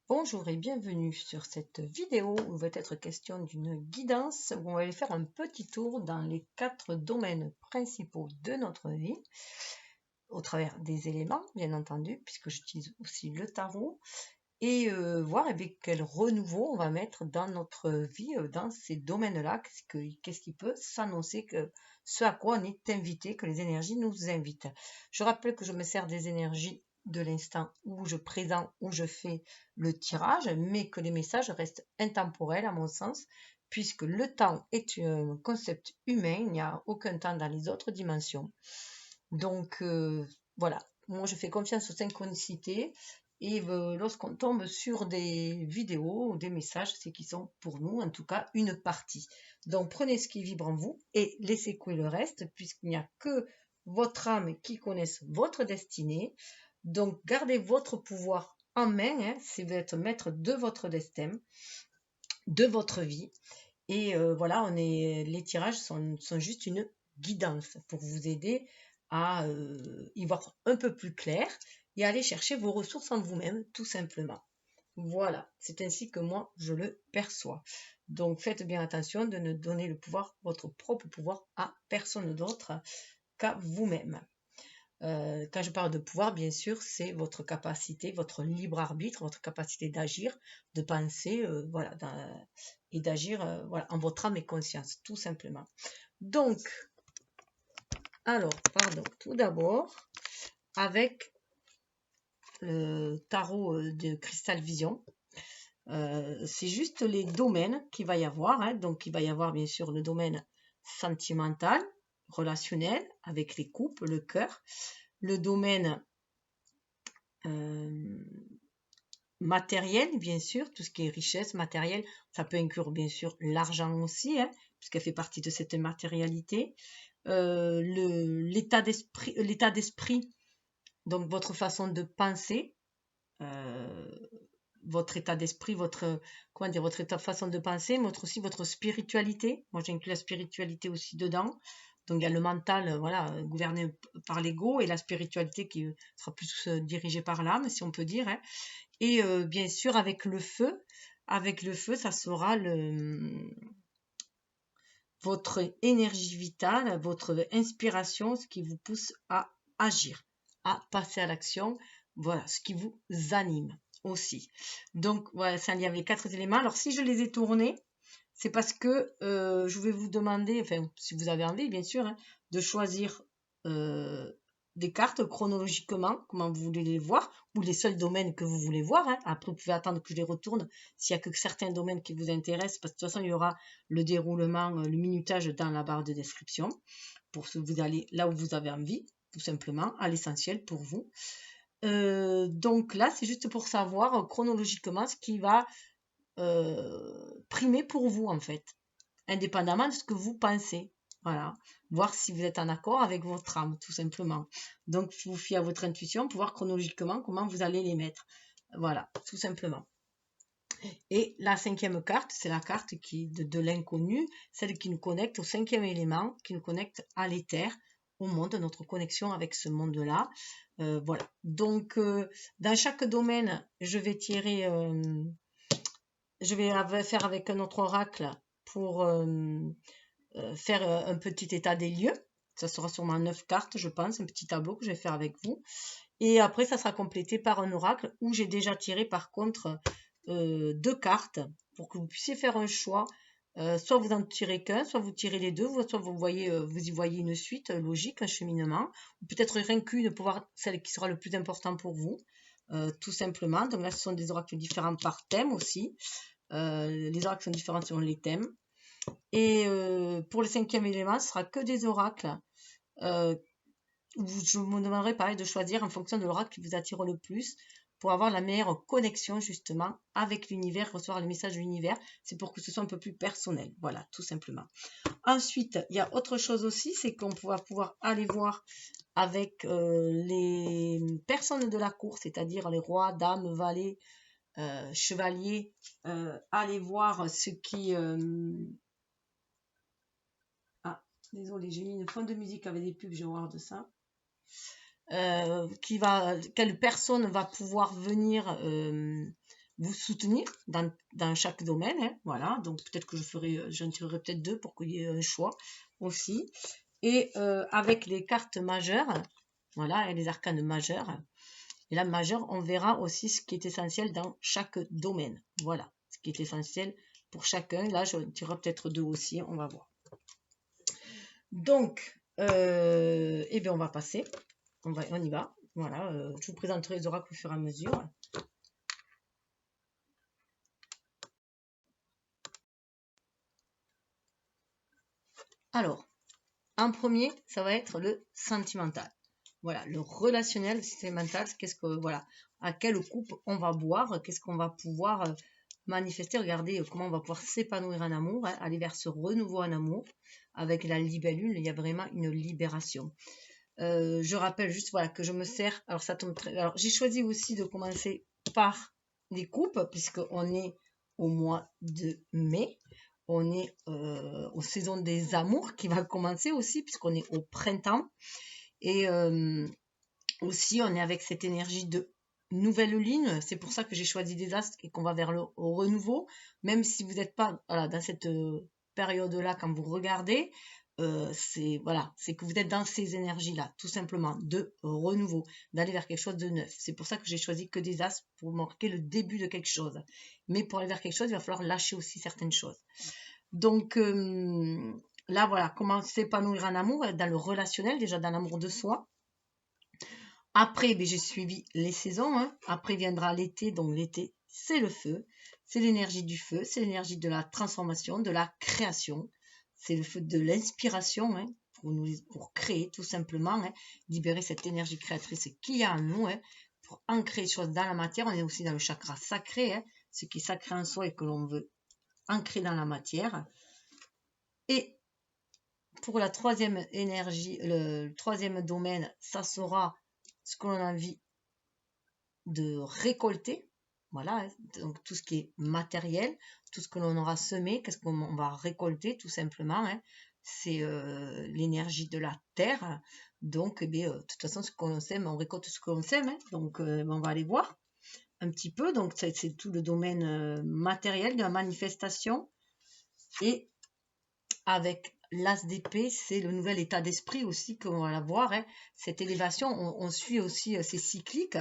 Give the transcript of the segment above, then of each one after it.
Bonjour et bienvenue sur cette vidéo où il va être question d'une guidance où on va aller faire un petit tour dans les 4 domaines principaux de notre vie au travers des éléments, bien entendu, puisque j'utilise aussi le tarot et voir quel renouveau on va mettre dans notre vie dans ces domaines-là, qu'est-ce qui peut s'annoncer, que ce à quoi on est invité, que les énergies nous invitent. Je rappelle que je me sers des énergies de l'instant où je présente, où je fais le tirage, mais que les messages restent intemporels à mon sens, puisque le temps est un concept humain, il n'y a aucun temps dans les autres dimensions. Donc voilà, moi je fais confiance aux synchronicités et lorsqu'on tombe sur des vidéos ou des messages, c'est qu'ils sont pour nous en tout cas une partie. Donc prenez ce qui vibre en vous et laissez couler le reste puisqu'il n'y a que votre âme qui connaisse votre destinée. Donc gardez votre pouvoir en main, hein, si vous êtes maître de votre destin, de votre vie. Et voilà, les tirages sont juste une guidance pour vous aider à y voir un peu plus clair et à aller chercher vos ressources en vous-même, tout simplement. Voilà, c'est ainsi que moi je le perçois. Donc faites bien attention de ne donner le pouvoir, votre propre pouvoir, à personne d'autre qu'à vous-même. Quand je parle de pouvoir, bien sûr, c'est votre capacité, votre libre arbitre, votre capacité d'agir, de penser, voilà, et d'agir voilà, en votre âme et conscience, tout simplement. Donc, alors, pardon, tout d'abord, avec le tarot de Crystal Vision, c'est juste les domaines qu'il va y avoir. Hein. Donc, il va y avoir bien sûr le domaine sentimental, relationnel, avec les couples, le cœur, le domaine matériel, bien sûr, tout ce qui est richesse matérielle, ça peut inclure bien sûr l'argent aussi, hein, puisqu'elle fait partie de cette matérialité. L'état d'esprit, donc votre façon de penser, votre état d'esprit, comment dire, votre façon de penser, mais aussi votre spiritualité. Moi, j'inclus la spiritualité aussi dedans. Donc, il y a le mental, voilà, gouverné par l'ego, et la spiritualité qui sera plus dirigée par l'âme, si on peut dire. Hein. Et bien sûr, avec le feu, ça sera votre énergie vitale, votre inspiration, ce qui vous pousse à agir, à passer à l'action. Voilà, ce qui vous anime aussi. Donc, voilà, c'est un lien avec les 4 éléments. Alors, si je les ai tournés, c'est parce que je vais vous demander, enfin, si vous avez envie, bien sûr, hein, de choisir des cartes chronologiquement, comment vous voulez les voir, ou les seuls domaines que vous voulez voir. Hein. Après, vous pouvez attendre que je les retourne s'il n'y a que certains domaines qui vous intéressent, parce que de toute façon, il y aura le déroulement, le minutage dans la barre de description, pour que vous allez là où vous avez envie, tout simplement, à l'essentiel pour vous. Donc là, c'est juste pour savoir chronologiquement ce qui va primer pour vous, en fait, indépendamment de ce que vous pensez. Voilà, voir si vous êtes en accord avec votre âme, tout simplement. Donc, vous fiez à votre intuition pour voir chronologiquement comment vous allez les mettre. Voilà, tout simplement. Et la 5e carte, c'est la carte de l'inconnu, celle qui nous connecte au 5e élément, qui nous connecte à l'éther, au monde, notre connexion avec ce monde-là. Voilà. Donc, dans chaque domaine, je vais tirer, je vais faire avec un autre oracle pour faire un petit état des lieux. Ça sera sûrement 9 cartes, je pense, un petit tableau que je vais faire avec vous. Et après, ça sera complété par un oracle où j'ai déjà tiré par contre 2 cartes pour que vous puissiez faire un choix. Soit vous en tirez qu'un, soit vous tirez les deux, soit vous y voyez une suite logique, un cheminement, ou peut-être rien qu'une pour voir celle qui sera le plus important pour vous, tout simplement. Donc là, ce sont des oracles différents par thème aussi. Les oracles sont différents selon les thèmes. Et pour le 5e élément, ce sera que des oracles. Je me demanderai pareil de choisir en fonction de l'oracle qui vous attire le plus pour avoir la meilleure connexion justement avec l'univers, recevoir les messages de l'univers. C'est pour que ce soit un peu plus personnel. Voilà, tout simplement. Ensuite, il y a autre chose aussi, c'est qu'on va pouvoir aller voir avec les personnes de la cour, c'est-à-dire les rois, dames, valets, chevaliers, aller voir ce qui... Ah, désolé, j'ai mis une fond de musique avec des pubs, j'ai horreur de ça. Quelle personne va pouvoir venir vous soutenir dans chaque domaine. Hein, voilà, donc peut-être que j'en tirerai peut-être 2 pour qu'il y ait un choix aussi. Et avec les cartes majeures, voilà, et les arcanes majeures. Et là, majeur, on verra aussi ce qui est essentiel dans chaque domaine. Voilà, ce qui est essentiel pour chacun. Là, je tirerai peut-être 2 aussi, on va voir. Donc, eh bien, on va passer. On y va. Voilà, je vous présenterai les oracles au fur et à mesure. Alors, en premier, ça va être le sentimental. Voilà, le relationnel, le sentimental, qu'est-ce que, voilà, à quelle coupe on va boire, qu'est-ce qu'on va pouvoir manifester, regardez comment on va pouvoir s'épanouir en amour, hein, aller vers ce renouveau en amour. Avec la libellule, il y a vraiment une libération. Je rappelle juste voilà, que je me sers, alors ça tombe très... Alors j'ai choisi aussi de commencer par les coupes, puisqu'on est au mois de mai. On est aux saisons des amours qui va commencer aussi, puisqu'on est au printemps. Et aussi, on est avec cette énergie de nouvelle ligne. C'est pour ça que j'ai choisi des astres et qu'on va vers le renouveau. Même si vous n'êtes pas voilà, dans cette période-là, quand vous regardez, c'est que vous êtes dans ces énergies-là, tout simplement, de renouveau, d'aller vers quelque chose de neuf. C'est pour ça que j'ai choisi que des astres pour marquer le début de quelque chose. Mais pour aller vers quelque chose, il va falloir lâcher aussi certaines choses. Donc là, voilà, comment s'épanouir en amour, dans le relationnel, déjà dans l'amour de soi. Après, j'ai suivi les saisons. Hein. Après viendra l'été. Donc l'été, c'est le feu. C'est l'énergie du feu. C'est l'énergie de la transformation, de la création. C'est le feu de l'inspiration hein, pour créer tout simplement. Hein, libérer cette énergie créatrice qu'il y a en nous. Hein, pour ancrer les choses dans la matière. On est aussi dans le chakra sacré. Hein, ce qui est sacré en soi et que l'on veut ancrer dans la matière. Et pour la troisième énergie, le troisième domaine, ça sera ce que l'on a envie de récolter. Voilà, donc tout ce qui est matériel, tout ce que l'on aura semé, qu'est-ce qu'on va récolter tout simplement. Hein. C'est l'énergie de la terre. Donc, de toute façon, ce qu'on sème, on récolte ce qu'on sème. Hein. Donc, on va aller voir un petit peu. Donc, c'est tout le domaine matériel de la manifestation. Et avec l'as d'épée, c'est le nouvel état d'esprit aussi qu'on va voir. Hein. Cette élévation, on suit aussi, c'est cyclique.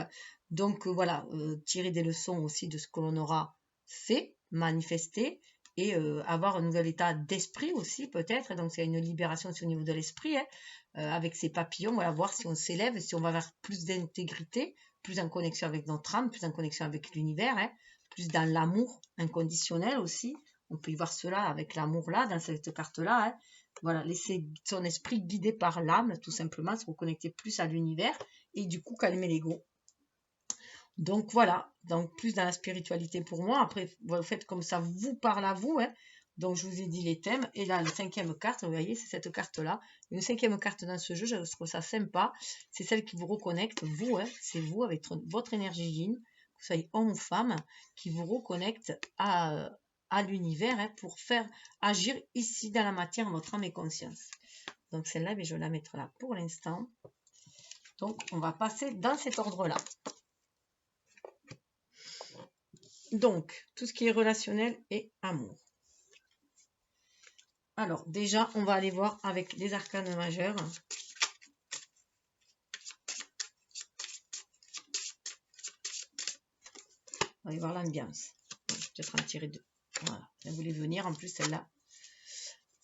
Donc voilà, tirer des leçons aussi de ce que l'on aura fait, manifester, et avoir un nouvel état d'esprit aussi peut-être. Donc c'est une libération aussi au niveau de l'esprit, hein, avec ces papillons. Voilà, voir si on s'élève, si on va vers plus d'intégrité, plus en connexion avec notre âme, plus en connexion avec l'univers, hein, plus dans l'amour inconditionnel aussi. On peut y voir cela avec l'amour là, dans cette carte-là. Hein. Voilà, laisser son esprit guidé par l'âme, tout simplement, se reconnecter plus à l'univers et du coup calmer l'ego. Donc voilà, donc plus dans la spiritualité pour moi. Après, vous faites comme ça vous parle à vous. Hein. Donc je vous ai dit les thèmes. Et là, la cinquième carte, vous voyez, c'est cette carte-là. Une cinquième carte dans ce jeu, je trouve ça sympa. C'est celle qui vous reconnecte, vous. Hein. C'est vous avec votre énergie yin, que vous soyez homme ou femme, qui vous reconnecte à l'univers hein, pour faire agir ici dans la matière votre âme et conscience. Donc celle-là, je vais la mettre là pour l'instant. Donc on va passer dans cet ordre-là. Donc, tout ce qui est relationnel et amour. Alors, déjà, on va aller voir avec les arcanes majeurs. On va aller voir l'ambiance. Je vais peut-être en tirer 2. Voilà, elle voulait venir, en plus, celle-là.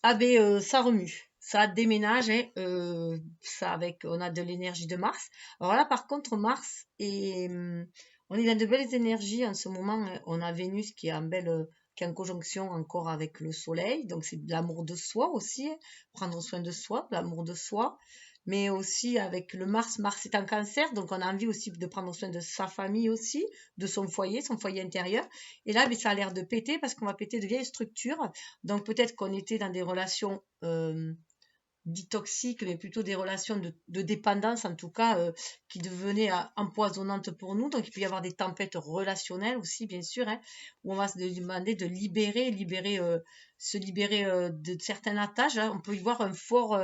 Ah ben, ça remue. Ça déménage, hein, on a de l'énergie de Mars. Alors là, par contre, Mars, on est dans de belles énergies en ce moment. Hein. On a Vénus qui est en conjonction encore avec le Soleil. Donc, c'est de l'amour de soi aussi. Hein. Prendre soin de soi, de l'amour de soi. Mais aussi avec le Mars. Mars est en Cancer. Donc, on a envie aussi de prendre soin de sa famille aussi, de son foyer intérieur. Et là, ça a l'air de péter parce qu'on va péter de vieilles structures. Donc, peut-être qu'on était dans des relations dites toxiques, mais plutôt des relations de dépendance, en tout cas, qui devenaient empoisonnantes pour nous. Donc, il peut y avoir des tempêtes relationnelles aussi, bien sûr, hein, où on va se demander de se libérer de certains attaches. Hein. On peut y voir un fort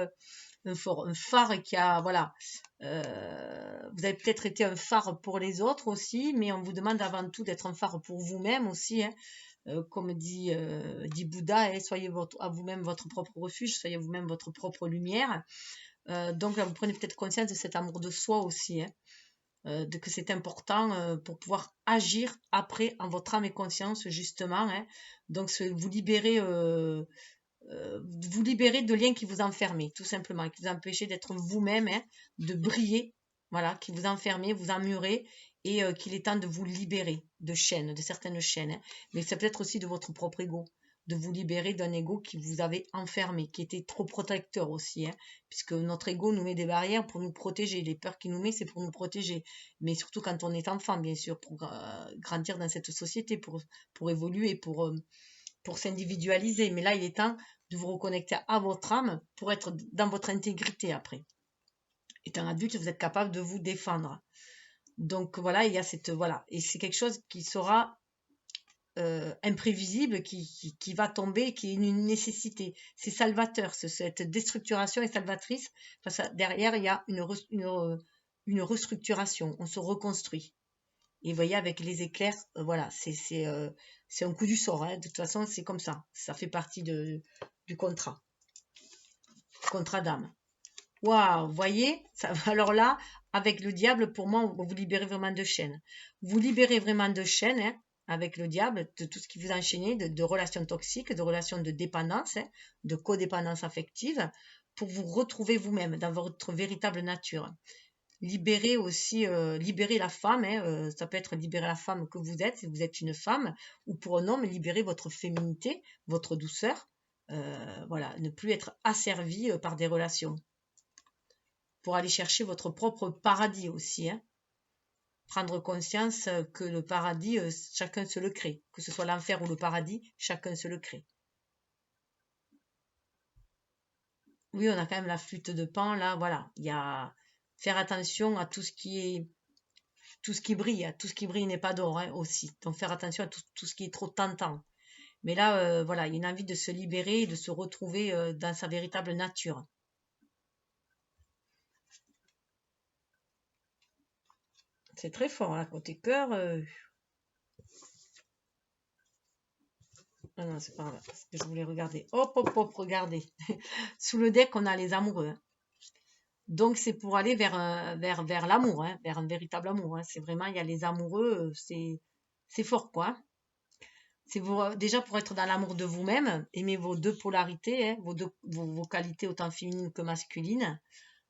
un phare qui a, voilà, vous avez peut-être été un phare pour les autres aussi, mais on vous demande avant tout d'être un phare pour vous-même aussi, hein. Comme dit Bouddha, hein, soyez à vous-même votre propre refuge, soyez vous-même votre propre lumière. Donc là, vous prenez peut-être conscience de cet amour de soi aussi, hein, que c'est important pour pouvoir agir après en votre âme et conscience, justement, hein. Donc, vous libérer de liens qui vous enfermaient, tout simplement, qui vous empêchaient d'être vous-même, hein, de briller, voilà, qui vous enfermez, vous emmurez, et qu'il est temps de vous libérer de chaînes, de certaines chaînes, hein. Mais c'est peut-être aussi de votre propre ego, de vous libérer d'un ego qui vous avait enfermé, qui était trop protecteur aussi, hein, puisque notre ego nous met des barrières pour nous protéger. Les peurs qu'il nous met, c'est pour nous protéger. Mais surtout quand on est enfant, bien sûr, pour grandir dans cette société, pour évoluer, pour s'individualiser. Mais là, il est temps de vous reconnecter à votre âme pour être dans votre intégrité après. Étant adulte, vous êtes capable de vous défendre. Donc voilà, il y a cette, voilà, et c'est quelque chose qui sera imprévisible, qui va tomber, qui est une nécessité. C'est salvateur, cette déstructuration est salvatrice, parce que derrière, il y a une restructuration, on se reconstruit. Et vous voyez, avec les éclairs, voilà, c'est un coup du sort, hein. De toute façon, c'est comme ça fait partie du contrat d'âme. Waouh, vous voyez, alors là, avec le diable, pour moi, vous libérez vraiment de chaînes. Vous libérez vraiment de chaînes, hein, avec le diable, de tout ce qui vous enchaînait, de relations toxiques, de relations de dépendance, hein, de codépendance affective, pour vous retrouver vous-même dans votre véritable nature. Libérer aussi, libérer la femme, hein, ça peut être libérer la femme que vous êtes, si vous êtes une femme, ou pour un homme, libérer votre féminité, votre douceur, voilà, ne plus être asservi par des relations. Pour aller chercher votre propre paradis aussi, hein. Prendre conscience que le paradis, chacun se le crée. Que ce soit l'enfer ou le paradis, chacun se le crée. Oui, on a quand même la flûte de Pan, là, voilà. Il y a faire attention à tout ce qui brille. Tout ce qui brille n'est pas d'or, hein, aussi. Donc faire attention à tout ce qui est trop tentant. Mais là, voilà, il y a une envie de se libérer, de se retrouver dans sa véritable nature. C'est très fort, là, côté cœur. Ah non, c'est pas là, parce que je voulais regarder. Hop, hop, hop, regardez. Sous le deck, on a les amoureux, hein. Donc, c'est pour aller vers l'amour, hein, vers un véritable amour, hein. C'est vraiment, il y a les amoureux, c'est fort, quoi. C'est déjà pour être dans l'amour de vous-même, aimer vos deux polarités, hein, vos qualités autant féminines que masculines.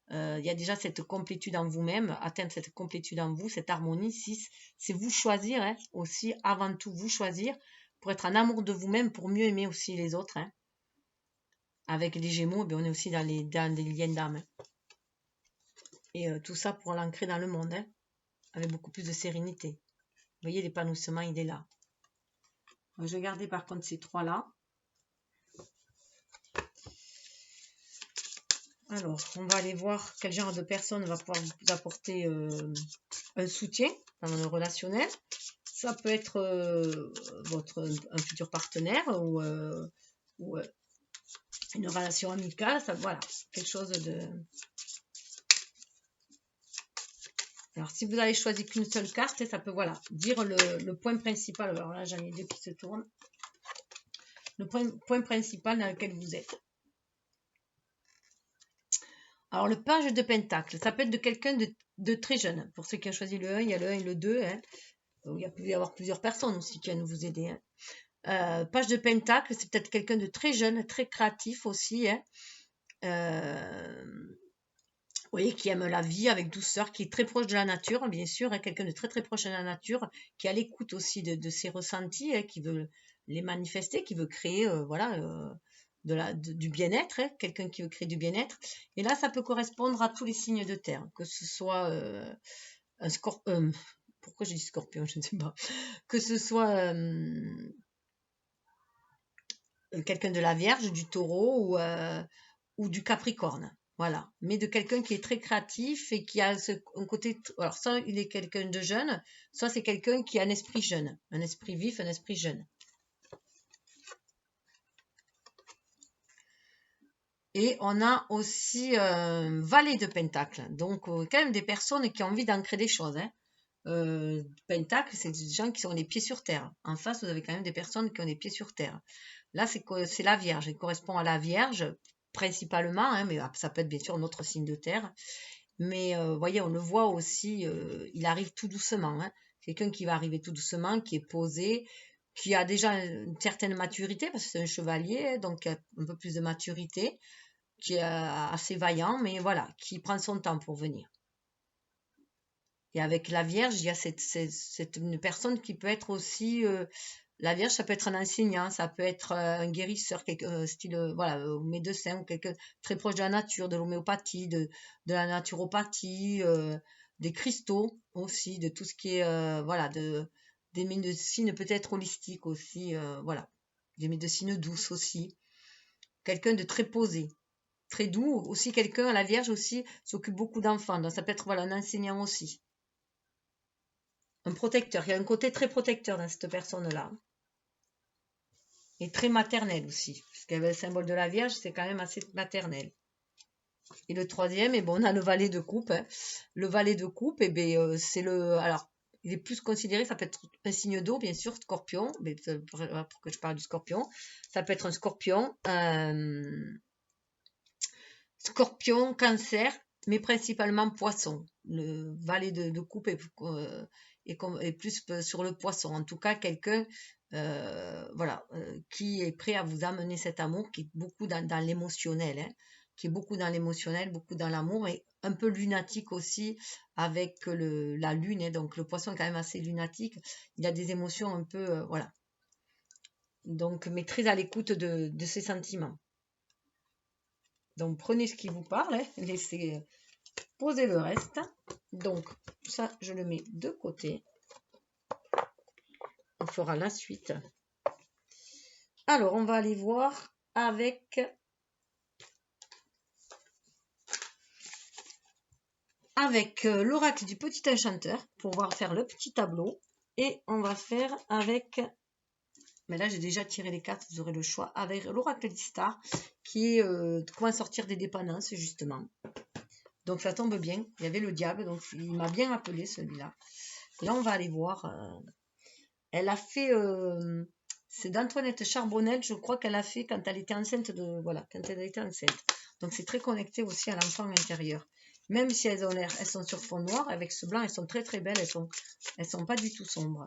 Il y a déjà cette complétude en vous-même, atteindre cette complétude en vous, cette harmonie. C'est vous choisir, hein, aussi, avant tout, vous choisir pour être en amour de vous-même, pour mieux aimer aussi les autres, hein. Avec les Gémeaux, on est aussi dans des liens d'âme, hein. Et tout ça pour l'ancrer dans le monde, hein, avec beaucoup plus de sérénité. Vous voyez, l'épanouissement, il est là. Je vais garder par contre ces trois-là. Alors, on va aller voir quel genre de personne va pouvoir vous apporter un soutien dans le relationnel. Ça peut être un futur partenaire ou une relation amicale. Ça, voilà, quelque chose de... Alors, si vous avez choisi qu'une seule carte, ça peut, voilà, dire le point principal. Alors là, j'en ai deux qui se tournent. Le point principal dans lequel vous êtes. Alors, le page de pentacle, ça peut être de quelqu'un de très jeune. Pour ceux qui ont choisi le 1, il y a le 1 et le 2. Hein. Il peut y avoir plusieurs personnes aussi qui viennent vous aider. Hein. Page de pentacle, c'est peut-être quelqu'un de très jeune, très créatif aussi. Hein. Vous voyez, qui aime la vie avec douceur, qui est très proche de la nature, bien sûr. Hein, quelqu'un de très très proche de la nature, qui est à l'écoute aussi de ses ressentis, hein, qui veut les manifester, qui veut créer, voilà... du bien-être, hein, quelqu'un qui veut créer du bien-être. Et là, ça peut correspondre à tous les signes de terre, que ce soit un scorpion, pourquoi j'ai dit scorpion, je ne sais pas, que ce soit quelqu'un de la Vierge, du Taureau ou du Capricorne. Voilà, mais de quelqu'un qui est très créatif et qui a un côté... Alors, soit il est quelqu'un de jeune, soit c'est quelqu'un qui a un esprit jeune, un esprit vif, un esprit jeune. Et on a aussi valet de pentacle. Donc, quand même des personnes qui ont envie d'ancrer des choses. Hein. Pentacle, c'est des gens qui ont les pieds sur terre. En face, vous avez quand même des personnes qui ont les pieds sur terre. Là, c'est la Vierge. Elle correspond à la Vierge, principalement. Hein, mais ça peut être bien sûr un autre signe de terre. Mais vous voyez, on le voit aussi, il arrive tout doucement. Hein. Quelqu'un qui va arriver tout doucement, qui est posé, qui a déjà une certaine maturité, parce que c'est un chevalier, donc un peu plus de maturité, qui est assez vaillant, mais voilà, qui prend son temps pour venir. Et avec la Vierge, il y a une personne qui peut être aussi... la Vierge, ça peut être un enseignant, ça peut être un guérisseur, style voilà, médecin, ou quelqu'un très proche de la nature, de l'homéopathie, de la naturopathie, des cristaux aussi, de tout ce qui est voilà, des médecines peut-être holistiques aussi, voilà, des médecines douces aussi. Quelqu'un de très posé, très doux, aussi quelqu'un, la Vierge aussi s'occupe beaucoup d'enfants, donc ça peut être voilà, un enseignant aussi. Un protecteur, il y a un côté très protecteur dans cette personne-là. Et très maternel aussi, parce que le symbole de la Vierge, c'est quand même assez maternel. Et le troisième, et bon, on a le valet de coupe. Hein. Le valet de coupe, et ben, c'est le... Alors, il est plus considéré, ça peut être un signe d'eau, bien sûr, scorpion, mais pour que je parle du scorpion. Ça peut être un scorpion, scorpion, cancer, mais principalement poisson. Le valet de coupe est plus sur le poisson. En tout cas, quelqu'un voilà, qui est prêt à vous amener cet amour, qui est beaucoup dans l'émotionnel, hein, qui est beaucoup dans l'émotionnel, beaucoup dans l'amour, et un peu lunatique aussi avec la lune. Hein, donc le poisson est quand même assez lunatique. Il a des émotions un peu, voilà. Donc, mais très à l'écoute de ses sentiments. Donc, prenez ce qui vous parle, hein, laissez poser le reste. Donc, ça, je le mets de côté. On fera la suite. Alors, on va aller voir avec l'oracle du petit enchanteur pour pouvoir faire le petit tableau. Et on va faire avec... Mais là, j'ai déjà tiré les cartes, vous aurez le choix. Avec l'oracle d'Istar qui est comment sortir des dépendances, justement. Donc, ça tombe bien. Il y avait le diable, donc il m'a bien appelé celui-là. Là, on va aller voir... elle a fait... c'est d'Antoinette Charbonnel, je crois qu'elle a fait quand elle était enceinte de... Voilà, quand elle était enceinte. Donc, c'est très connecté aussi à l'enfant intérieur. Même si elles sont sur fond noir, avec ce blanc, elles sont très très belles. Elles sont pas du tout sombres.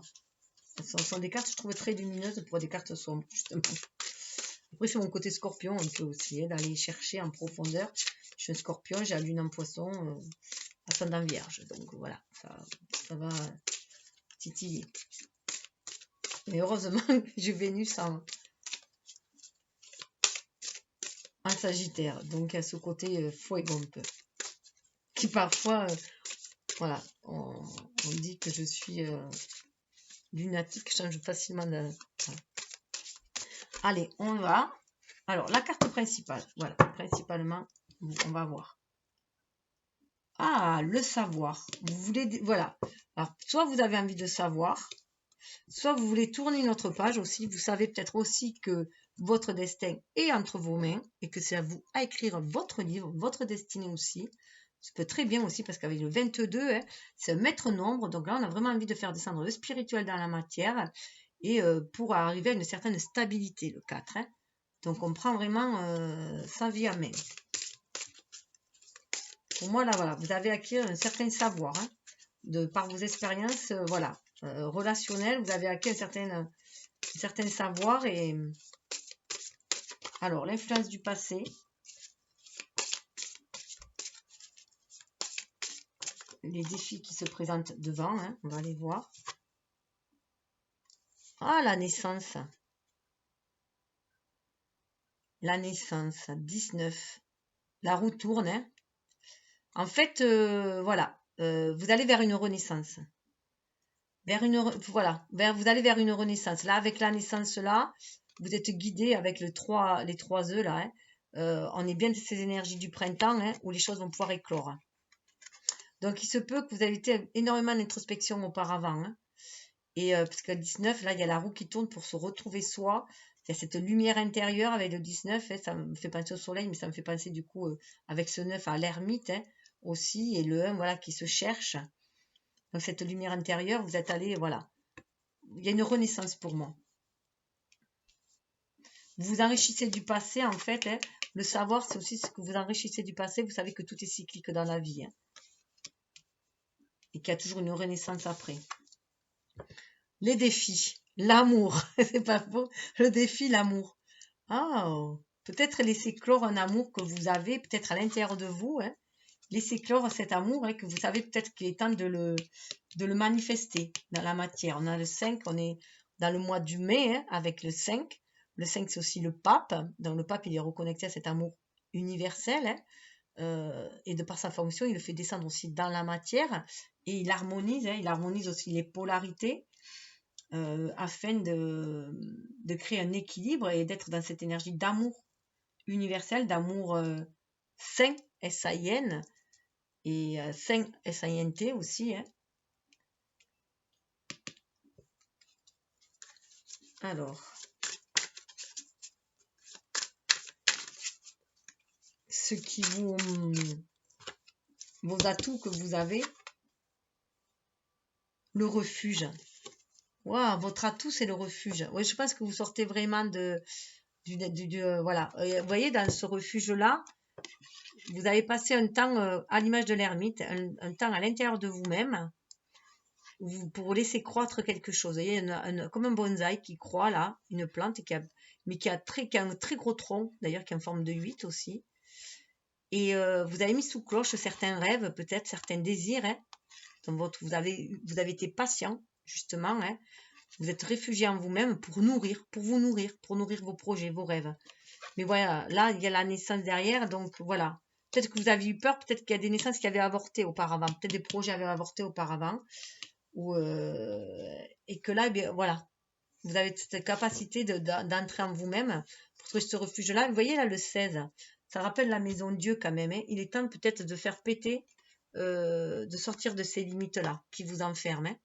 Elles sont des cartes, je trouve, très lumineuses pour des cartes sombres, justement. Après, c'est mon côté scorpion un peu aussi, hein, d'aller chercher en profondeur. Je suis un scorpion, j'ai la lune en poisson, ascendant vierge. Donc voilà, ça va titiller. Mais heureusement, j'ai Vénus en Sagittaire. Donc il y a ce côté fuego un peu. Qui parfois, voilà, on dit que je suis lunatique, change facilement de... Voilà. Allez, on va. Alors, la carte principale. Voilà, principalement, on va voir. Ah, le savoir. Vous voulez... Voilà. Alors, soit vous avez envie de savoir, soit vous voulez tourner une autre page aussi. Vous savez peut-être aussi que votre destin est entre vos mains et que c'est à vous à écrire votre livre, votre destinée aussi. Ça peut très bien aussi parce qu'avec le 22, hein, c'est un maître nombre. Donc là, on a vraiment envie de faire descendre le spirituel dans la matière et pour arriver à une certaine stabilité, le 4. Hein. Donc, on prend vraiment sa vie à main. Pour moi, là, voilà, vous avez acquis un certain savoir. Hein, par vos expériences, voilà, relationnelles, vous avez acquis un certain savoir. Et alors, l'influence du passé. Les défis qui se présentent devant, hein, on va les voir. Ah, la naissance. La naissance, 19. La roue tourne. Hein. En fait, voilà, vous allez vers une renaissance. Vous allez vers une renaissance. Là, avec la naissance, là, vous êtes guidé avec les trois œufs, là. Hein. On est bien de ces énergies du printemps, hein, où les choses vont pouvoir éclore. Donc, il se peut que vous ayez été énormément d'introspection auparavant. Hein. Et parce qu'à 19, là, il y a la roue qui tourne pour se retrouver soi. Il y a cette lumière intérieure avec le 19, hein, ça me fait penser au soleil, mais ça me fait penser du coup avec ce 9 à l'ermite hein, aussi, et le 1 voilà, qui se cherche. Donc cette lumière intérieure, vous êtes allé, voilà. Il y a une renaissance pour moi. Vous vous enrichissez du passé, en fait. Hein. Le savoir, c'est aussi ce que vous enrichissez du passé. Vous savez que tout est cyclique dans la vie. Hein. Et qu'il y a toujours une renaissance après. Les défis. L'amour. C'est pas faux. Le défi, l'amour. Ah, peut-être laisser clore un amour que vous avez, peut-être à l'intérieur de vous. Hein. Laissez clore cet amour hein, que vous savez peut-être qu'il est temps de le manifester dans la matière. On a le 5, on est dans le mois du mai hein, avec le 5. Le 5, c'est aussi le pape. Donc le pape, il est reconnecté à cet amour universel. Hein, et de par sa fonction, il le fait descendre aussi dans la matière. Et il harmonise aussi les polarités afin de créer un équilibre et d'être dans cette énergie d'amour universel, d'amour sain, S-A-I-N, et sain, S-A-I-N-T aussi. Hein. Alors, ce qui vos atouts que vous avez, le refuge. Wow, votre atout, c'est le refuge. Ouais, je pense que vous sortez vraiment voilà. Vous voyez, dans ce refuge-là, vous avez passé un temps à l'image de l'ermite, un temps à l'intérieur de vous-même, pour laisser croître quelque chose. Vous voyez, comme un bonsaï qui croît là, une plante qui a un très gros tronc, d'ailleurs qui est en forme de 8 aussi. Et vous avez mis sous cloche certains rêves, peut-être certains désirs. Hein. Donc vous avez été patient, justement. Hein. Vous êtes réfugié en vous-même pour vous nourrir vos projets, vos rêves. Mais voilà, là, il y a la naissance derrière, donc voilà. Peut-être que vous avez eu peur, peut-être qu'il y a des naissances qui avaient avorté auparavant, peut-être des projets avaient avorté auparavant, et que là, eh bien, voilà, vous avez cette capacité d'entrer en vous-même pour trouver ce refuge-là. Vous voyez là, le 16, ça rappelle la maison de Dieu quand même. Hein. Il est temps peut-être de faire péter, de sortir de ces limites-là qui vous enferment. Hein.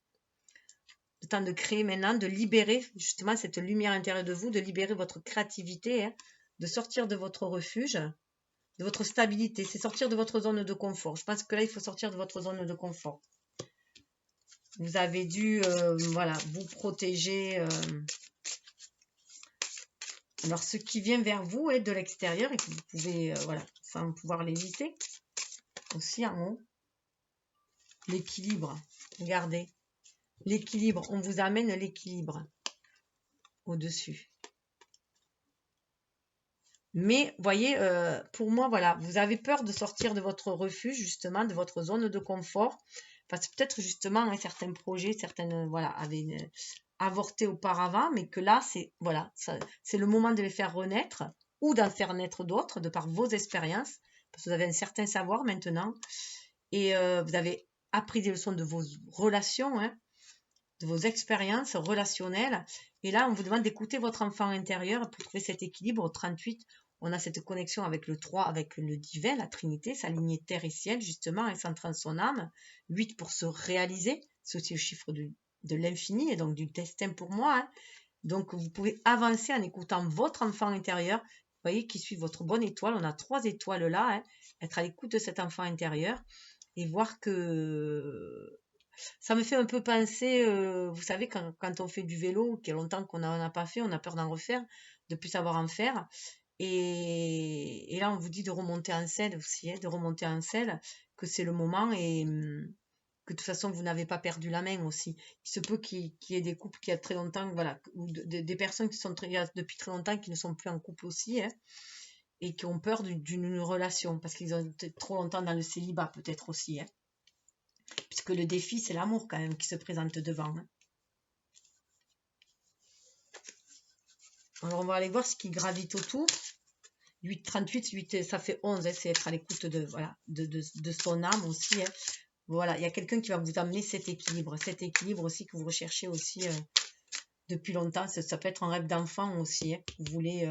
Le temps de créer maintenant, de libérer justement cette lumière intérieure de vous, de libérer votre créativité, hein, de sortir de votre refuge, de votre stabilité. C'est sortir de votre zone de confort. Je pense que là, il faut sortir de votre zone de confort. Vous avez dû voilà, vous protéger. Alors, ce qui vient vers vous est de l'extérieur et que vous pouvez, voilà, sans pouvoir l'éviter. Aussi en haut. L'équilibre. Regardez. L'équilibre. On vous amène l'équilibre au-dessus. Mais, voyez, pour moi, voilà, vous avez peur de sortir de votre refuge, justement, de votre zone de confort. Parce que peut-être, justement, hein, certains projets, certaines, voilà, avaient avorté auparavant, mais que là, c'est, voilà, c'est le moment de les faire renaître ou d'en faire naître d'autres de par vos expériences. Parce que vous avez un certain savoir maintenant. Et vous avez appris des leçons de vos relations, hein, de vos expériences relationnelles. Et là, on vous demande d'écouter votre enfant intérieur pour trouver cet équilibre. Au 38, on a cette connexion avec le 3, avec le divin, la Trinité, sa lignée terre et ciel, justement, et centrant son âme. 8 pour se réaliser, c'est aussi le chiffre de l'infini et donc du destin pour moi. Hein. Donc, vous pouvez avancer en écoutant votre enfant intérieur, vous voyez, qui suit votre bonne étoile. On a 3 étoiles là, hein. Être à l'écoute de cet enfant intérieur et voir que ça me fait un peu penser, vous savez, quand on fait du vélo, qu'il y a longtemps qu'on n'en a pas fait, on a peur d'en refaire, de plus savoir en faire. Et là, on vous dit de remonter en selle aussi, hein, de remonter en selle, que c'est le moment et que de toute façon, vous n'avez pas perdu la main aussi. Il se peut qu'il y ait des couples qui, il y a très longtemps, voilà, ou des personnes qui sont depuis très longtemps qui ne sont plus en couple aussi, hein, et qui ont peur d'une relation parce qu'ils ont été trop longtemps dans le célibat, peut-être aussi. Hein. Puisque le défi, c'est l'amour quand même qui se présente devant. Hein. Alors, on va aller voir ce qui gravite autour. 8, 38, 8, ça fait 11, hein, c'est être à l'écoute de, voilà, de son âme aussi. Hein. Voilà, il y a quelqu'un qui va vous amener cet équilibre aussi que vous recherchez aussi depuis longtemps. Ça peut être un rêve d'enfant aussi. Hein. Vous voulez,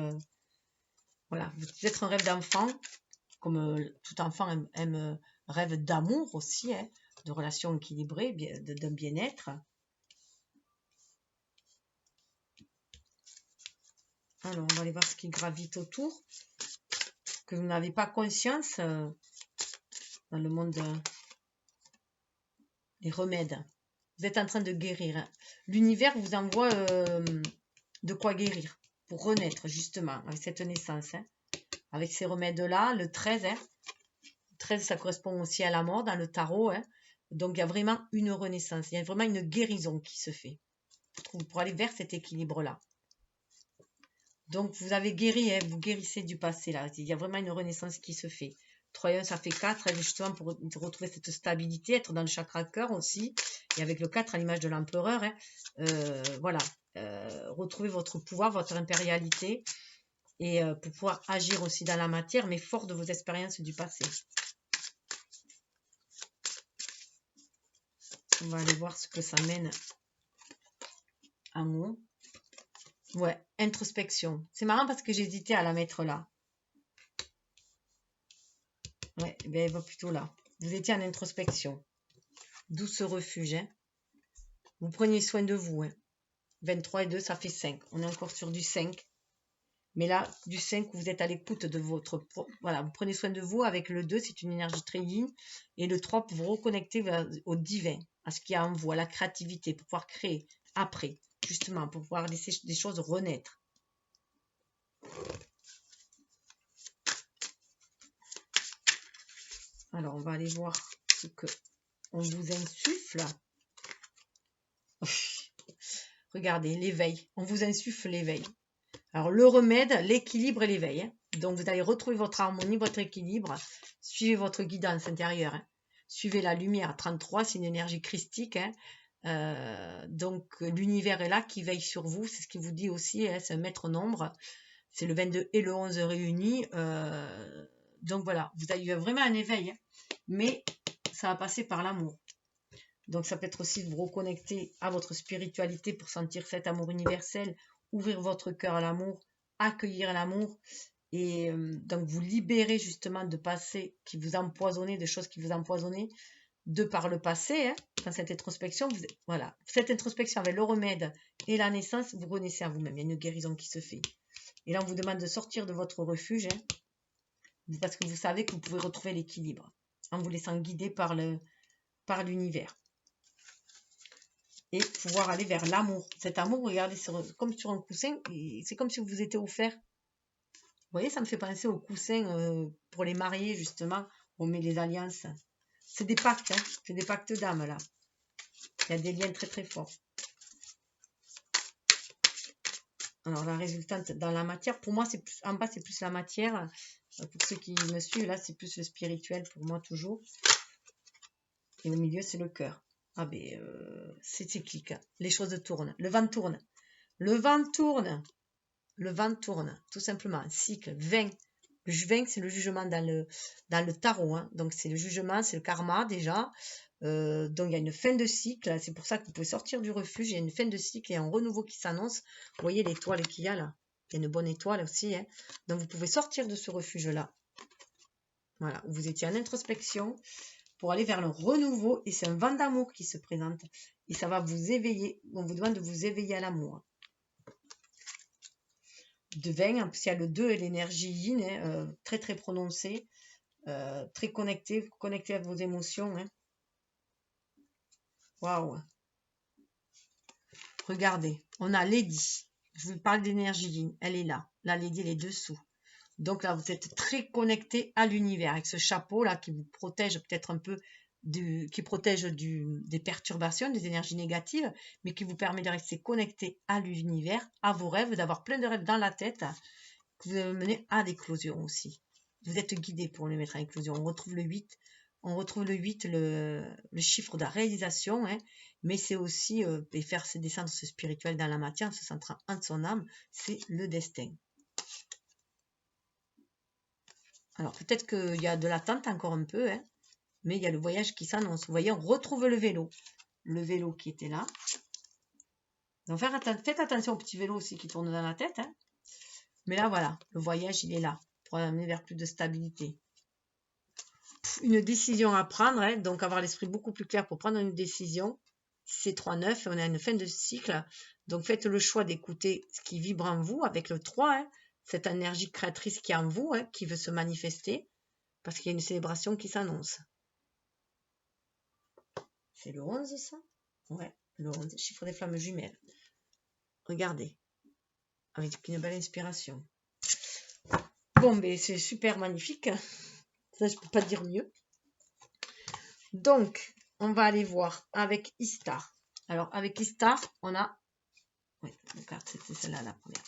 voilà, peut-être un rêve d'enfant, comme tout enfant aime rêve d'amour aussi, hein, de relations équilibrées, d'un bien-être. Alors, on va aller voir ce qui gravite autour. Que vous n'avez pas conscience dans le monde des remèdes. Vous êtes en train de guérir. Hein. L'univers vous envoie de quoi guérir. Pour renaître, justement, avec cette naissance. Hein. Avec ces remèdes-là, le 13. Hein. Le 13, ça correspond aussi à la mort dans le tarot. Hein. Donc, il y a vraiment une renaissance. Il y a vraiment une guérison qui se fait. Pour aller vers cet équilibre-là. Donc, vous avez guéri, hein, vous guérissez du passé, là. Il y a vraiment une renaissance qui se fait. 3 et 1, ça fait 4, hein, justement, pour retrouver cette stabilité, être dans le chakra cœur aussi. Et avec le 4, à l'image de l'empereur, hein, voilà. Retrouver votre pouvoir, votre impérialité. Et pour pouvoir agir aussi dans la matière, mais fort de vos expériences du passé. On va aller voir ce que ça mène à moi. Ouais, introspection. C'est marrant parce que j'hésitais à la mettre là. Ouais, ben elle va plutôt là. Vous étiez en introspection. D'où ce refuge. Hein. Vous preniez soin de vous. Hein. 23 et 2, ça fait 5. On est encore sur du 5. Mais là, du 5, vous êtes à l'écoute de votre... Voilà, vous prenez soin de vous. Avec le 2, c'est une énergie très yin. Et le 3, pour vous reconnecter au divin, à ce qu'il y a en vous, à la créativité, pour pouvoir créer après, justement, pour pouvoir laisser des choses renaître. Alors, on va aller voir ce que on vous insuffle. Regardez, l'éveil. On vous insuffle l'éveil. Alors, le remède, l'équilibre et l'éveil. Hein. Donc, vous allez retrouver votre harmonie, votre équilibre. Suivez votre guidance intérieure. Hein. Suivez la lumière. 33, c'est une énergie christique. Hein. Donc, l'univers est là qui veille sur vous. C'est ce qui vous dit aussi. Hein, c'est un maître nombre. C'est le 22 et le 11 réunis. Donc, voilà. Vous avez vraiment un éveil. Hein. Mais ça va passer par l'amour. Donc, ça peut être aussi de vous reconnecter à votre spiritualité pour sentir cet amour universel, ouvrir votre cœur à l'amour, accueillir l'amour et donc vous libérer justement de passé qui vous empoisonnait, de choses qui vous empoisonnaient de par le passé. Hein, dans cette introspection, voilà, cette introspection avec le remède et la naissance, vous renaissez à vous-même. Il y a une guérison qui se fait. Et là, on vous demande de sortir de votre refuge hein, parce que vous savez que vous pouvez retrouver l'équilibre en vous laissant guider par l'univers. Et pouvoir aller vers l'amour. Cet amour, regardez, comme sur un coussin, c'est comme si vous vous étiez offert. Vous voyez, ça me fait penser aux coussins pour les mariés, justement. On met les alliances. C'est des pactes, hein. C'est des pactes d'âme, là. Il y a des liens très, très forts. Alors, la résultante dans la matière, pour moi, c'est plus, en bas, c'est plus la matière. Pour ceux qui me suivent, là, c'est plus le spirituel, pour moi, toujours. Et au milieu, c'est le cœur. Ah ben, c'est cyclique. Les choses tournent. Le vent tourne. Le vent tourne. Le vent tourne, tout simplement. Cycle, 20. Le 20, c'est le jugement dans le tarot. Hein. Donc, c'est le jugement, c'est le karma déjà. Donc, il y a une fin de cycle. C'est pour ça que vous pouvez sortir du refuge. Il y a une fin de cycle et un renouveau qui s'annonce. Vous voyez l'étoile qu'il y a là. Il y a une bonne étoile aussi. Hein. Donc, vous pouvez sortir de ce refuge-là. Voilà, vous étiez en introspection pour aller vers le renouveau. Et c'est un vent d'amour qui se présente. Et ça va vous éveiller. On vous demande de vous éveiller à l'amour. De 20, en plus il y a le 2 et l'énergie yin, hein, très très prononcée, très connectée à vos émotions. Hein. Waouh! Regardez, on a Lady. Je vous parle d'énergie yin, elle est là. La Lady, elle est dessous. Donc là, vous êtes très connecté à l'univers avec ce chapeau là qui vous protège peut-être un peu, qui protège des perturbations, des énergies négatives, mais qui vous permet de rester connecté à l'univers, à vos rêves, d'avoir plein de rêves dans la tête, que vous allez mener à l'éclosion aussi. Vous êtes guidé pour les mettre à l'éclosion. On retrouve le 8. On retrouve le 8, le chiffre de la réalisation, hein, mais c'est aussi faire se descendre ce spirituel dans la matière, en se centrant en son âme, c'est le destin. Alors peut-être qu'il y a de l'attente encore un peu, hein, mais il y a le voyage qui s'annonce. Vous voyez, on retrouve le vélo qui était là. Donc faites attention au petit vélo aussi qui tourne dans la tête, hein. Mais là voilà, le voyage il est là, pour amener vers plus de stabilité. Une décision à prendre, hein, donc avoir l'esprit beaucoup plus clair pour prendre une décision. c'est 3-9 et on a une fin de cycle. Donc faites le choix d'écouter ce qui vibre en vous avec le 3, hein, cette énergie créatrice qui est en vous, hein, qui veut se manifester, parce qu'il y a une célébration qui s'annonce. C'est le 11 ça? Ouais, le 11, chiffre des flammes jumelles. Regardez, avec une belle inspiration. Bon, mais c'est super magnifique. Ça, je ne peux pas dire mieux. Donc, on va aller voir avec Istar. Alors, avec Istar, on a... Oui, deux cartes, c'était celle-là la première.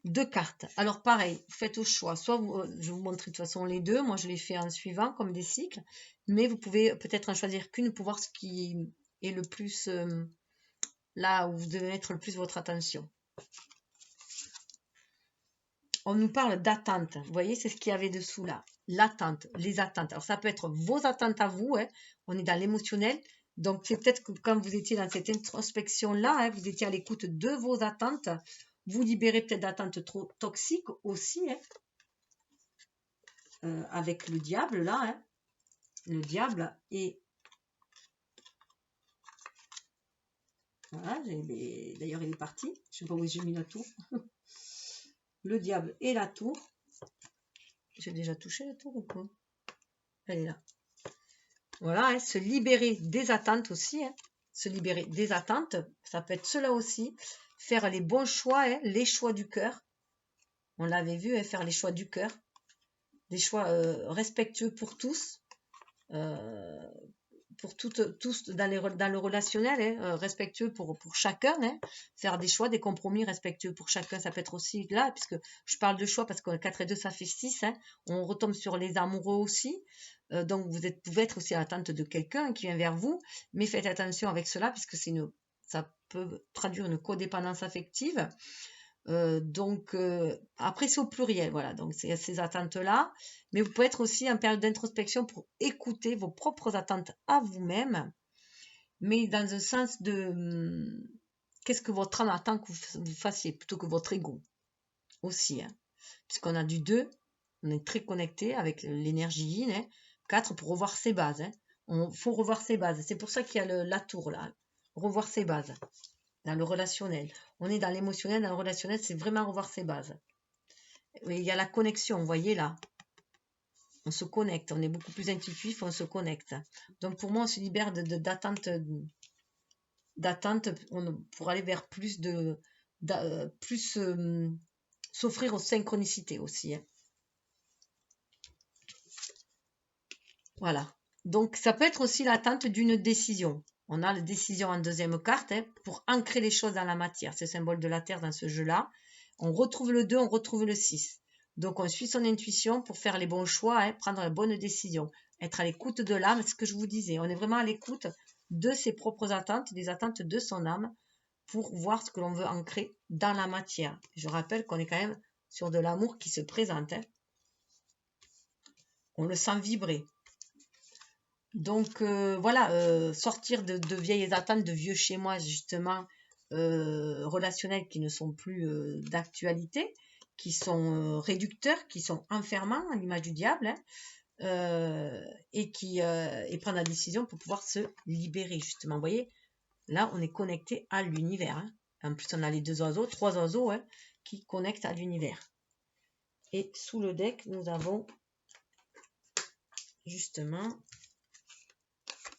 2 cartes. Alors, pareil, faites au choix. Soit, je vais vous montrer de toute façon les deux. Moi, je les fais en suivant, comme des cycles. Mais vous pouvez peut-être en choisir qu'une pour voir ce qui est le plus... là où vous devez mettre le plus votre attention. On nous parle d'attente. Vous voyez, c'est ce qu'il y avait dessous là. L'attente, les attentes. Alors, ça peut être vos attentes à vous. Hein. On est dans l'émotionnel. Donc, c'est peut-être que quand vous étiez dans cette introspection-là, hein, vous étiez à l'écoute de vos attentes. Vous libérez peut-être d'attentes trop toxiques aussi. Hein. Avec le diable, là. Hein. Le diable et... Voilà, d'ailleurs, il est parti. Je ne sais pas où j'ai mis la tour. Le diable et la tour. J'ai déjà touché la tour ou pas? Elle est là. Voilà, hein, se libérer des attentes aussi. Hein. Se libérer des attentes, ça peut être cela aussi. Faire les bons choix, hein, les choix du cœur. On l'avait vu, hein, faire les choix du cœur. Des choix respectueux pour tous. Pour tous dans le relationnel, hein, respectueux pour chacun. Hein. Faire des choix, des compromis respectueux pour chacun. Ça peut être aussi là, puisque je parle de choix parce que 4 et 2, ça fait 6. Hein. On retombe sur les amoureux aussi. Donc, vous pouvez être aussi à l'attente de quelqu'un qui vient vers vous. Mais faites attention avec cela, puisque ça peut traduire une codépendance affective. Après, c'est au pluriel. Voilà, donc c'est ces attentes-là. Mais vous pouvez être aussi en période d'introspection pour écouter vos propres attentes à vous-même. Mais dans un sens de... qu'est-ce que votre âme attend que vous fassiez plutôt que votre ego aussi. Hein. Puisqu'on a du 2, on est très connecté avec l'énergie yin. Hein. 4 pour revoir ses bases. Hein. Faut revoir ses bases. C'est pour ça qu'il y a la tour là. Revoir ses bases. Dans le relationnel. On est dans l'émotionnel, dans le relationnel, c'est vraiment revoir ses bases. Et il y a la connexion, vous voyez là. On se connecte, on est beaucoup plus intuitif, on se connecte. Donc pour moi, on se libère d'attente pour aller vers plus s'offrir aux synchronicités aussi. Hein. Voilà. Donc ça peut être aussi l'attente d'une décision. On a la décision en deuxième carte hein, pour ancrer les choses dans la matière. C'est le symbole de la Terre dans ce jeu-là. On retrouve le 2, on retrouve le 6. Donc, on suit son intuition pour faire les bons choix, hein, prendre la bonne décision. Être à l'écoute de l'âme, c'est ce que je vous disais. On est vraiment à l'écoute de ses propres attentes, des attentes de son âme, pour voir ce que l'on veut ancrer dans la matière. Je rappelle qu'on est quand même sur de l'amour qui se présente. Hein. On le sent vibrer. Donc, voilà, sortir de vieilles attentes, de vieux schémas, justement, relationnels qui ne sont plus d'actualité, qui sont réducteurs, qui sont enfermants à l'image du diable, hein, et prendre la décision pour pouvoir se libérer, justement. Vous voyez, là, on est connecté à l'univers. Hein. En plus, on a les 2 oiseaux, 3 oiseaux hein, qui connectent à l'univers. Et sous le deck, nous avons justement...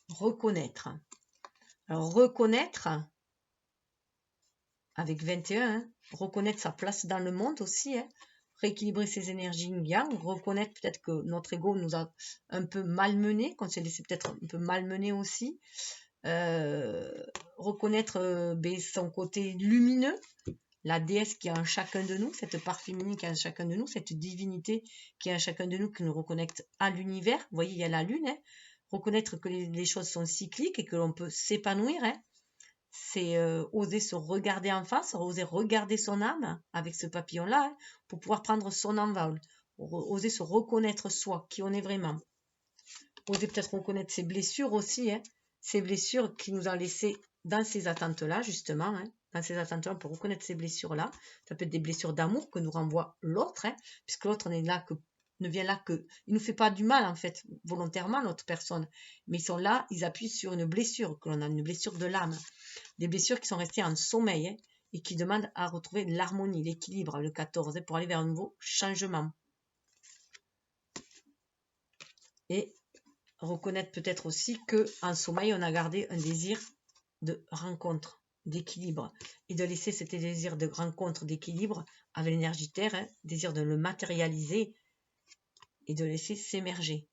reconnaître. Alors, reconnaître, avec 21, hein, reconnaître sa place dans le monde aussi, hein, rééquilibrer ses énergies yin-yang, reconnaître peut-être que notre ego nous a un peu malmené, qu'on s'est laissé peut-être un peu malmener aussi, reconnaître son côté lumineux, la déesse qui est en chacun de nous, cette part féminine qui est en chacun de nous, cette divinité qui est en chacun de nous, qui nous reconnecte à l'univers. Vous voyez, il y a la lune, hein, reconnaître que les choses sont cycliques et que l'on peut s'épanouir, hein. C'est oser se regarder en face, oser regarder son âme avec ce papillon-là, hein, pour pouvoir prendre son envol, oser se reconnaître soi, qui on est vraiment. Oser peut-être reconnaître ses blessures aussi, hein, ces blessures qui nous ont laissé dans ces attentes-là, justement. Hein, dans ces attentes-là, on peut reconnaître ces blessures-là. Ça peut être des blessures d'amour que nous renvoie l'autre, hein, puisque l'autre, on est là que ne vient là que... Il ne nous fait pas du mal, en fait, volontairement, notre personne. Mais ils sont là, ils appuient sur une blessure, que l'on a, une blessure de l'âme. Des blessures qui sont restées en sommeil, hein, et qui demandent à retrouver l'harmonie, l'équilibre, le 14, hein, pour aller vers un nouveau changement. Et reconnaître peut-être aussi qu'en sommeil, on a gardé un désir de rencontre, d'équilibre, et de laisser cet désir de rencontre, d'équilibre avec l'énergie terre, hein, désir de le matérialiser et de laisser s'émerger.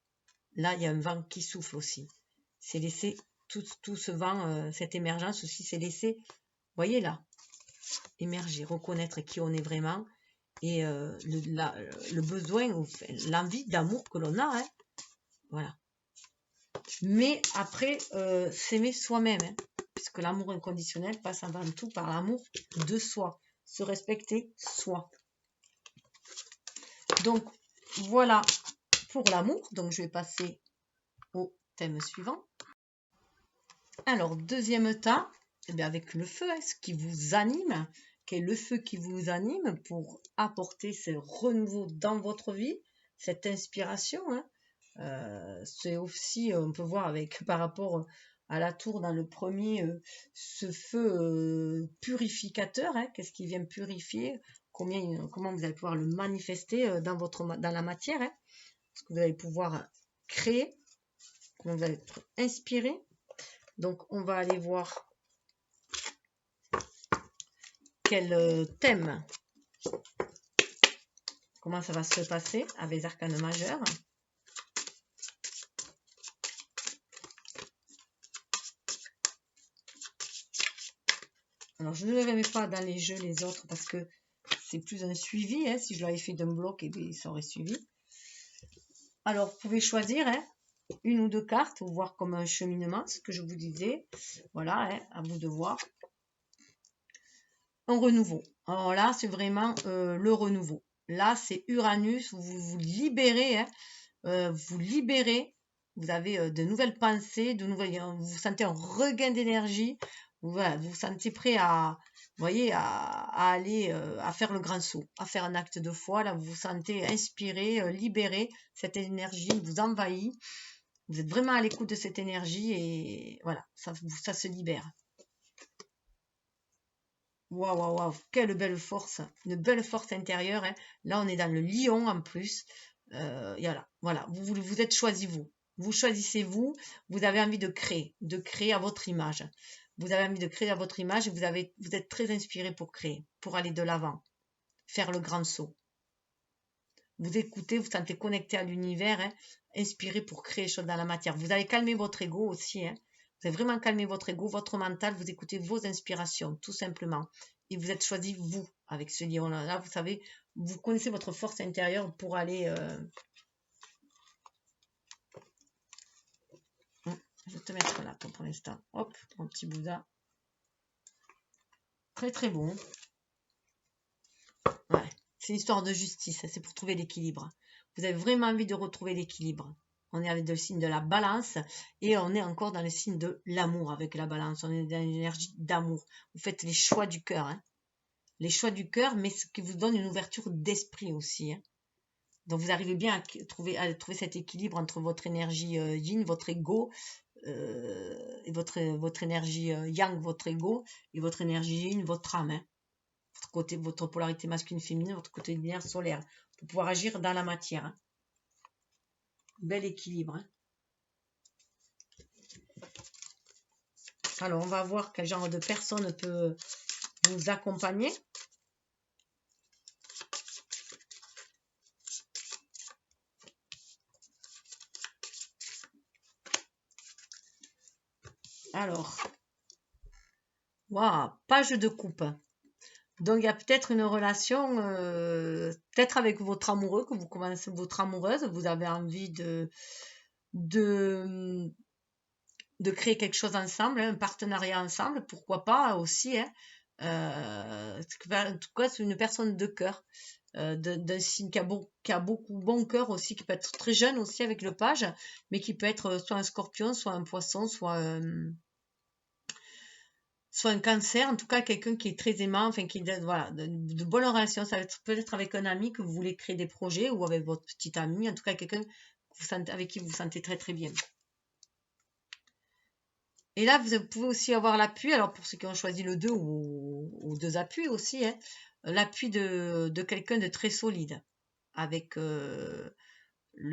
Là, il y a un vent qui souffle aussi. C'est laisser tout ce vent, cette émergence aussi, c'est laisser, voyez là, émerger, reconnaître qui on est vraiment et le besoin, l'envie d'amour que l'on a, hein, voilà. Mais après, s'aimer soi-même, hein, puisque l'amour inconditionnel passe avant tout par l'amour de soi, se respecter soi. Donc, voilà pour l'amour. Donc, je vais passer au thème suivant. Alors, deuxième temps, eh bien avec le feu, hein, ce qui vous anime, quel est le feu qui vous anime pour apporter ce renouveau dans votre vie, cette inspiration, hein. C'est aussi, on peut voir avec par rapport à la tour dans le premier, ce feu purificateur, hein, qu'est-ce qui vient purifier, comment vous allez pouvoir le manifester dans la matière, hein, ce que vous allez pouvoir créer, comment vous allez être inspiré. Donc on va aller voir quel thème, comment ça va se passer avec les arcanes majeures. Alors, je ne les mets pas dans les jeux, les autres, parce que c'est plus un suivi. Hein. Si je l'avais fait d'un bloc, eh bien, ça aurait suivi. Alors, vous pouvez choisir, hein, une ou deux cartes, ou voir comme un cheminement, ce que je vous disais. Voilà, hein, à vous de voir. Un renouveau. Alors là, c'est vraiment le renouveau. Là, c'est Uranus, vous vous libérez, hein, vous libérez. Vous avez de nouvelles pensées, vous sentez un regain d'énergie. Voilà, vous vous sentez prêt à, vous voyez, à aller, à faire le grand saut, à faire un acte de foi. Là, vous vous sentez inspiré, libéré. Cette énergie vous envahit. Vous êtes vraiment à l'écoute de cette énergie et voilà, ça se libère. Waouh, waouh, waouh, quelle belle force, une belle force intérieure, hein. Là, on est dans le lion en plus. Voilà, vous êtes choisi vous. Vous choisissez vous, vous avez envie de créer à votre image. Vous avez envie de créer à votre image et vous êtes très inspiré pour créer, pour aller de l'avant, faire le grand saut. Vous écoutez, vous sentez connecté à l'univers, hein, inspiré pour créer des choses dans la matière. Vous allez calmer votre ego aussi, hein. Vous avez vraiment calmé votre ego, votre mental, vous écoutez vos inspirations, tout simplement. Et vous êtes choisi, vous, avec ce lion-là. Là, vous savez, vous connaissez votre force intérieure pour aller... Je vais te mettre là, pour l'instant. Hop, mon petit Bouddha. Très, très bon. Ouais, c'est une histoire de justice, c'est pour trouver l'équilibre. Vous avez vraiment envie de retrouver l'équilibre. On est avec le signe de la balance et on est encore dans le signe de l'amour avec la balance. On est dans l'énergie d'amour. Vous faites les choix du cœur. Hein. Les choix du cœur, mais ce qui vous donne une ouverture d'esprit aussi. Hein. Donc vous arrivez bien à trouver cet équilibre entre votre énergie yin, votre ego, et votre énergie yang, votre ego, et votre énergie yin, votre âme. Hein. Votre côté, votre polarité masculine-féminine, votre côté lumière solaire, pour pouvoir agir dans la matière. Hein. Bel équilibre. Hein. Alors, on va voir quel genre de personne peut vous accompagner. Alors, waouh, page de coupe. Donc, il y a peut-être une relation, peut-être avec votre amoureux, que vous commencez, votre amoureuse, vous avez envie de créer quelque chose ensemble, hein, un partenariat ensemble, pourquoi pas aussi. Hein, en tout cas, c'est une personne de cœur, d'un signe qui a beaucoup bon cœur aussi, qui peut être très jeune aussi avec le page, mais qui peut être soit un scorpion, soit un poisson, soit soit un cancer, en tout cas quelqu'un qui est très aimant, enfin qui voilà, de bonnes relations. Ça va être peut-être avec un ami que vous voulez créer des projets ou avec votre petit ami, en tout cas quelqu'un avec qui vous vous sentez très très bien. Et là, vous pouvez aussi avoir l'appui, alors pour ceux qui ont choisi le 2 ou 2 appuis aussi, hein, l'appui de quelqu'un de très solide, avec le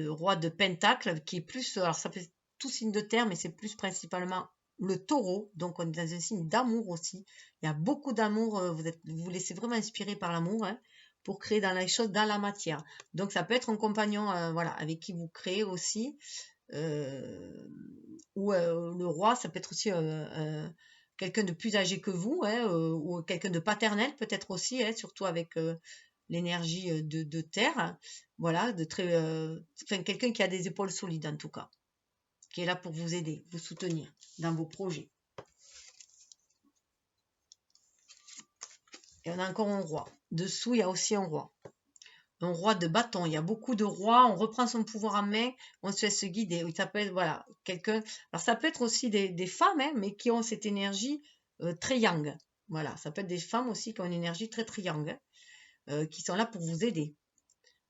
roi de Pentacle, qui est plus, alors ça peut être tout signe de terre, mais c'est plus principalement le taureau, donc on est dans un signe d'amour aussi. Il y a beaucoup d'amour, vous vous laissez vraiment inspirer par l'amour, hein, pour créer dans les choses, dans la matière. Donc ça peut être un compagnon, voilà, avec qui vous créez aussi. Ou le roi, ça peut être aussi quelqu'un de plus âgé que vous, hein, ou quelqu'un de paternel peut-être aussi, hein, surtout avec l'énergie de terre. Voilà, de très, enfin, quelqu'un qui a des épaules solides en tout cas, qui est là pour vous aider, vous soutenir dans vos projets. Et on a encore un roi. Dessous, il y a aussi un roi. Un roi de bâton. Il y a beaucoup de rois. On reprend son pouvoir en main. On se laisse guider. Ça peut être, voilà, quelqu'un. Alors, ça peut être aussi des femmes, hein, mais qui ont cette énergie très yang. Voilà, ça peut être des femmes aussi qui ont une énergie très très yang, hein, qui sont là pour vous aider.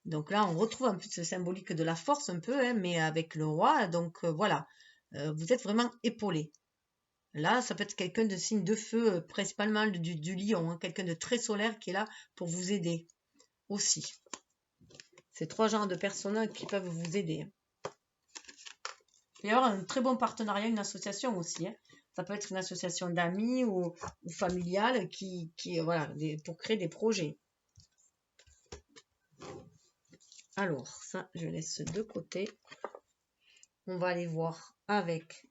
Donc là, on retrouve un peu ce symbolique de la force un peu, hein, mais avec le roi. Donc voilà, vous êtes vraiment épaulé. Là, ça peut être quelqu'un de signe de feu, principalement du lion, hein, quelqu'un de très solaire qui est là pour vous aider aussi. C'est 3 genres de personnes qui peuvent vous aider. Il peut y avoir un très bon partenariat, une association aussi, hein. Ça peut être une association d'amis ou familiale qui voilà, pour créer des projets. Alors, ça, je laisse de côté. On va aller voir avec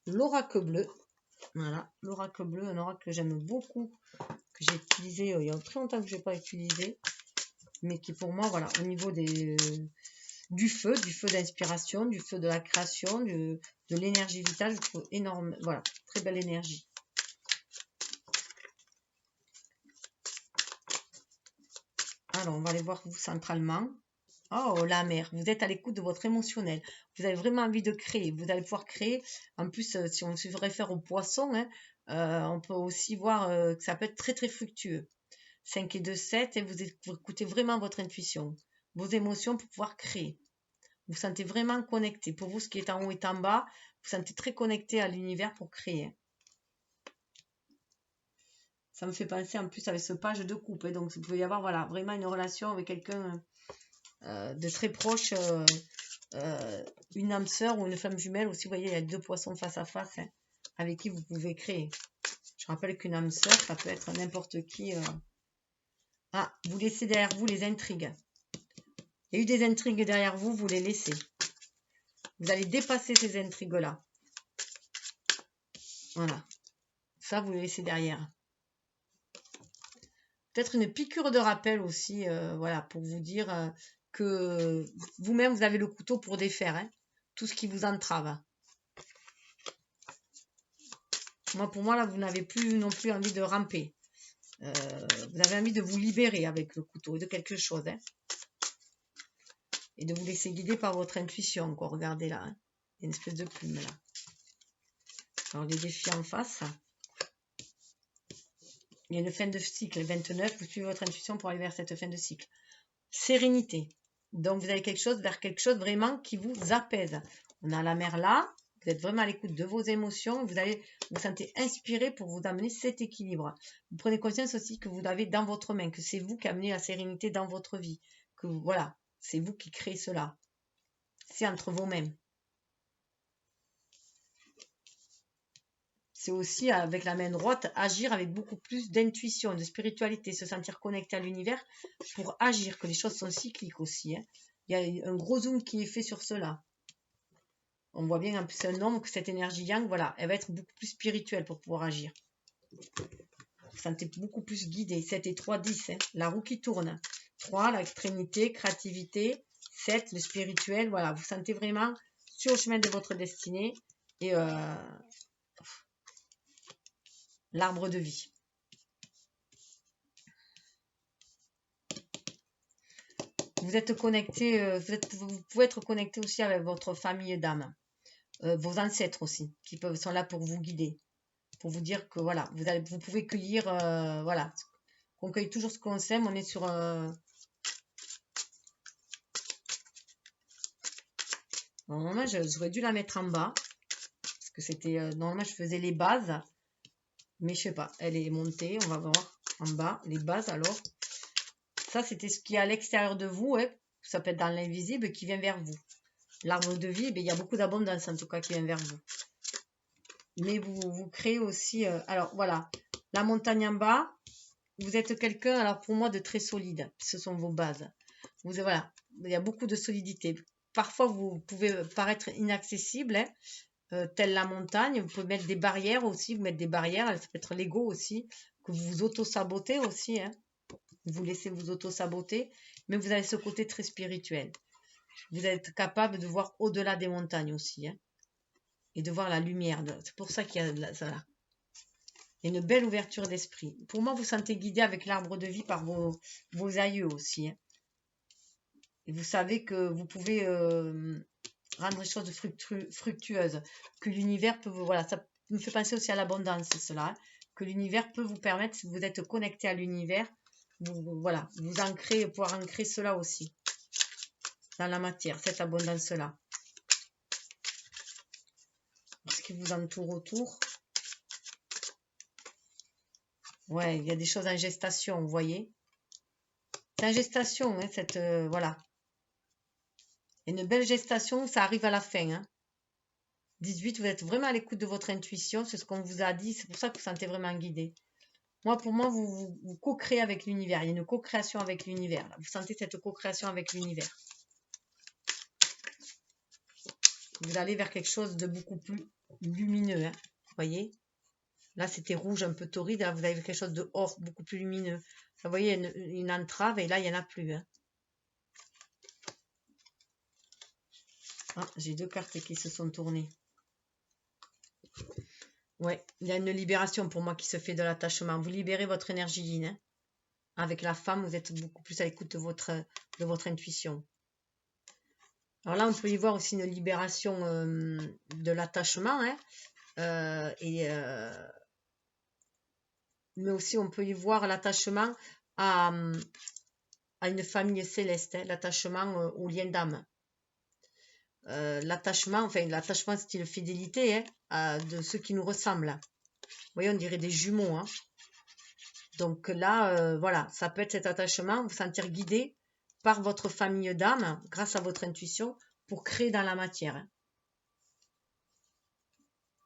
l'oracle bleu. Voilà, l'oracle bleu, un oracle que j'aime beaucoup, que j'ai utilisé il y a très longtemps que je n'ai pas utilisé, mais qui pour moi, voilà, au niveau du feu d'inspiration, du feu de la création, de l'énergie vitale, je trouve énorme, voilà, très belle énergie. Alors, on va aller voir vous centralement. Oh, la mer, vous êtes à l'écoute de votre émotionnel. Vous avez vraiment envie de créer. Vous allez pouvoir créer. En plus, si on se réfère au poisson, hein, on peut aussi voir que ça peut être très, très fructueux. 5 et 2, 7, et vous écoutez vraiment votre intuition, vos émotions pour pouvoir créer. Vous vous sentez vraiment connecté. Pour vous, ce qui est en haut est en bas. Vous vous sentez très connecté à l'univers pour créer. Ça me fait penser en plus avec ce page de coupe. Hein, donc, il peut y avoir voilà, vraiment une relation avec quelqu'un de très proche, une âme sœur ou une femme jumelle aussi. Vous voyez, il y a 2 poissons face à face, hein, avec qui vous pouvez créer. Je rappelle qu'une âme sœur, ça peut être n'importe qui. Ah, vous laissez derrière vous les intrigues. Il y a eu des intrigues derrière vous, vous les laissez. Vous allez dépasser ces intrigues-là. Voilà. Ça, vous les laissez derrière. Peut-être une piqûre de rappel aussi, voilà, pour vous dire que vous-même, vous avez le couteau pour défaire, hein, tout ce qui vous entrave. Moi, pour moi, là, vous n'avez plus non plus envie de ramper. Vous avez envie de vous libérer avec le couteau, de quelque chose, hein, et de vous laisser guider par votre intuition, quoi. Regardez là, hein. Il y a une espèce de plume, là. Alors, les défis en face. Il y a une fin de cycle, 29, vous suivez votre intuition pour aller vers cette fin de cycle. Sérénité. Donc, vous avez quelque chose vers quelque chose vraiment qui vous apaise. On a la mer là, vous êtes vraiment à l'écoute de vos émotions, vous allez vous sentez inspiré pour vous amener cet équilibre. Vous prenez conscience aussi que vous l'avez dans votre main, que c'est vous qui amenez la sérénité dans votre vie, que voilà, c'est vous qui créez cela. C'est entre vos mains. C'est aussi avec la main droite agir avec beaucoup plus d'intuition, de spiritualité, se sentir connecté à l'univers pour agir, que les choses sont cycliques aussi, hein. Il y a un gros zoom qui est fait sur cela. On voit bien en plus un homme que cette énergie yang, voilà, elle va être beaucoup plus spirituelle pour pouvoir agir. Vous vous sentez beaucoup plus guidé. 7 et 3, 10, hein, la roue qui tourne. 3, la trinité, créativité. 7, le spirituel, voilà, vous vous sentez vraiment sur le chemin de votre destinée et l'arbre de vie. Vous êtes connecté, vous pouvez être connecté aussi avec votre famille d'âme. vos ancêtres aussi, qui sont là pour vous guider, pour vous dire que voilà, vous pouvez cueillir, voilà, on cueille toujours ce qu'on sème, on est sur... Normalement, j'aurais dû la mettre en bas, parce que c'était... normalement, je faisais les bases, mais je sais pas, elle est montée, on va voir en bas, les bases alors. Ça, c'était ce qui est à l'extérieur de vous, hein. Ça peut être dans l'invisible qui vient vers vous. L'arbre de vie, il y a beaucoup d'abondance en tout cas qui vient vers vous. Mais vous créez aussi... alors voilà, la montagne en bas, vous êtes quelqu'un, alors pour moi, de très solide. Ce sont vos bases. Voilà, il y a beaucoup de solidité. Parfois, vous pouvez paraître inaccessible, hein, telle la montagne. Vous pouvez mettre des barrières aussi, vous mettre des barrières. Ça peut être l'ego aussi, que vous vous auto-sabotez aussi. Hein. Vous laissez vous auto-saboter, mais vous avez ce côté très spirituel. Vous êtes capable de voir au-delà des montagnes aussi, hein, et de voir la lumière. C'est pour ça qu'il y a ça là. Il y a une belle ouverture d'esprit. Pour moi, vous sentez guidé avec l'arbre de vie par vos aïeux aussi. Hein. Et vous savez que vous pouvez rendre les choses fructueuses, que l'univers peut vous... Voilà, ça me fait penser aussi à l'abondance, cela. Hein, que l'univers peut vous permettre, si vous êtes connecté à l'univers, voilà, vous ancrer, pouvoir ancrer cela aussi dans la matière, cette abondance-là. Ce qui vous entoure autour. Ouais, il y a des choses en gestation, vous voyez. C'est en gestation, hein, cette... voilà. Une belle gestation, ça arrive à la fin. Hein. 18, vous êtes vraiment à l'écoute de votre intuition, c'est ce qu'on vous a dit, c'est pour ça que vous vous sentez vraiment guidé. Pour moi, vous co-créez avec l'univers, il y a une co-création avec l'univers. Vous sentez cette co-création avec l'univers. Vous allez vers quelque chose de beaucoup plus lumineux, hein, vous voyez. Là, c'était rouge, un peu torride, là, vous avez quelque chose de or, beaucoup plus lumineux. Vous voyez, une entrave, et là, il n'y en a plus. Hein. Ah, j'ai deux cartes qui se sont tournées. Ouais, il y a une libération pour moi qui se fait de l'attachement. Vous libérez votre énergie yin. Hein. Avec la femme, vous êtes beaucoup plus à l'écoute de votre intuition. Alors là, on peut y voir aussi une libération de l'attachement. Hein, mais aussi, on peut y voir l'attachement à une famille céleste, hein, l'attachement au lien d'âme. L'attachement style fidélité, hein, de ceux qui nous ressemblent. Vous voyez, on dirait des jumeaux. Hein. Donc là, voilà, ça peut être cet attachement, vous sentir guidé par votre famille d'âme, grâce à votre intuition, pour créer dans la matière. Hein.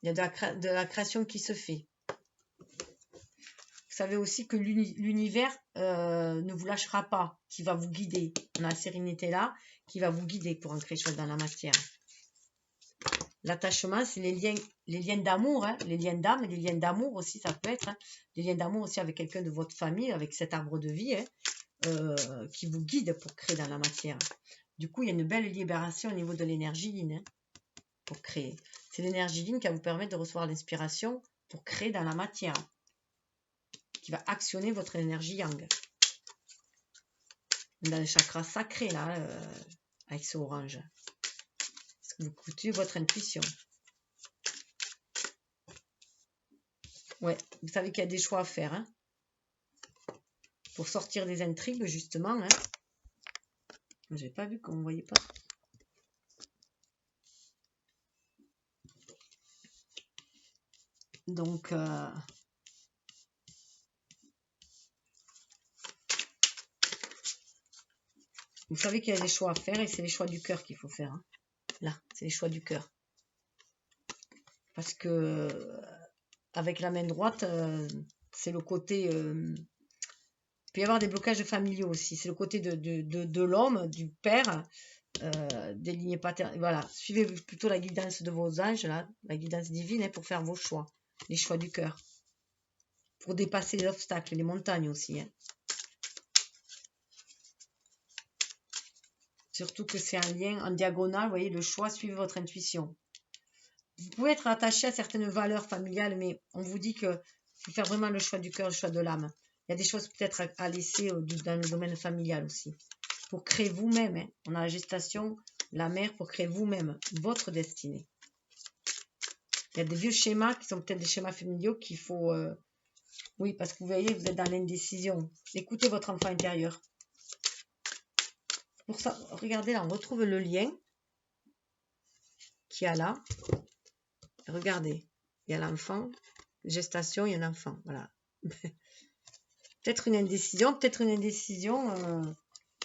Il y a de la création qui se fait. Vous savez aussi que l'univers ne vous lâchera pas, qui va vous guider. On a la sérénité là, qui va vous guider pour ancrer les choses dans la matière. L'attachement, c'est les liens d'amour, hein, les liens d'âme et les liens d'amour aussi, ça peut être. Hein, les liens d'amour aussi avec quelqu'un de votre famille, avec cet arbre de vie, hein, qui vous guide pour créer dans la matière. Du coup, il y a une belle libération au niveau de l'énergie yin, hein, pour créer. C'est l'énergie yin qui va vous permettre de recevoir l'inspiration pour créer dans la matière, qui va actionner votre énergie yang. Dans le chakra sacré, là, avec ce orange. Parce que vous écoutez votre intuition. Ouais, vous savez qu'il y a des choix à faire, hein, pour sortir des intrigues, justement. Hein. J'ai pas vu qu'on ne voyait pas. Donc, vous savez qu'il y a des choix à faire et c'est les choix du cœur qu'il faut faire. Hein. Là, c'est les choix du cœur. Parce que avec la main droite, c'est le côté... il peut y avoir des blocages familiaux aussi. C'est le côté de l'homme, du père, des lignées paternelles. Voilà, suivez plutôt la guidance de vos anges, là, la guidance divine, hein, pour faire vos choix. Les choix du cœur. Pour dépasser les obstacles, les montagnes aussi. Hein. Surtout que c'est un lien en diagonale, vous voyez, le choix, suivez votre intuition. Vous pouvez être attaché à certaines valeurs familiales, mais on vous dit que faut faire vraiment le choix du cœur, le choix de l'âme. Il y a des choses peut-être à laisser dans le domaine familial aussi. Pour créer vous-même, hein. On a la gestation, la mère, pour créer vous-même votre destinée. Il y a des vieux schémas qui sont peut-être des schémas familiaux qu'il faut... Oui, parce que vous voyez, vous êtes dans l'indécision. Écoutez votre enfant intérieur. Pour ça, regardez là, on retrouve le lien qu'il y a là. Regardez, il y a l'enfant, gestation, il y a un enfant. Voilà. Peut-être une indécision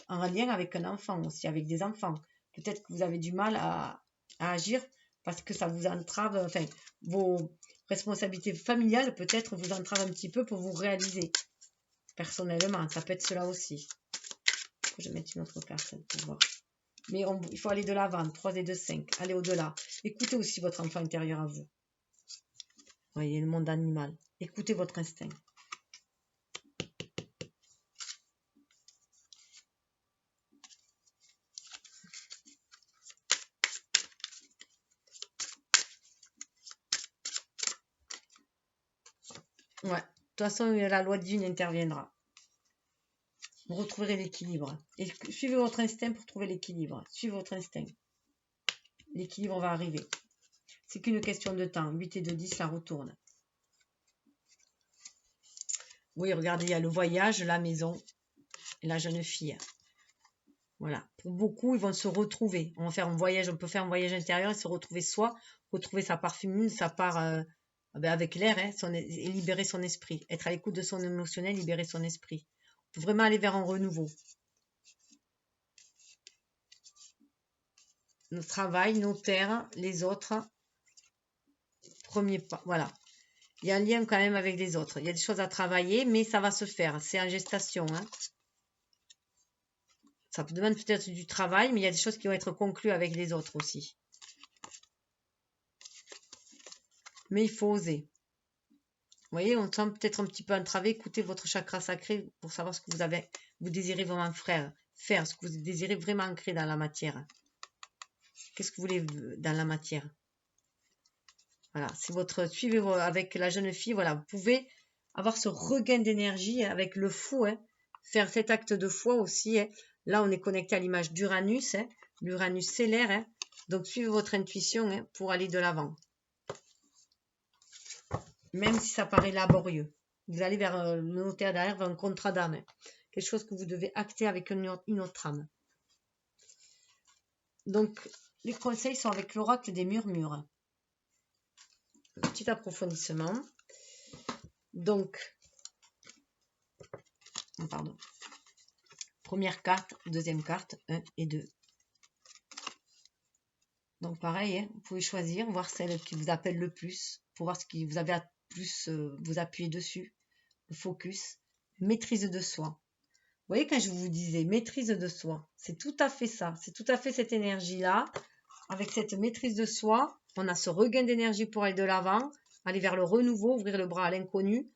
en lien avec un enfant aussi, avec des enfants. Peut-être que vous avez du mal à agir parce que ça vous entrave, enfin, vos responsabilités familiales peut-être vous entravent un petit peu pour vous réaliser personnellement. Ça peut être cela aussi. Je vais mettre une autre carte pour voir. Mais il faut aller de l'avant, 3 et 2, 5. Allez au-delà. Écoutez aussi votre enfant intérieur à vous. Vous voyez, le monde animal. Écoutez votre instinct. Ouais. De toute façon, la loi divine interviendra. Vous retrouverez l'équilibre. Et suivez votre instinct pour trouver l'équilibre. Suivez votre instinct. L'équilibre va arriver. C'est qu'une question de temps. 8 et 2, 10, la retourne. Oui, regardez, il y a le voyage, la maison et la jeune fille. Voilà. Pour beaucoup, ils vont se retrouver. On va faire un voyage, on peut faire un voyage intérieur et se retrouver soi, retrouver sa part féminine, sa part avec l'air, hein, et libérer son esprit. Être à l'écoute de son émotionnel, libérer son esprit. On peut vraiment aller vers un renouveau. Notre travail, nos terres, les autres. Premier pas, voilà. Il y a un lien quand même avec les autres. Il y a des choses à travailler, mais ça va se faire. C'est en gestation. Hein. Ça demande peut-être du travail, mais il y a des choses qui vont être conclues avec les autres aussi. Mais il faut oser. Vous voyez, on sent peut-être un petit peu entravé. Écoutez votre chakra sacré pour savoir ce que vous désirez vraiment faire, ce que vous désirez vraiment ancrer dans la matière. Qu'est-ce que vous voulez dans la matière? Voilà, c'est suivez avec la jeune fille, voilà, vous pouvez avoir ce regain d'énergie avec le fou, hein, faire cet acte de foi aussi. Hein. Là, on est connecté à l'image d'Uranus, hein, l'Uranus stellaire. Hein. Donc, suivez votre intuition hein, pour aller de l'avant. Même si ça paraît laborieux. Vous allez vers le notaire derrière, vers un contrat d'âme. Hein. Quelque chose que vous devez acter avec une autre âme. Donc, les conseils sont avec l'oracle des murmures. Petit approfondissement. Donc, pardon. Première carte, deuxième carte, 1 et 2. Donc pareil, hein, vous pouvez choisir, voir celle qui vous appelle le plus, pour voir ce qui vous avez à plus vous appuyer dessus. Le focus, maîtrise de soi. Vous voyez quand je vous disais maîtrise de soi, c'est tout à fait ça, c'est tout à fait cette énergie-là. Avec cette maîtrise de soi, on a ce regain d'énergie pour aller de l'avant, aller vers le renouveau, ouvrir le bras à l'inconnu.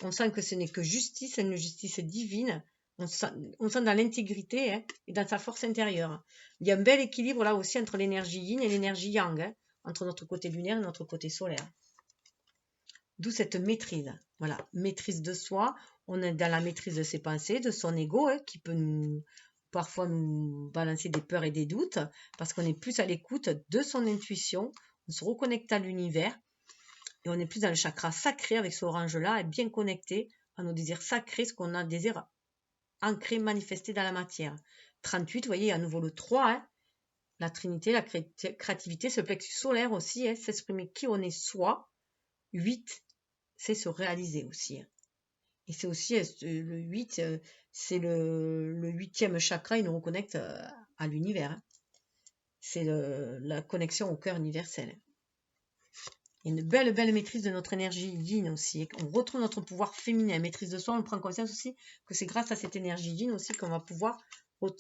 On sent que ce n'est que justice, une justice divine. On sent dans l'intégrité hein, et dans sa force intérieure. Il y a un bel équilibre là aussi entre l'énergie yin et l'énergie yang, hein, entre notre côté lunaire et notre côté solaire. D'où cette maîtrise. Voilà, maîtrise de soi. On est dans la maîtrise de ses pensées, de son ego, hein, qui peut parfois nous balancer des peurs et des doutes, parce qu'on est plus à l'écoute de son intuition. On se reconnecte à l'univers. Et on est plus dans le chakra sacré avec ce orange-là, et bien connecté à nos désirs sacrés, ce qu'on a désir ancré, manifesté dans la matière. 38, vous voyez, à nouveau le 3, hein, la trinité, la créativité, ce plexus solaire aussi, hein, s'exprimer qui on est soi. 8, c'est se réaliser aussi. Hein. Et c'est aussi, le 8, c'est le 8e chakra, il nous reconnecte à l'univers. Hein. C'est la connexion au cœur universel. Il y a une belle maîtrise de notre énergie yin aussi. On retrouve notre pouvoir féminin, maîtrise de soi. On prend conscience aussi que c'est grâce à cette énergie yin aussi qu'on va pouvoir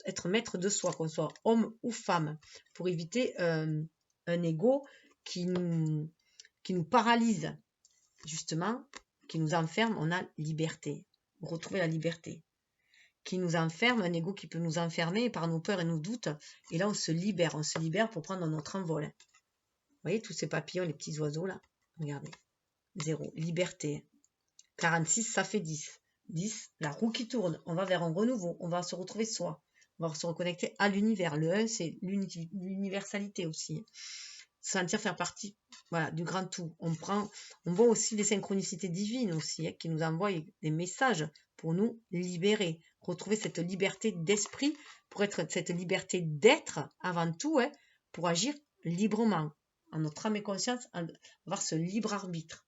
être maître de soi, qu'on soit homme ou femme, pour éviter un ego qui nous paralyse, justement, qui nous enferme. On a liberté. Retrouver la liberté. Qui nous enferme, un ego qui peut nous enfermer par nos peurs et nos doutes. Et là, on se libère pour prendre notre envol. Vous voyez tous ces papillons, les petits oiseaux là. Regardez. 0. Liberté. 46, ça fait 10. 10, la roue qui tourne. On va vers un renouveau. On va se retrouver soi. On va se reconnecter à l'univers. Le 1, c'est l'universalité aussi. sentir faire partie, voilà, du grand tout. On voit aussi les synchronicités divines aussi, hein, qui nous envoient des messages pour nous libérer, retrouver cette liberté d'esprit, pour être cette liberté d'être avant tout, hein, pour agir librement, en notre âme et conscience, avoir ce libre arbitre.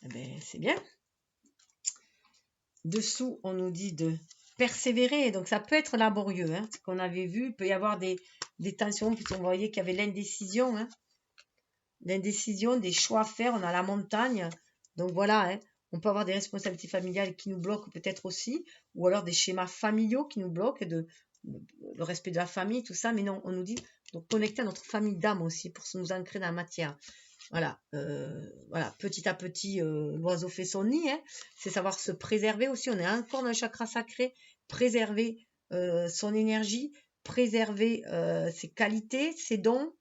Eh ben, c'est bien. Dessous, on nous dit de persévérer, donc ça peut être laborieux, hein, ce qu'on avait vu, il peut y avoir des tensions, puis on voyait qu'il y avait l'indécision, hein, l'indécision, des choix à faire, on a la montagne, donc voilà, hein, on peut avoir des responsabilités familiales qui nous bloquent peut-être aussi, ou alors des schémas familiaux qui nous bloquent, le respect de la famille, tout ça, mais non, on nous dit de connecter à notre famille d'âme aussi, pour se nous ancrer dans la matière. Voilà, voilà, petit à petit, l'oiseau fait son nid, hein, c'est savoir se préserver aussi, on est encore dans le chakra sacré, préserver son énergie, préserver ses qualités, ses dons,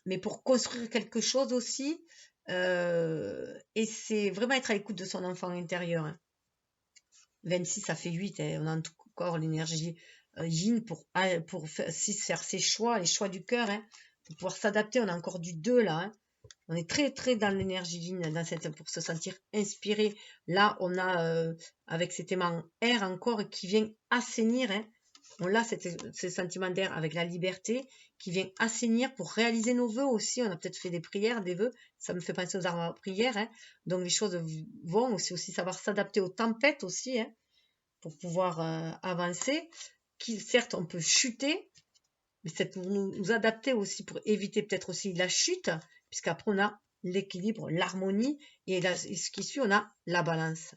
mais pour construire quelque chose aussi, et c'est vraiment être à l'écoute de son enfant intérieur. Hein. 26, ça fait 8, hein, on a encore l'énergie yin pour faire ses choix, les choix du cœur, hein, pour pouvoir s'adapter, on a encore du 2 là, hein. On est très très dans l'énergie yin, pour se sentir inspiré. Là, on a avec cet aimant air encore qui vient assainir. Hein. On a ce sentiment d'air avec la liberté qui vient assainir pour réaliser nos vœux aussi. On a peut-être fait des prières, des vœux. Ça me fait penser aux armes à prière. Hein. Donc les choses vont aussi savoir s'adapter aux tempêtes aussi, hein, pour pouvoir avancer. Certes, on peut chuter, mais c'est pour nous adapter aussi, pour éviter peut-être aussi la chute, puisqu'après on a l'équilibre, l'harmonie, et ce qui suit, on a la balance.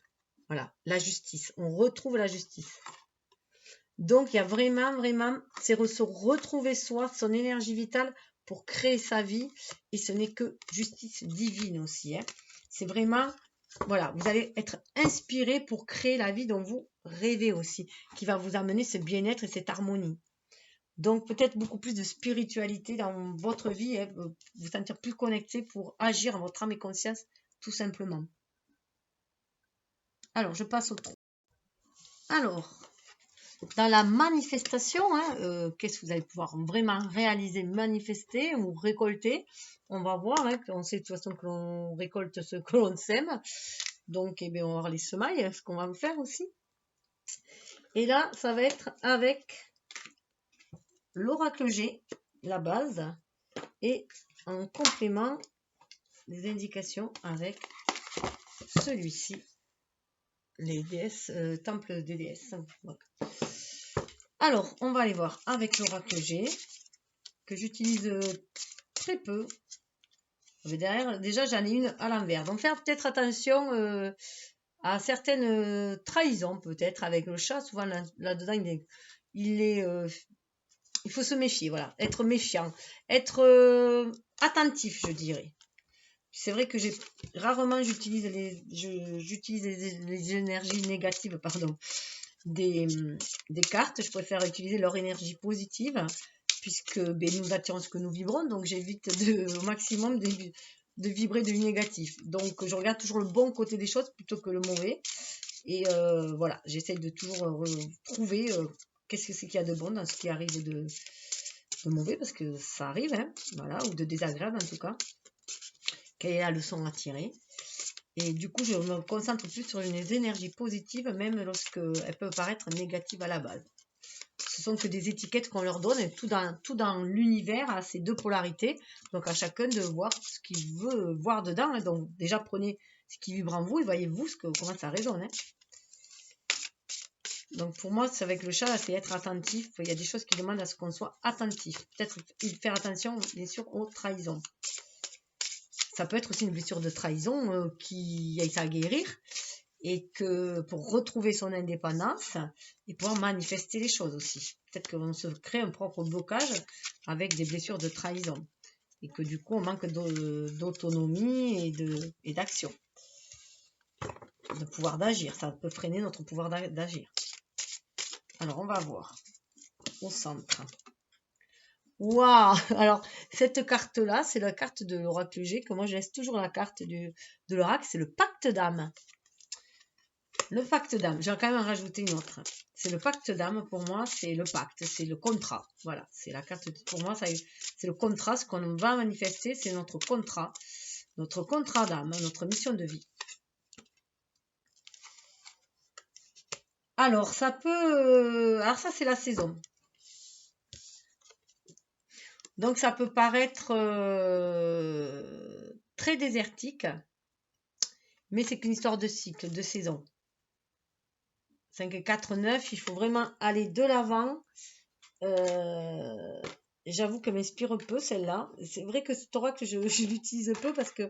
Voilà, la justice. On retrouve la justice. Donc, il y a vraiment, c'est se retrouver soi, son énergie vitale pour créer sa vie, et ce n'est que justice divine aussi. Hein. C'est vraiment, voilà, vous allez être inspiré pour créer la vie dont vous rêvez aussi, qui va vous amener ce bien-être et cette harmonie. Donc, peut-être beaucoup plus de spiritualité dans votre vie, hein, vous sentir plus connecté pour agir en votre âme et conscience, tout simplement. Alors, je passe au 3. Alors, dans la manifestation, hein, qu'est-ce que vous allez pouvoir vraiment réaliser, manifester ou récolter? On va voir, hein, on sait de toute façon que l'on récolte ce que l'on sème. Donc, eh bien, on va voir les semailles, ce qu'on va faire aussi. Et là, ça va être avec l'oracle G, la base, et en complément, des indications avec celui-ci, les déesses, temples des déesses. Voilà. Alors, on va aller voir avec l'oracle G, que j'utilise très peu. Mais derrière, déjà, j'en ai une à l'envers. Donc, faire peut-être attention à certaines trahisons, peut-être, avec le chat. Souvent, là-dedans, il faut se méfier, voilà. Être méfiant. Être attentif, je dirais. C'est vrai que rarement j'utilise les énergies négatives, pardon, des cartes. Je préfère utiliser leur énergie positive, puisque nous attirons ce que nous vibrons, donc j'évite au maximum de vibrer du négatif. Donc je regarde toujours le bon côté des choses plutôt que le mauvais. Et voilà, j'essaie de toujours trouver qu'est-ce que c'est qu'il y a de bon dans ce qui arrive de mauvais, parce que ça arrive, hein, voilà, ou de désagréable en tout cas. Quelle est la leçon à tirer? Et du coup, je me concentre plus sur les énergies positives, même lorsqu'elles peuvent paraître négatives à la base. Ce sont que des étiquettes qu'on leur donne, et tout dans l'univers a ces deux polarités. Donc à chacun de voir ce qu'il veut voir dedans. Hein. Donc déjà, prenez ce qui vibre en vous et voyez-vous comment ça résonne. Hein. Donc pour moi, c'est avec le chat, c'est être attentif. Il y a des choses qui demandent à ce qu'on soit attentif. Peut-être faire attention, bien sûr, aux trahisons. Ça peut être aussi une blessure de trahison qui aille à guérir, et que pour retrouver son indépendance et pouvoir manifester les choses aussi. Peut-être qu'on se crée un propre blocage avec des blessures de trahison, et que du coup on manque d'autonomie et d'action, de pouvoir d'agir. Ça peut freiner notre pouvoir d'agir. Alors on va voir au centre. Waouh! Alors, cette carte-là, c'est la carte de l'oracle G, que moi je laisse toujours la carte de l'oracle, c'est le pacte d'âme. Le pacte d'âme, j'ai quand même rajouté une autre. C'est le pacte d'âme, pour moi, c'est le pacte, c'est le contrat. Voilà, c'est la carte, pour moi, c'est le contrat, ce qu'on va manifester, c'est notre contrat d'âme, notre mission de vie. Alors, ça peut... Alors ça, c'est la saison. Donc, ça peut paraître très désertique, mais c'est qu'une histoire de cycle, de saison. 5, 4, 9, il faut vraiment aller de l'avant. J'avoue qu'elle m'inspire peu, celle-là. C'est vrai que cet oracle, je l'utilise peu parce que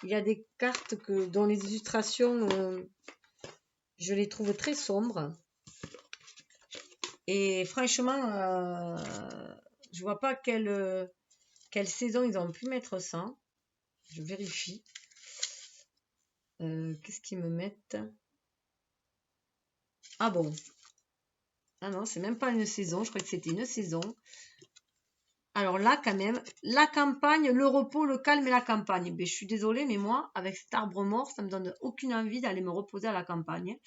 il y a des cartes dont les illustrations, je les trouve très sombres. Et franchement, je vois pas quelle saison ils ont pu mettre ça. Je vérifie. Qu'est-ce qu'ils me mettent? Ah bon. Ah non, c'est même pas une saison. Je crois que c'était une saison. Alors là, quand même, la campagne, le repos, le calme et la campagne. Ben, je suis désolée, mais moi, avec cet arbre mort, ça me donne aucune envie d'aller me reposer à la campagne.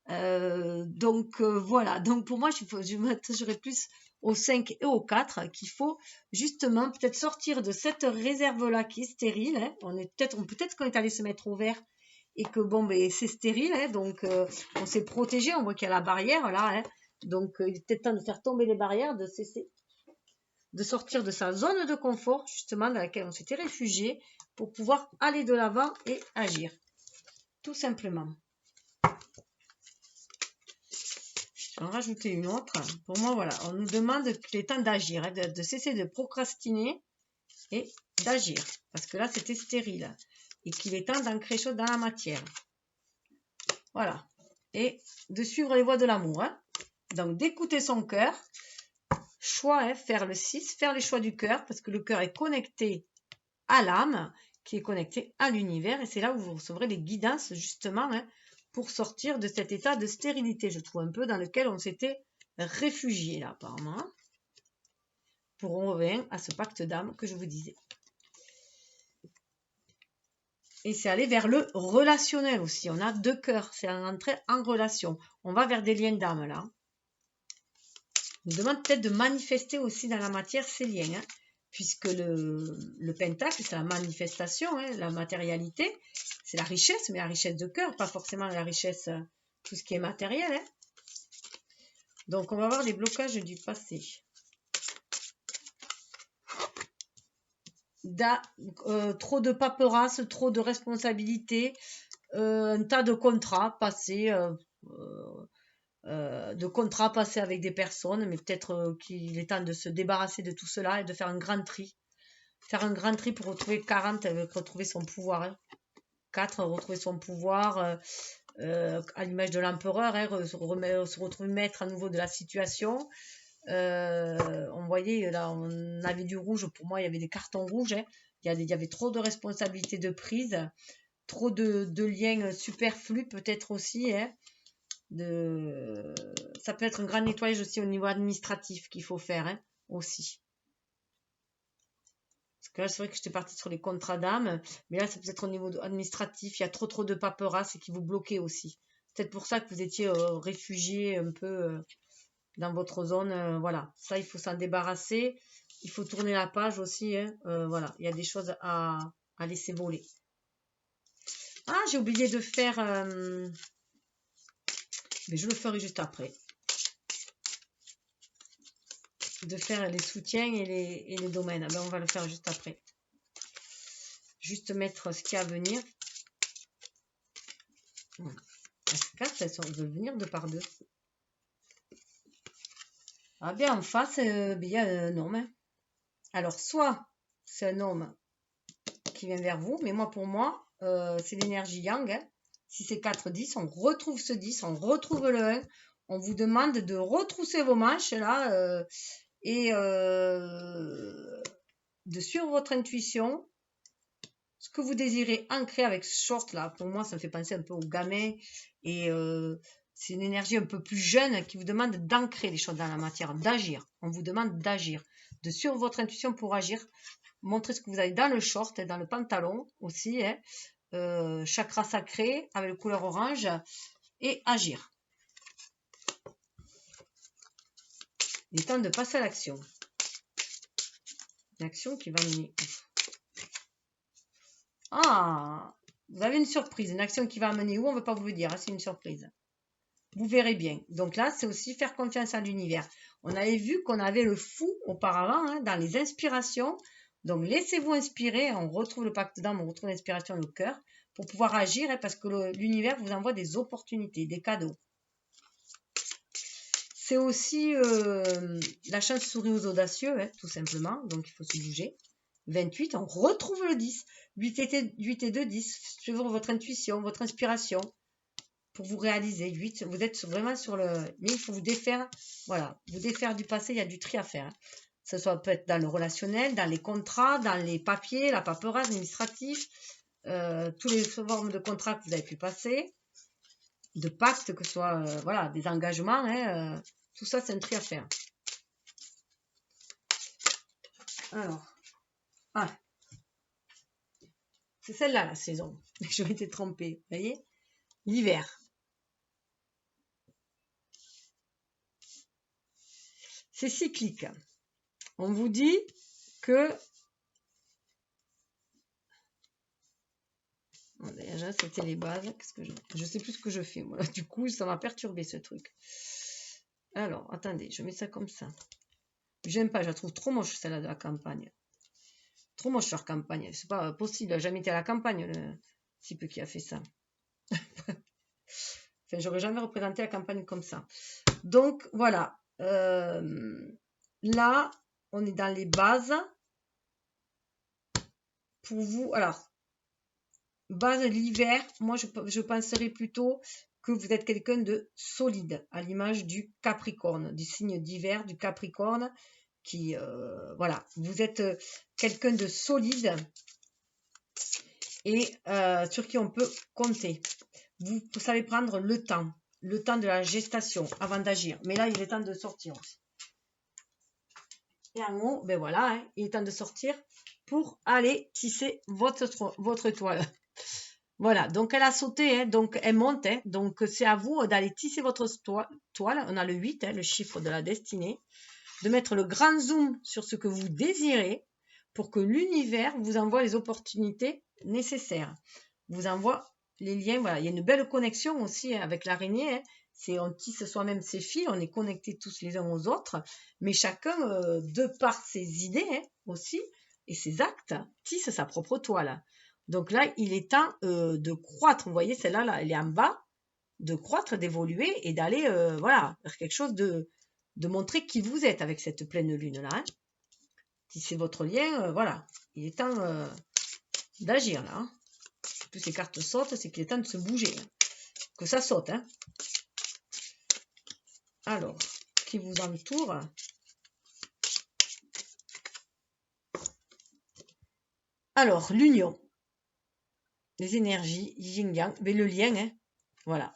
Donc voilà, donc pour moi je m'attacherai plus au 5 et au 4 qu'il faut justement peut-être sortir de cette réserve là qui est stérile, hein. Peut-être qu'on est allé se mettre au vert et que bon ben c'est stérile, hein, donc on s'est protégé, on voit qu'il y a la barrière là, hein, donc il est peut-être temps de faire tomber les barrières, de cesser de sortir de sa zone de confort justement dans laquelle on s'était réfugié pour pouvoir aller de l'avant et agir tout simplement. En rajouter une autre. Pour moi, voilà, on nous demande qu'il est temps d'agir, hein, de cesser de procrastiner et d'agir. Parce que là, c'était stérile. Et qu'il est temps d'ancrer chose dans la matière. Voilà. Et de suivre les voies de l'amour. Hein. Donc, d'écouter son cœur. Choix, hein, faire le 6, faire les choix du cœur. Parce que le cœur est connecté à l'âme, qui est connecté à l'univers. Et c'est là où vous recevrez les guidances, justement, hein, pour sortir de cet état de stérilité, je trouve, un peu dans lequel on s'était réfugié, là, apparemment. Pour on revient à ce pacte d'âme que je vous disais. Et c'est aller vers le relationnel aussi. On a deux cœurs, c'est entrer en relation. On va vers des liens d'âme, là. On nous demande peut-être de manifester aussi dans la matière ces liens, hein, puisque le pentacle, c'est la manifestation, hein, la matérialité, c'est la richesse, mais la richesse de cœur, pas forcément la richesse, tout ce qui est matériel. Hein. Donc, on va voir les blocages du passé. Trop de paperasse, trop de responsabilités, un tas de contrats passés, avec des personnes, mais peut-être qu'il est temps de se débarrasser de tout cela et de faire un grand tri. Faire un grand tri pour retrouver 40, retrouver son pouvoir. Hein. 4, retrouver son pouvoir à l'image de l'empereur, hein, se retrouver maître à nouveau de la situation. On voyait, là, on avait du rouge, pour moi, il y avait des cartons rouges. Hein. Il y avait trop de responsabilités de prise, trop de liens superflus, peut-être aussi. Hein. Ça peut être un grand nettoyage aussi au niveau administratif qu'il faut faire, hein, aussi. Parce que là, c'est vrai que j'étais partie sur les contrats d'âme, mais là, c'est peut-être au niveau administratif, il y a trop de paperasse et qui vous bloquait aussi. C'est peut-être pour ça que vous étiez réfugié un peu dans votre zone. Voilà, ça, il faut s'en débarrasser. Il faut tourner la page aussi. Hein. Voilà, il y a des choses à laisser voler. Ah, j'ai oublié de faire... mais je le ferai juste après. De faire les soutiens et les domaines. Ben, on va le faire juste après. Juste mettre ce qu'il y a à venir. Voilà. Ces cartes, elles veulent venir de par deux. Ah bien, en face, il y a un homme. Hein. Alors, soit c'est un homme qui vient vers vous, mais moi, pour moi, c'est l'énergie yang. Hein. Si c'est 4, 10, on retrouve ce 10, on retrouve le 1. On vous demande de retrousser vos manches, là, et de suivre votre intuition. Ce que vous désirez ancrer avec ce short là, pour moi ça me fait penser un peu au gamin et c'est une énergie un peu plus jeune qui vous demande d'ancrer les choses dans la matière, d'agir. On vous demande d'agir, de suivre votre intuition pour agir, montrer ce que vous avez dans le short et dans le pantalon aussi, hein. Chakra sacré avec la couleur orange, et agir. Il est temps de passer à l'action. Une action qui va mener... Ah, vous avez une surprise. Une action qui va amener où? On ne veut pas vous le dire. Hein, c'est une surprise. Vous verrez bien. Donc là, c'est aussi faire confiance à l'univers. On avait vu qu'on avait le fou auparavant hein, dans les inspirations. Donc laissez-vous inspirer. On retrouve le pacte d'âme, on retrouve l'inspiration, le cœur pour pouvoir agir hein, parce que l'univers vous envoie des opportunités, des cadeaux. C'est aussi la chance sourit aux audacieux, hein, tout simplement. Donc il faut se bouger. 28, on retrouve le 10. 8 et 2, 10. Suivre votre intuition, votre inspiration. Pour vous réaliser. 8, vous êtes vraiment sur le... Mais il faut vous défaire, voilà, vous défaire du passé, il y a du tri à faire. Ce soit peut-être dans le relationnel, dans les contrats, dans les papiers, la paperasse, administratif, tous les formes de contrats que vous avez pu passer, de pactes, que ce soit, voilà, des engagements, hein, tout ça, c'est un tri à faire. Alors, ah, c'est celle-là, la saison. Je m'étais trompée, vous voyez, l'hiver. C'est cyclique. On vous dit que... Bon, déjà, c'était les bases. Qu'est-ce que je sais plus ce que je fais, moi. Du coup, ça m'a perturbé, ce truc. Alors, attendez, je mets ça comme ça. J'aime pas, je la trouve trop moche, celle-là de la campagne. Trop moche, leur campagne. C'est pas possible, il n'a jamais été à la campagne, le type qui a fait ça. Enfin, j'aurais jamais représenté la campagne comme ça. Donc, voilà. Là, on est dans les bases. Pour vous, alors, base de l'hiver, moi, je penserais plutôt que vous êtes quelqu'un de solide, à l'image du Capricorne, du signe d'hiver, du Capricorne, qui, voilà, vous êtes quelqu'un de solide et sur qui on peut compter. Vous savez prendre le temps de la gestation avant d'agir. Mais là, il est temps de sortir aussi. Et en haut, ben voilà, hein, il est temps de sortir pour aller tisser votre toile. Voilà, donc elle a sauté, hein, donc elle monte, hein, donc c'est à vous d'aller tisser votre toile. On a le 8, hein, le chiffre de la destinée, de mettre le grand zoom sur ce que vous désirez pour que l'univers vous envoie les opportunités nécessaires. Vous envoie les liens, voilà, il y a une belle connexion aussi hein, avec l'araignée, hein. On tisse soi-même ses fils, on est connectés tous les uns aux autres, mais chacun, de par ses idées hein, aussi, et ses actes, tisse sa propre toile. Donc là, il est temps de croître. Vous voyez, celle-là, là, elle est en bas, de croître, d'évoluer et d'aller voilà, vers quelque chose de montrer qui vous êtes avec cette pleine lune-là. Hein. Si c'est votre lien, voilà, il est temps d'agir là. Hein. Plus ces cartes sautent, c'est qu'il est temps de se bouger. Hein. Que ça saute. Hein. Alors, qui vous entoure. Alors, l'union. Les énergies, yin-yang, mais le lien, hein. Voilà.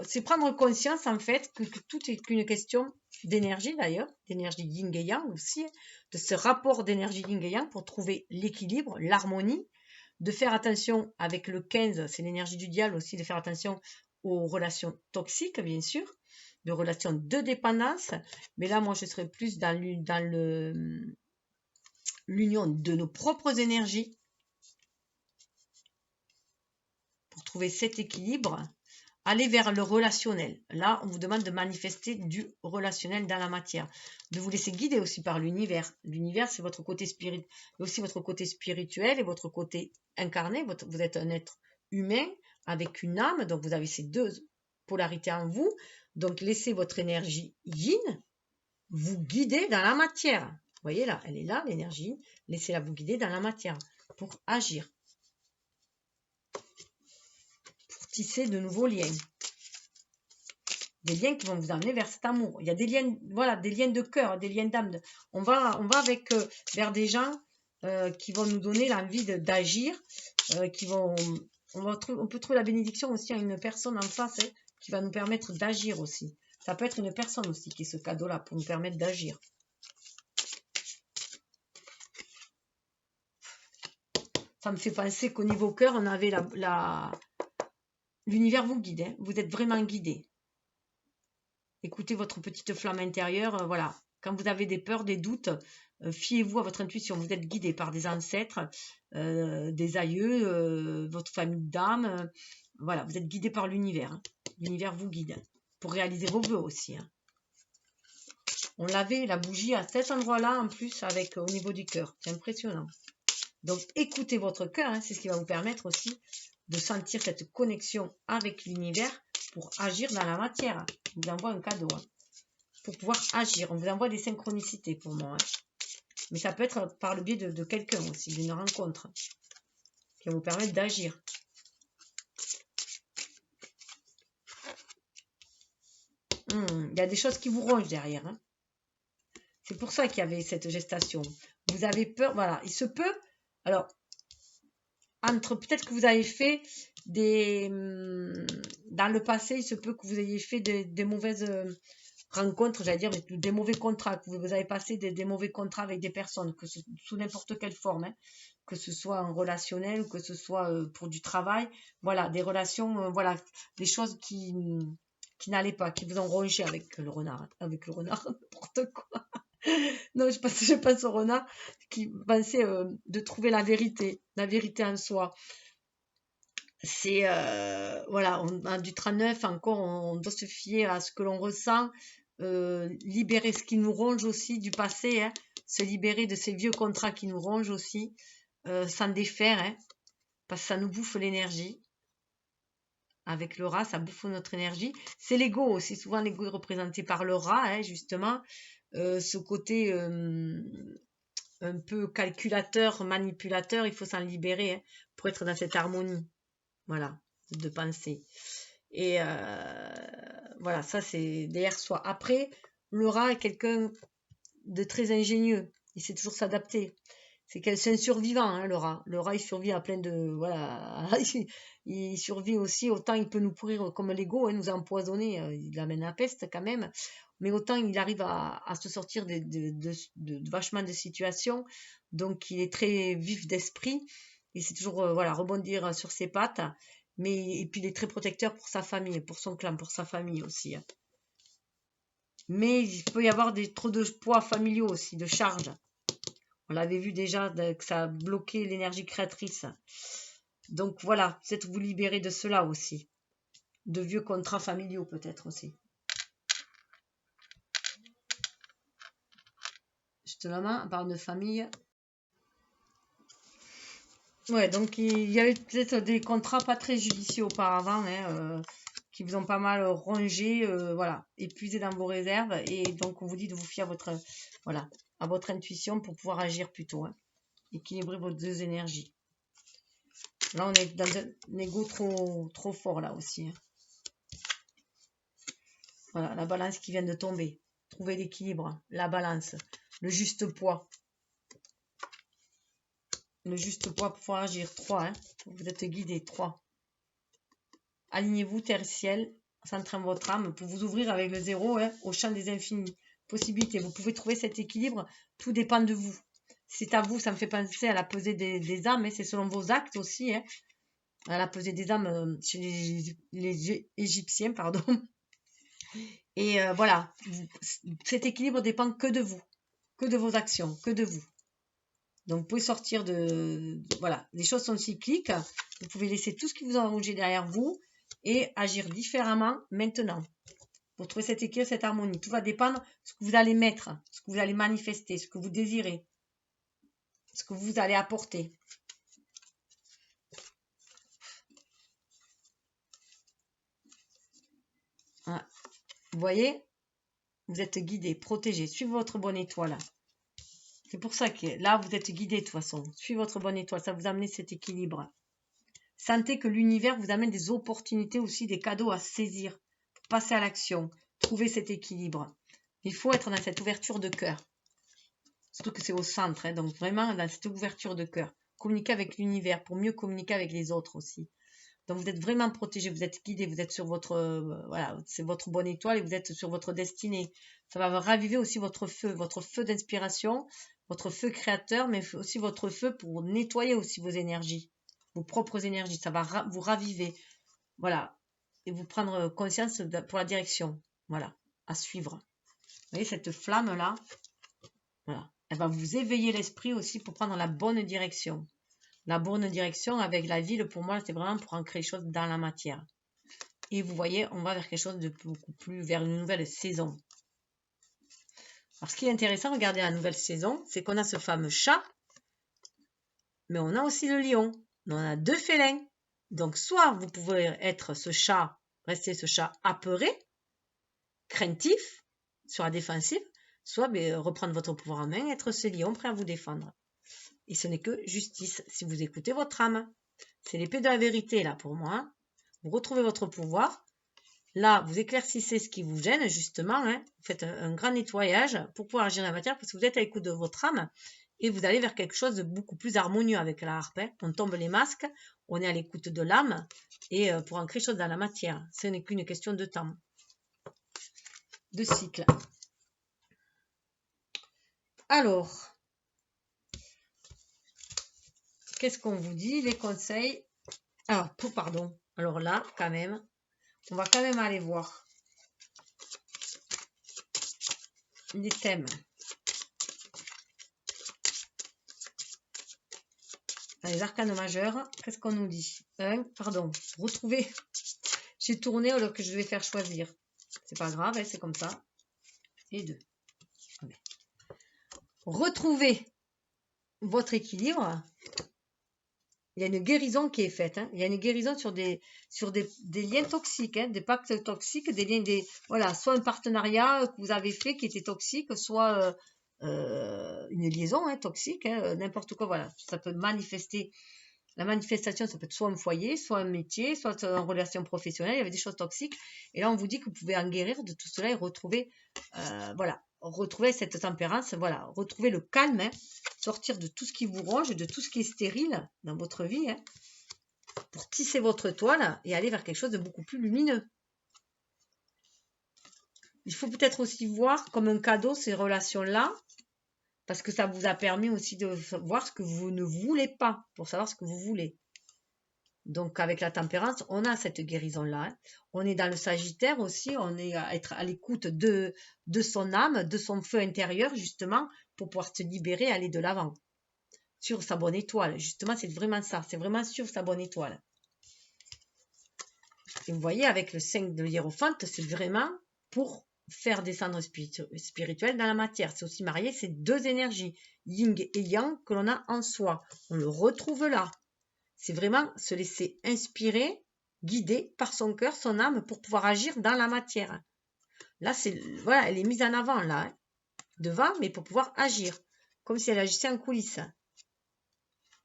C'est prendre conscience, en fait, que tout est qu'une question d'énergie, d'ailleurs, d'énergie yin et yang aussi, de ce rapport d'énergie yin et yang pour trouver l'équilibre, l'harmonie, de faire attention avec le 15, c'est l'énergie du diable aussi, de faire attention aux relations toxiques, bien sûr, de relations de dépendance. Mais là, moi, je serais plus dans l'union de nos propres énergies pour trouver cet équilibre. Aller vers le relationnel. Là, on vous demande de manifester du relationnel dans la matière. De vous laisser guider aussi par l'univers. L'univers, c'est votre côté spirituel, aussi votre côté spirituel et votre côté incarné. Vous êtes un être humain avec une âme, donc vous avez ces deux polarités en vous. Donc, laissez votre énergie yin vous guider dans la matière. Vous voyez là, elle est là, l'énergie. Laissez-la vous guider dans la matière pour agir. Tisser de nouveaux liens. Des liens qui vont vous amener vers cet amour. Il y a des liens, voilà, des liens de cœur, des liens d'âme. On va avec vers des gens qui vont nous donner l'envie d'agir, on peut trouver la bénédiction aussi à une personne en face hein, qui va nous permettre d'agir aussi. Ça peut être une personne aussi qui est ce cadeau-là pour nous permettre d'agir. Ça me fait penser qu'au niveau cœur, on avait l'univers vous guide, hein. Vous êtes vraiment guidé. Écoutez votre petite flamme intérieure, voilà. Quand vous avez des peurs, des doutes, fiez-vous à votre intuition. Vous êtes guidé par des ancêtres, des aïeux, votre famille d'âme. Voilà, vous êtes guidé par l'univers. Hein. L'univers vous guide pour réaliser vos vœux aussi. Hein. On l'avait, la bougie, à cet endroit-là, en plus, avec au niveau du cœur. C'est impressionnant. Donc, écoutez votre cœur. Hein, c'est ce qui va vous permettre aussi de sentir cette connexion avec l'univers pour agir dans la matière. Je vous envoie un cadeau. Hein. Pour pouvoir agir. On vous envoie des synchronicités pour moi. Hein. Mais ça peut être par le biais de quelqu'un aussi, d'une rencontre, qui va vous permettre d'agir. Il y a des choses qui vous rongent derrière. Hein. C'est pour ça qu'il y avait cette gestation. Vous avez peur, voilà. Il se peut, alors, entre peut-être que vous avez fait des... Dans le passé, il se peut que vous ayez fait des mauvaises... rencontres, j'allais dire, des mauvais contrats, que vous avez passé des mauvais contrats avec des personnes, que ce, sous n'importe quelle forme, hein, que ce soit en relationnel ou que ce soit pour du travail, voilà, des relations, voilà, des choses qui n'allaient pas, qui vous ont rongé avec le renard, n'importe quoi. Non, je pense au renard qui pensait de trouver la vérité en soi. C'est, voilà, on a du 39, encore, on doit se fier à ce que l'on ressent, libérer ce qui nous ronge aussi du passé, hein, se libérer de ces vieux contrats qui nous rongent aussi, s'en défaire, hein, parce que ça nous bouffe l'énergie. Avec le rat, ça bouffe notre énergie. C'est l'ego aussi, souvent l'ego est représenté par le rat, hein, justement, ce côté un peu calculateur, manipulateur, il faut s'en libérer hein, pour être dans cette harmonie, voilà, de pensée. Et voilà, ça c'est derrière soi. Après, le rat est quelqu'un de très ingénieux. Il sait toujours s'adapter. C'est un survivant, hein, le rat. Le rat, il survit à plein de... Voilà. Il survit aussi, autant il peut nous pourrir comme l'ego, hein, nous empoisonner. Il amène la peste quand même. Mais autant il arrive à se sortir de vachement de situations. Donc, il est très vif d'esprit. Il sait toujours voilà, rebondir sur ses pattes. Mais, et puis, il est très protecteur pour sa famille, pour son clan, pour sa famille aussi. Hein. Mais il peut y avoir trop de poids familiaux aussi, de charges. On l'avait vu déjà que ça a bloqué l'énergie créatrice. Donc voilà, peut-être vous libérer de cela aussi. De vieux contrats familiaux peut-être aussi. Justement, on parle de famille. Ouais, donc il y avait peut-être des contrats pas très judicieux auparavant, hein, qui vous ont pas mal rongé, voilà, épuisé dans vos réserves. Et donc on vous dit de vous fier à votre intuition pour pouvoir agir plutôt. Hein, équilibrer vos deux énergies. Là, on est dans un ego trop fort, là aussi. Hein. Voilà, la balance qui vient de tomber. Trouver l'équilibre, la balance, le juste poids. Le juste poids pour pouvoir agir. 3, hein. Vous êtes guidé. 3. Alignez-vous, terre, ciel, centrez votre âme pour vous ouvrir avec le 0 hein, au champ des infinis. Possibilités. Vous pouvez trouver cet équilibre. Tout dépend de vous. C'est à vous, ça me fait penser à la pesée des âmes. Hein. C'est selon vos actes aussi. Hein. À la pesée des âmes chez les Égyptiens, pardon. Et voilà, cet équilibre dépend que de vous, que de vos actions, que de vous. Donc, vous pouvez sortir voilà, les choses sont cycliques. Vous pouvez laisser tout ce qui vous a rongé derrière vous et agir différemment maintenant. Pour trouver cet équilibre, cette harmonie. Tout va dépendre de ce que vous allez mettre, ce que vous allez manifester, ce que vous désirez, ce que vous allez apporter. Voilà. Vous voyez, vous êtes guidé, protégé. Suivez votre bonne étoile. C'est pour ça que là, vous êtes guidé de toute façon. Suivez votre bonne étoile, ça vous amène cet équilibre. Sentez que l'univers vous amène des opportunités aussi, des cadeaux à saisir, pour passer à l'action, trouver cet équilibre. Il faut être dans cette ouverture de cœur. Surtout que c'est au centre, hein, donc vraiment dans cette ouverture de cœur. Communiquer avec l'univers pour mieux communiquer avec les autres aussi. Donc vous êtes vraiment protégé, vous êtes guidé, vous êtes sur votre, voilà, c'est votre bonne étoile et vous êtes sur votre destinée. Ça va raviver aussi votre feu d'inspiration, votre feu créateur, mais aussi votre feu pour nettoyer aussi vos énergies, vos propres énergies. Ça va vous raviver. Voilà, et vous prendre conscience pour la direction. Voilà, à suivre. Vous voyez cette flamme-là, voilà. Elle va vous éveiller l'esprit aussi pour prendre la bonne direction. La bonne direction avec la ville, pour moi, c'est vraiment pour ancrer les choses dans la matière. Et vous voyez, on va vers quelque chose de beaucoup plus, vers une nouvelle saison. Alors, ce qui est intéressant, regardez la nouvelle saison, c'est qu'on a ce fameux chat, mais on a aussi le lion. On a 2 félins. Donc, soit vous pouvez être ce chat, rester ce chat apeuré, craintif, sur la défensive, soit reprendre votre pouvoir en main, être ce lion prêt à vous défendre. Et ce n'est que justice, si vous écoutez votre âme. C'est l'épée de la vérité, là, pour moi. Hein. Vous retrouvez votre pouvoir. Là, vous éclaircissez ce qui vous gêne, justement. Hein. Vous faites un grand nettoyage pour pouvoir agir dans la matière, parce que vous êtes à l'écoute de votre âme. Et vous allez vers quelque chose de beaucoup plus harmonieux avec la harpe. Hein. On tombe les masques, on est à l'écoute de l'âme, et pour ancrer les choses dans la matière. Ce n'est qu'une question de temps. De cycle. Alors, qu'est-ce qu'on vous dit? Les conseils. Alors, pardon. Alors là, quand même, on va quand même aller voir les thèmes. Dans les arcanes majeurs, qu'est-ce qu'on nous dit? Pardon, retrouver. J'ai tourné alors que je devais faire choisir. C'est pas grave, hein, c'est comme ça. Et 2. Retrouver votre équilibre. Il y a une guérison qui est faite. Hein. Il y a une guérison sur des liens toxiques, hein, des pactes toxiques, des liens, voilà, soit un partenariat que vous avez fait qui était toxique, soit une liaison hein, toxique, hein, n'importe quoi. Voilà, ça peut manifester. La manifestation, ça peut être soit un foyer, soit un métier, soit une relation professionnelle. Il y avait des choses toxiques. Et là, on vous dit que vous pouvez en guérir de tout cela et retrouver, voilà, retrouver cette tempérance, voilà, retrouver le calme, hein, sortir de tout ce qui vous ronge, de tout ce qui est stérile dans votre vie, hein, pour tisser votre toile et aller vers quelque chose de beaucoup plus lumineux. Il faut peut-être aussi voir comme un cadeau ces relations-là, parce que ça vous a permis aussi de voir ce que vous ne voulez pas, pour savoir ce que vous voulez. Donc, avec la tempérance, on a cette guérison-là. Hein. On est dans le Sagittaire aussi, on est à être à l'écoute de son âme, de son feu intérieur, justement, pour pouvoir se libérer, aller de l'avant. Sur sa bonne étoile. Justement, c'est vraiment ça. C'est vraiment sur sa bonne étoile. Et vous voyez, avec le 5 de hiérophante, c'est vraiment pour faire descendre spirituel dans la matière. C'est aussi marier ces 2 énergies, yin et yang, que l'on a en soi. On le retrouve là. C'est vraiment se laisser inspirer, guider par son cœur, son âme, pour pouvoir agir dans la matière. Là, voilà, elle est mise en avant, là, hein, devant, mais pour pouvoir agir, comme si elle agissait en coulisses.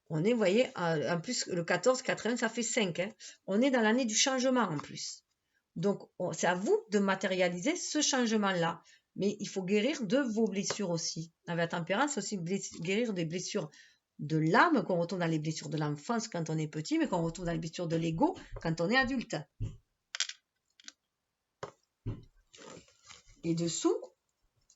On est, vous voyez, en plus, le 14, 81, ça fait 5. Hein. On est dans l'année du changement, en plus. Donc, c'est à vous de matérialiser ce changement-là. Mais il faut guérir de vos blessures aussi. Avec la tempérance, aussi guérir des blessures de l'âme, qu'on retrouve dans les blessures de l'enfance quand on est petit, mais qu'on retrouve dans les blessures de l'ego quand on est adulte. Et dessous,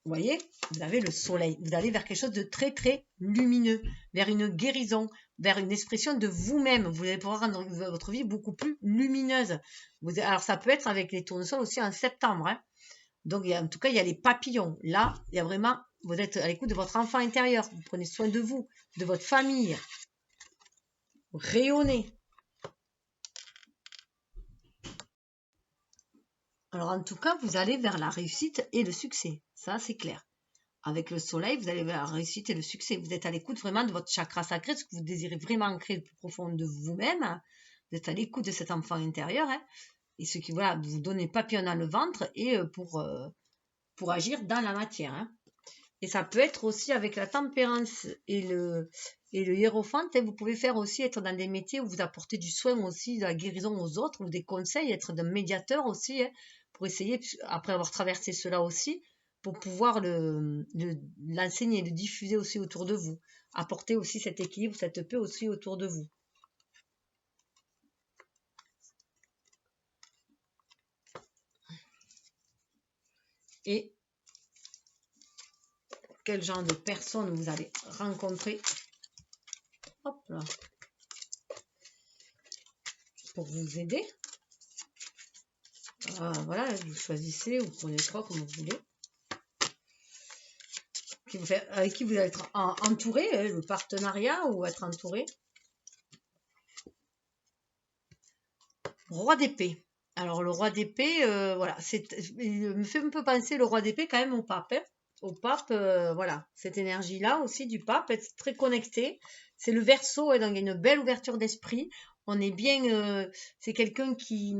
vous voyez, vous avez le soleil. Vous allez vers quelque chose de très, très lumineux, vers une guérison, vers une expression de vous-même. Vous allez pouvoir rendre votre vie beaucoup plus lumineuse. Alors, ça peut être avec les tournesols aussi en septembre. Hein. Donc, en tout cas, il y a les papillons. Là, il y a vraiment, vous êtes à l'écoute de votre enfant intérieur. Vous prenez soin de vous, de votre famille. Rayonnez. Alors, en tout cas, vous allez vers la réussite et le succès. Ça, c'est clair. Avec le soleil, vous allez vers la réussite et le succès. Vous êtes à l'écoute vraiment de votre chakra sacré, ce que vous désirez vraiment ancrer le plus profond de vous-même. Vous êtes à l'écoute de cet enfant intérieur. Hein, et ce qui, voilà, vous donnez papillon dans le ventre et pour agir dans la matière. Hein. Et ça peut être aussi avec la tempérance et le hiérophante. Hein, vous pouvez faire aussi être dans des métiers où vous apportez du soin aussi, de la guérison aux autres, ou des conseils, être d'un médiateur aussi, hein, pour essayer, après avoir traversé cela aussi, pour pouvoir l'enseigner, le diffuser aussi autour de vous. Apporter aussi cet équilibre, cette paix aussi autour de vous. Et quel genre de personnes vous allez rencontrer. Hop là. Pour vous aider. Voilà, vous choisissez, vous prenez 3 comme vous voulez. Avec qui vous allez être entouré, le partenariat ou être entouré. Roi d'épée. Alors le roi d'épée, voilà, il me fait un peu penser le roi d'épée quand même au pape. Hein. Au pape, voilà, cette énergie-là aussi du pape, être très connecté. C'est le Verseau, donc il y a une belle ouverture d'esprit. On est bien, c'est quelqu'un qui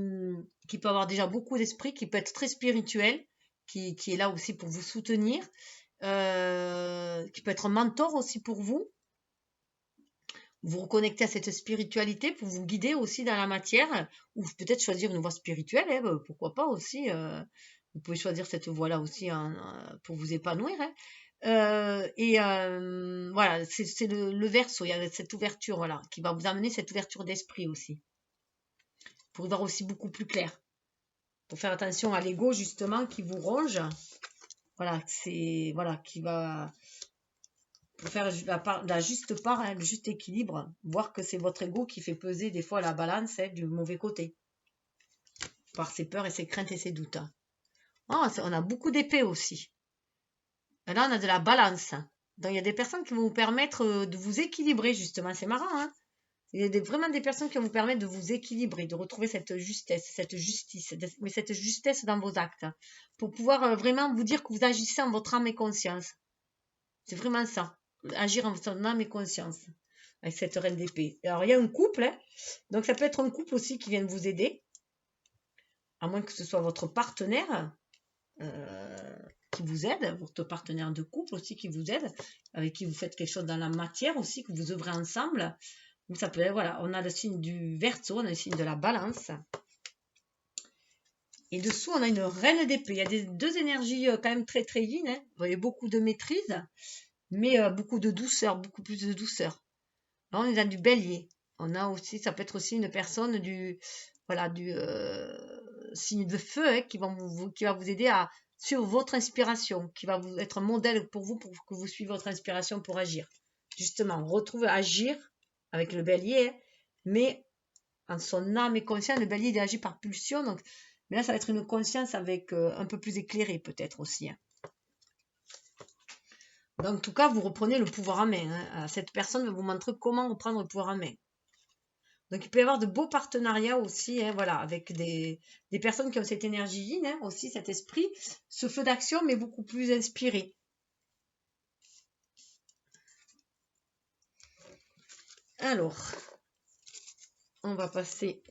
peut avoir déjà beaucoup d'esprit, qui peut être très spirituel, qui est là aussi pour vous soutenir, qui peut être un mentor aussi pour vous. Vous reconnecter à cette spiritualité pour vous guider aussi dans la matière, ou peut-être choisir une voie spirituelle, hein, pourquoi pas aussi. Vous pouvez choisir cette voie-là aussi pour vous épanouir. Hein. Voilà, c'est le Verseau, il y a cette ouverture, voilà, qui va vous amener cette ouverture d'esprit aussi, pour y voir aussi beaucoup plus clair. Pour faire attention à l'ego justement qui vous ronge, voilà, qui va pour faire la juste part, hein, le juste équilibre, voir que c'est votre ego qui fait peser des fois la balance du mauvais côté, par ses peurs et ses craintes et ses doutes. Hein. On a beaucoup d'épées aussi. Et là, on a de la balance. Donc, il y a des personnes qui vont vous permettre de vous équilibrer, justement. C'est marrant, hein. Il y a vraiment des personnes qui vont vous permettre de vous équilibrer, de retrouver cette justesse, cette justice, mais cette justesse dans vos actes, pour pouvoir vraiment vous dire que vous agissez en votre âme et conscience. C'est vraiment ça. Agir en son âme et conscience. Avec cette reine d'épée. Alors, il y a un couple. Hein. Donc, ça peut être un couple aussi qui vient vous aider. À moins que ce soit votre partenaire qui vous aide. Votre partenaire de couple aussi qui vous aide. Avec qui vous faites quelque chose dans la matière aussi, que vous œuvrez ensemble. Donc, ça peut être, voilà, on a le signe du Verseau, on a le signe de la balance. Et dessous, on a une reine d'épée. Il y a deux énergies quand même très très yin. Hein. Vous voyez beaucoup de maîtrise. Mais beaucoup de douceur, beaucoup plus de douceur. Là, on est dans du bélier. On a aussi, ça peut être aussi une personne du signe de feu hein, qui va vous aider à suivre votre inspiration, qui va vous être un modèle pour vous, pour que vous suiviez votre inspiration pour agir. Justement, retrouver agir avec le bélier, hein, mais en son âme et conscience, le bélier il agit par pulsion. Donc, mais là, ça va être une conscience avec un peu plus éclairée peut-être aussi. Hein. Donc, en tout cas, vous reprenez le pouvoir en main. Hein. Cette personne va vous montrer comment reprendre le pouvoir en main. Donc, il peut y avoir de beaux partenariats aussi, hein, voilà, avec des personnes qui ont cette énergie yin, hein, aussi cet esprit, ce feu d'action, mais beaucoup plus inspiré. Alors, on va passer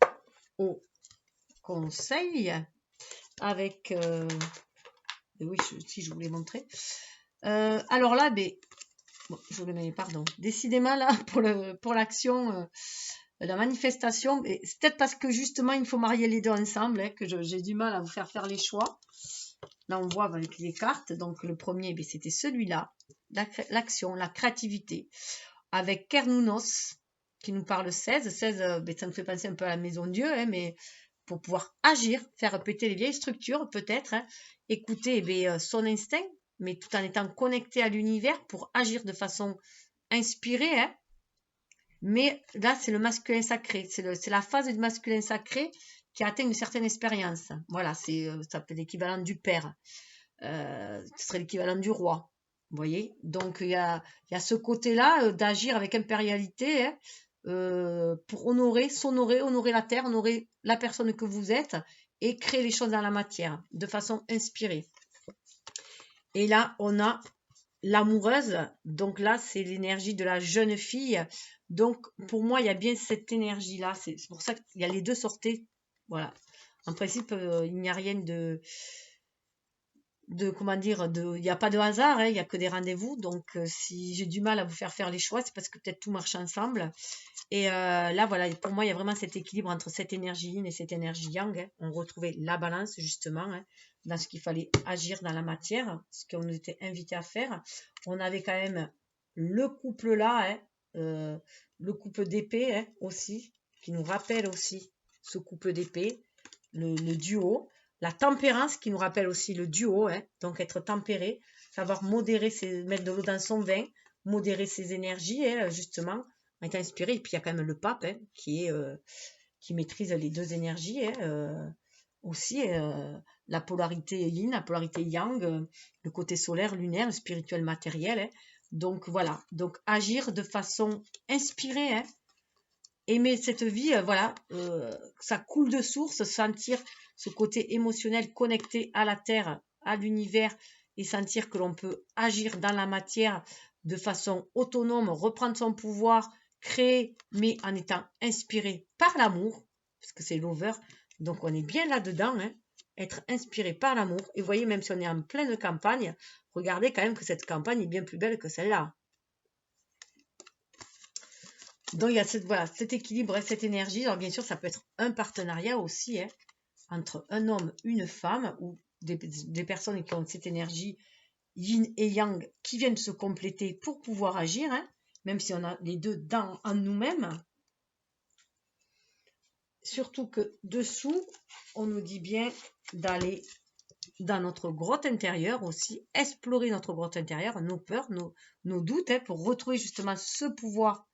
au conseil avec... oui, si je vous l'ai montré. Alors là, bon, je vous le mets, pardon. Décidément, là, pour l'action... la manifestation, c'est peut-être parce que justement il faut marier les deux ensemble hein, que j'ai du mal à vous faire les choix. Là on voit avec les cartes, donc le premier c'était celui-là, l'action, la créativité, avec Cernunnos qui nous parle 16, ça me fait penser un peu à la maison Dieu, hein, mais pour pouvoir agir, faire péter les vieilles structures peut-être, hein, écouter son instinct, mais tout en étant connecté à l'univers pour agir de façon inspirée, hein. Mais là, c'est le masculin sacré. C'est la phase du masculin sacré qui atteint une certaine expérience. Voilà, ça peut être l'équivalent du père. Ce serait l'équivalent du roi. Vous voyez? Donc, il y a ce côté-là d'agir avec impérialité hein, pour s'honorer, honorer la terre, honorer la personne que vous êtes et créer les choses dans la matière de façon inspirée. Et là, on a l'amoureuse. Donc là, c'est l'énergie de la jeune fille. Donc, pour moi, il y a bien cette énergie-là. C'est pour ça qu'il y a les deux sorties. Voilà. En principe, il n'y a rien de comment dire, il n'y a pas de hasard, hein, il n'y a que des rendez-vous. Donc, si j'ai du mal à vous faire les choix, c'est parce que peut-être tout marche ensemble. Et là, voilà, pour moi, il y a vraiment cet équilibre entre cette énergie yin et cette énergie yang. Hein. On retrouvait la balance, justement, hein, dans ce qu'il fallait agir dans la matière, ce qu'on nous était invité à faire. On avait quand même le couple là, hein, le couple d'épée hein, aussi, qui nous rappelle aussi ce couple d'épée, le duo. La tempérance qui nous rappelle aussi le duo, hein, donc être tempéré, savoir modérer, mettre de l'eau dans son vin, modérer ses énergies, hein, justement, être inspiré. Et puis il y a quand même le pape hein, qui maîtrise les deux énergies hein, aussi la polarité yin, la polarité yang, le côté solaire, lunaire, le spirituel, matériel. Hein. Donc voilà, donc agir de façon inspirée, hein. Aimer cette vie, voilà, ça coule de source, sentir ce côté émotionnel connecté à la terre, à l'univers, et sentir que l'on peut agir dans la matière de façon autonome, reprendre son pouvoir, créer, mais en étant inspiré par l'amour, parce que c'est l'over, donc on est bien là-dedans, hein, être inspiré par l'amour. Et vous voyez, même si on est en pleine campagne, regardez quand même que cette campagne est bien plus belle que celle-là. Donc, il y a cet équilibre et cette énergie. Alors, bien sûr, ça peut être un partenariat aussi, hein, entre un homme, une femme, ou des personnes qui ont cette énergie yin et yang qui viennent se compléter pour pouvoir agir, hein, même si on a les deux en nous-mêmes. Surtout que dessous, on nous dit bien d'aller dans notre grotte intérieure aussi, explorer notre grotte intérieure, nos peurs, nos doutes, hein, pour retrouver justement ce pouvoir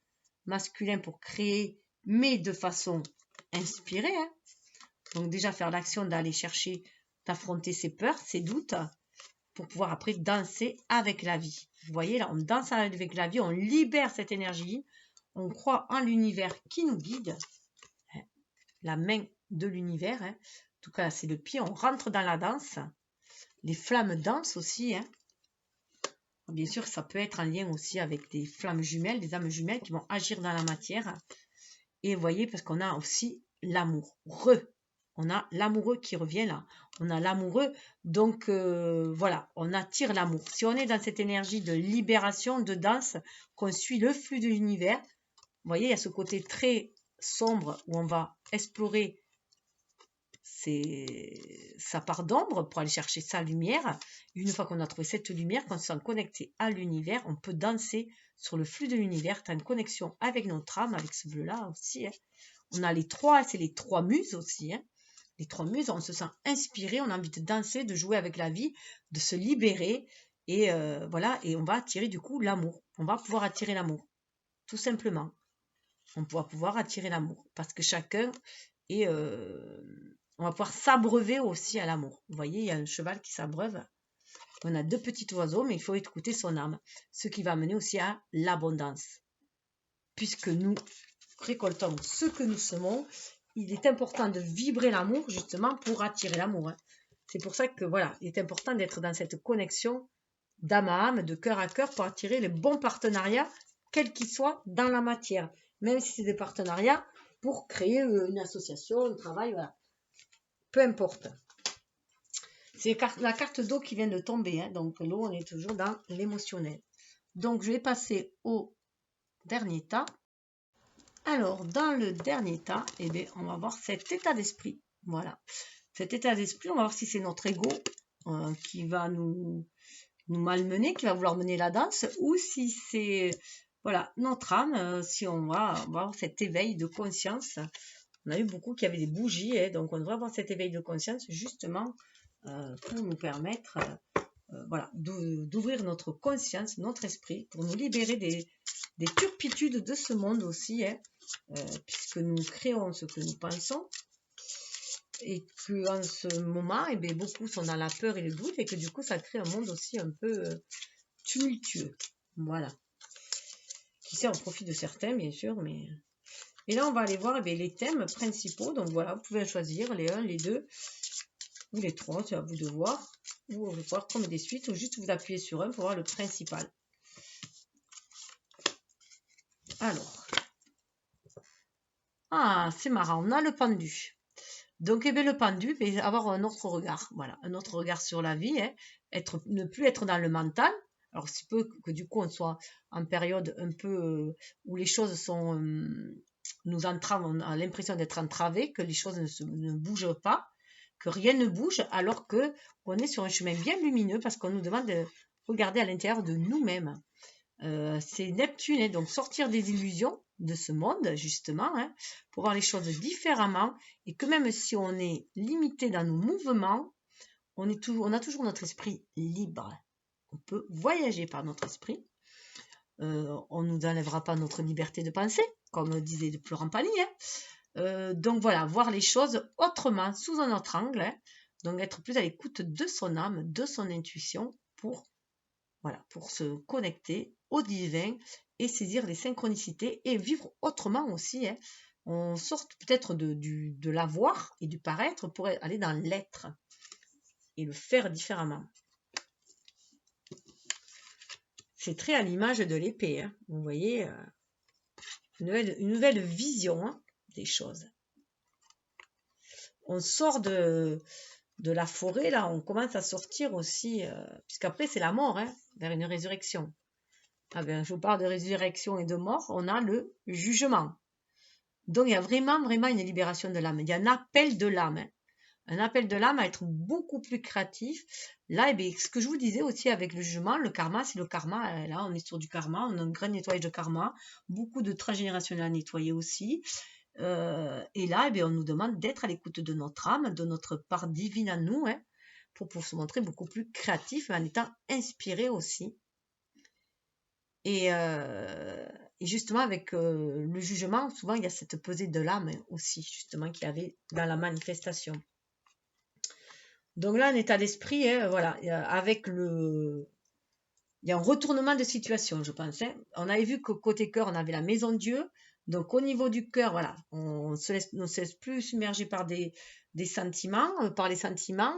masculin pour créer, mais de façon inspirée. Hein. Donc déjà faire l'action d'aller chercher, d'affronter ses peurs, ses doutes, pour pouvoir après danser avec la vie. Vous voyez là, on danse avec la vie, on libère cette énergie, on croit en l'univers qui nous guide, hein, la main de l'univers, hein. En tout cas c'est le pied, on rentre dans la danse, les flammes dansent aussi, hein. Bien sûr, ça peut être en lien aussi avec des flammes jumelles, des âmes jumelles qui vont agir dans la matière. Et vous voyez, parce qu'on a aussi l'amour. On a l'amoureux qui revient là. On a l'amoureux, donc voilà, on attire l'amour. Si on est dans cette énergie de libération, de danse, qu'on suit le flux de l'univers, vous voyez, il y a ce côté très sombre où on va explorer sa part d'ombre pour aller chercher sa lumière. Une fois qu'on a trouvé cette lumière, qu'on se sent connecté à l'univers, on peut danser sur le flux de l'univers, en connexion avec notre âme, avec ce bleu-là aussi. Hein. On a les trois, c'est les trois muses aussi. Hein. Les trois muses, on se sent inspiré, on a envie de danser, de jouer avec la vie, de se libérer. Et voilà, et on va attirer du coup l'amour. On va pouvoir attirer l'amour, tout simplement. On va pouvoir attirer l'amour, parce que chacun est... on va pouvoir s'abreuver aussi à l'amour. Vous voyez, il y a un cheval qui s'abreuve. On a deux petits oiseaux, mais il faut écouter son âme. Ce qui va mener aussi à l'abondance. Puisque nous récoltons ce que nous semons, il est important de vibrer l'amour, justement, pour attirer l'amour. Hein. C'est pour ça que, voilà, il est important d'être dans cette connexion d'âme à âme, de cœur à cœur, pour attirer les bons partenariats, quels qu'ils soient, dans la matière. Même si c'est des partenariats pour créer une association, un travail, voilà. Peu importe. C'est la carte d'eau qui vient de tomber. Hein. Donc l'eau, on est toujours dans l'émotionnel. Donc je vais passer au dernier tas. Alors, dans le dernier tas, eh bien, on va voir cet état d'esprit. Voilà. Cet état d'esprit, on va voir si c'est notre ego qui va nous malmener, qui va vouloir mener la danse, ou si c'est voilà, notre âme, si on va avoir cet éveil de conscience. On a eu beaucoup qui avaient des bougies, hein, donc on devrait avoir cet éveil de conscience justement pour nous permettre voilà, d'ouvrir notre conscience, notre esprit, pour nous libérer des turpitudes de ce monde aussi, hein, puisque nous créons ce que nous pensons, et qu'en ce moment, eh bien, beaucoup sont dans la peur et le doute, et que du coup, ça crée un monde aussi un peu tumultueux. Voilà. Qui sait, on profite de certains, bien sûr, mais... Et là, on va aller voir eh bien, les thèmes principaux. Donc voilà, vous pouvez choisir les 1, les 2 ou les 3, c'est à vous de voir. Ou vous voir comme des suites, ou juste vous appuyez sur un pour voir le principal. Alors. Ah, c'est marrant, on a le pendu. Donc, eh bien, le pendu, eh bien, avoir un autre regard. Voilà, un autre regard sur la vie. Hein, ne plus être dans le mental. Alors, si peu que du coup, on soit en période un peu où les choses sont... nous entravent, on a l'impression d'être entravés, que les choses ne bougent pas, que rien ne bouge, alors qu'on est sur un chemin bien lumineux parce qu'on nous demande de regarder à l'intérieur de nous-mêmes. C'est Neptune, hein, donc sortir des illusions de ce monde, justement, hein, pour voir les choses différemment, et que même si on est limité dans nos mouvements, on a toujours notre esprit libre. On peut voyager par notre esprit. On ne nous enlèvera pas notre liberté de penser, comme disait Florent Pagny. Hein. Donc voilà, voir les choses autrement, sous un autre angle, hein. Donc être plus à l'écoute de son âme, de son intuition pour, voilà, pour se connecter au divin et saisir les synchronicités et vivre autrement aussi, hein. On sort peut-être de l'avoir et du paraître pour aller dans l'être et le faire différemment. C'est très à l'image de l'épée, hein. Vous voyez, une nouvelle vision, hein, des choses. On sort de la forêt, là, on commence à sortir aussi, puisqu'après c'est la mort, hein, vers une résurrection. Ah ben, je vous parle de résurrection et de mort, on a le jugement. Donc il y a vraiment une libération de l'âme. Il y a un appel de l'âme, hein. Un appel de l'âme à être beaucoup plus créatif. Là, eh bien, ce que je vous disais aussi avec le jugement, le karma, c'est le karma. Là, on est sur du karma, on a un grand nettoyage de karma, beaucoup de transgénérationnel à nettoyer aussi. Et là, eh bien, on nous demande d'être à l'écoute de notre âme, de notre part divine à nous, hein, pour se montrer beaucoup plus créatif, en étant inspiré aussi. Et justement, avec le jugement, souvent, il y a cette pesée de l'âme, hein, aussi, justement, qu'il y avait dans la manifestation. Donc là, un état d'esprit, hein, voilà, avec il y a un retournement de situation, je pense, hein. On avait vu qu'au côté cœur, on avait la maison de Dieu. Donc au niveau du cœur, voilà, on ne se laisse plus submerger par des sentiments, par les sentiments,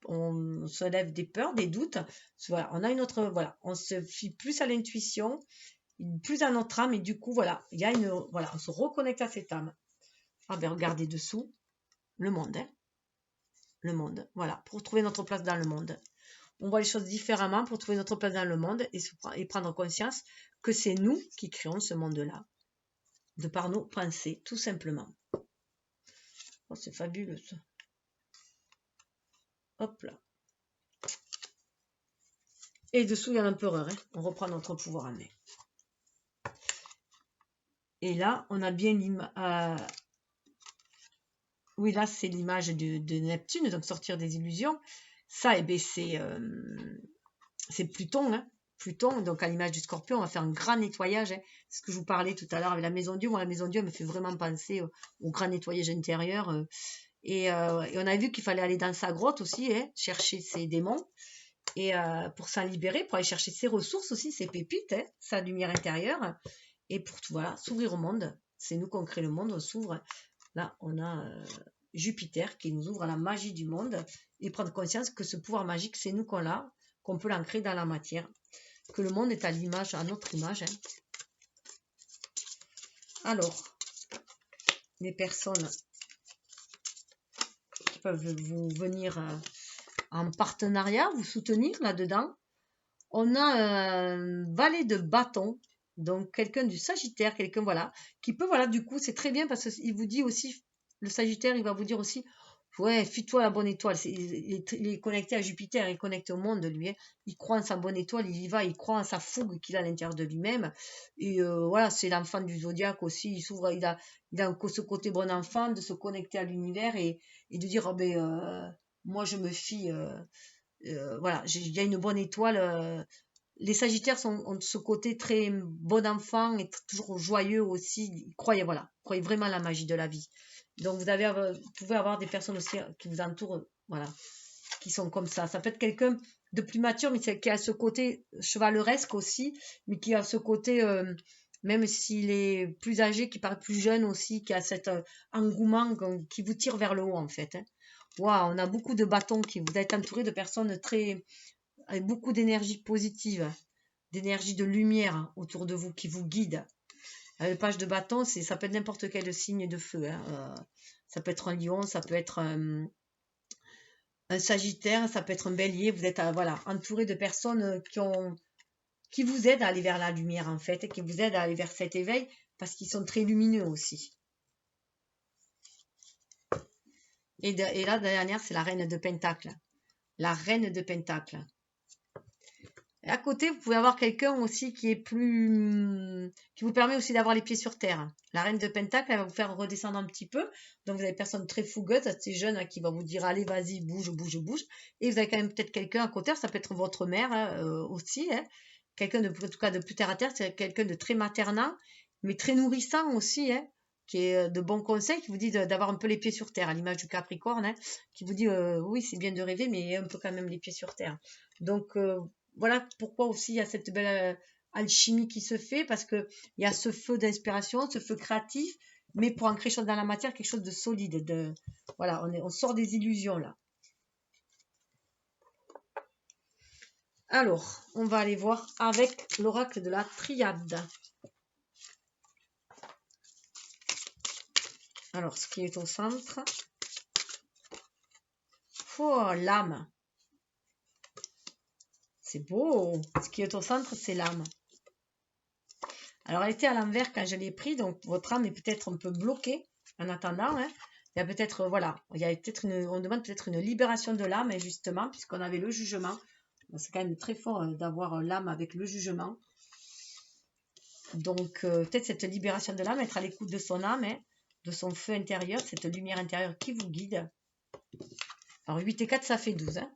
on se lève des peurs, des doutes. Voilà, on a une autre, voilà, on se fie plus à l'intuition, plus à notre âme, et du coup, voilà, il y a voilà, on se reconnecte à cette âme. Ah ben regardez dessous, le monde, hein. Le monde, voilà, pour trouver notre place dans le monde. On voit les choses différemment pour trouver notre place dans le monde et prendre conscience que c'est nous qui créons ce monde-là, de par nos pensées, tout simplement. Oh, c'est fabuleux ça. Hop là. Et dessous, il y a l'empereur, hein. On reprend notre pouvoir en main. Et là, on a bien l'image. Oui, là, c'est l'image de Neptune, donc sortir des illusions. Ça, eh bien, c'est Pluton, hein. Pluton, donc à l'image du Scorpion, on va faire un grand nettoyage, hein. C'est ce que je vous parlais tout à l'heure avec la Maison Dieu. Moi, la Maison Dieu me fait vraiment penser au grand nettoyage intérieur. Et on a vu qu'il fallait aller dans sa grotte aussi, hein, chercher ses démons. Et pour s'en libérer, pour aller chercher ses ressources aussi, ses pépites, hein, sa lumière intérieure. Et pour voilà, s'ouvrir au monde. C'est nous qu'on crée le monde, on s'ouvre. Là, on a Jupiter qui nous ouvre à la magie du monde et prendre conscience que ce pouvoir magique, c'est nous qu'on l'a, qu'on peut l'ancrer dans la matière, que le monde est à l'image, à notre image, hein. Alors, les personnes qui peuvent vous venir en partenariat, vous soutenir là-dedans, on a un valet de bâton, donc quelqu'un du Sagittaire, quelqu'un, voilà, qui peut, voilà, du coup, c'est très bien parce qu'il vous dit aussi, le Sagittaire, il va vous dire aussi, ouais, fuis-toi la bonne étoile. Il est connecté à Jupiter, il est connecté au monde, lui, hein. Il croit en sa bonne étoile, il y va, il croit en sa fougue qu'il a à l'intérieur de lui-même. Et voilà, c'est l'enfant du zodiaque aussi, il s'ouvre, il a ce côté bon enfant, de se connecter à l'univers et de dire, oh, ben, moi je me fie, voilà, il y a une bonne étoile. Les Sagittaires ont ce côté très bon enfant et toujours joyeux aussi. Ils croient, voilà, vraiment à la magie de la vie. Donc vous pouvez avoir des personnes aussi qui vous entourent, voilà, qui sont comme ça. Ça peut être quelqu'un de plus mature, mais qui a ce côté chevaleresque aussi, mais qui a ce côté, même s'il est plus âgé, qui paraît plus jeune aussi, qui a cet engouement qui vous tire vers le haut en fait, hein. Waouh, on a beaucoup de bâtons qui vous êtes entouré de personnes avec beaucoup d'énergie positive, d'énergie de lumière autour de vous qui vous guide. Le page de bâton, ça peut être n'importe quel signe de feu, hein. Ça peut être un lion, ça peut être un sagittaire, ça peut être un bélier. Vous êtes voilà, entouré de personnes qui vous aident à aller vers la lumière en fait, et qui vous aident à aller vers cet éveil parce qu'ils sont très lumineux aussi. Et là, la dernière, c'est la reine de Pentacle. La reine de Pentacle. Et à côté, vous pouvez avoir quelqu'un aussi qui vous permet aussi d'avoir les pieds sur terre. La reine de Pentacle, elle va vous faire redescendre un petit peu. Donc vous avez des personnes très fougueuses, assez jeunes, hein, qui va vous dire allez, vas-y, bouge, bouge, bouge. Et vous avez quand même peut-être quelqu'un à côté, ça peut être votre mère, hein, aussi, hein. Quelqu'un en tout cas de plus terre à terre, c'est quelqu'un de très maternant, mais très nourrissant aussi, hein, qui est de bons conseils, qui vous dit d'avoir un peu les pieds sur terre, à l'image du Capricorne, hein, qui vous dit oui, c'est bien de rêver, mais un peu quand même les pieds sur terre. Donc voilà pourquoi aussi il y a cette belle alchimie qui se fait, parce qu'il y a ce feu d'inspiration, ce feu créatif, mais pour ancrer quelque chose dans la matière, quelque chose de solide. Voilà, on sort des illusions là. Alors, on va aller voir avec l'oracle de la triade. Alors, ce qui est au centre. Oh, l'âme. C'est beau. Ce qui est au centre, c'est l'âme. Alors, elle était à l'envers quand je l'ai pris, donc votre âme est peut-être un peu bloquée en attendant. Hein. Il y a peut-être, voilà, on demande peut-être une libération de l'âme, justement, puisqu'on avait le jugement. C'est quand même très fort d'avoir l'âme avec le jugement. Donc, peut-être cette libération de l'âme, être à l'écoute de son âme, hein, de son feu intérieur, cette lumière intérieure qui vous guide. Alors, 8 et 4, ça fait 12. Hein.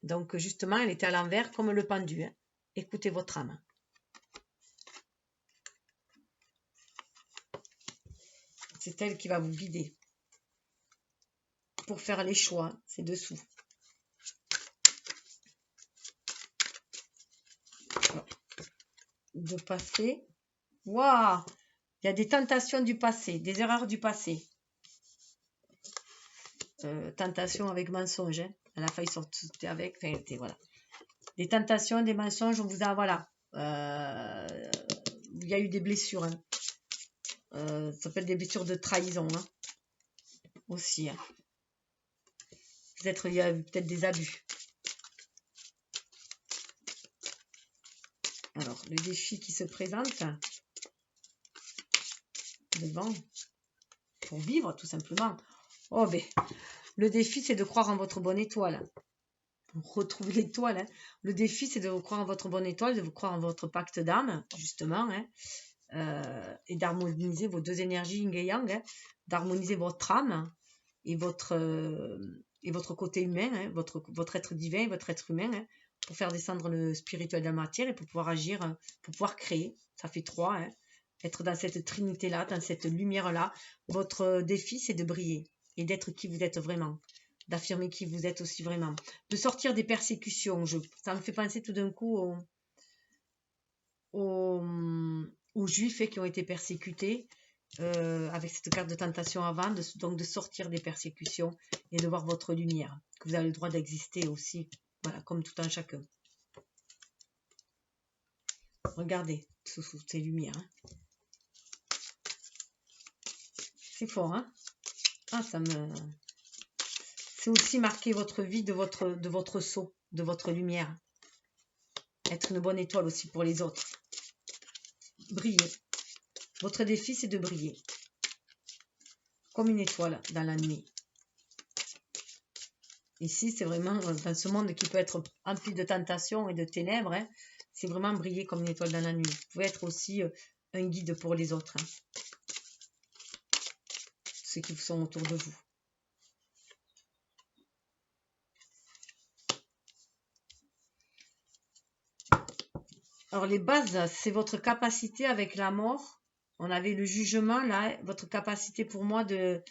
Donc, justement, elle était à l'envers comme le pendu. Hein. Écoutez votre âme. C'est elle qui va vous guider pour faire les choix. C'est dessous. Alors, de passé. Waouh! Il y a des tentations du passé, des erreurs du passé. Tentations avec mensonge. Hein. Elle a failli sortir avec. Enfin, voilà. Des tentations, des mensonges, on vous a, voilà. Il y a eu des blessures. Hein. Ça s'appelle des blessures de trahison. Hein. Aussi. Hein. Peut-être il y a peut-être des abus. Alors, le défi qui se présente devant pour vivre, tout simplement. Oh, ben, le défi, c'est de croire en votre bonne étoile. Retrouver l'étoile. Hein. Le défi, c'est de croire en votre bonne étoile, de vous croire en votre pacte d'âme, justement, hein, et d'harmoniser vos deux énergies yin et yang, hein, d'harmoniser votre âme et votre côté humain, hein, votre être divin et votre être humain, hein, pour faire descendre le spirituel de la matière et pour pouvoir agir, pour pouvoir créer. Ça fait 3. Hein, être dans cette trinité-là, dans cette lumière-là. Votre défi, c'est de briller et d'être qui vous êtes vraiment. D'affirmer qui vous êtes aussi vraiment. De sortir des persécutions. Ça me fait penser tout d'un coup aux Juifs qui ont été persécutés avec cette carte de tentation avant. Donc de sortir des persécutions et de voir votre lumière. Que vous avez le droit d'exister aussi. Voilà, comme tout un chacun. Regardez sous ces lumières. Hein. C'est fort, hein? Ah, ça me... C'est aussi marquer votre vie de votre sceau, de votre lumière. Être une bonne étoile aussi pour les autres. Briller. Votre défi, c'est de briller. Comme une étoile dans la nuit. Ici, c'est vraiment dans ce monde qui peut être empli de tentations et de ténèbres. Hein, c'est vraiment briller comme une étoile dans la nuit. Vous pouvez être aussi un guide pour les autres. Hein, ceux qui sont autour de vous. Alors, les bases, c'est votre capacité avec la mort. On avait le jugement, là, votre capacité pour moi de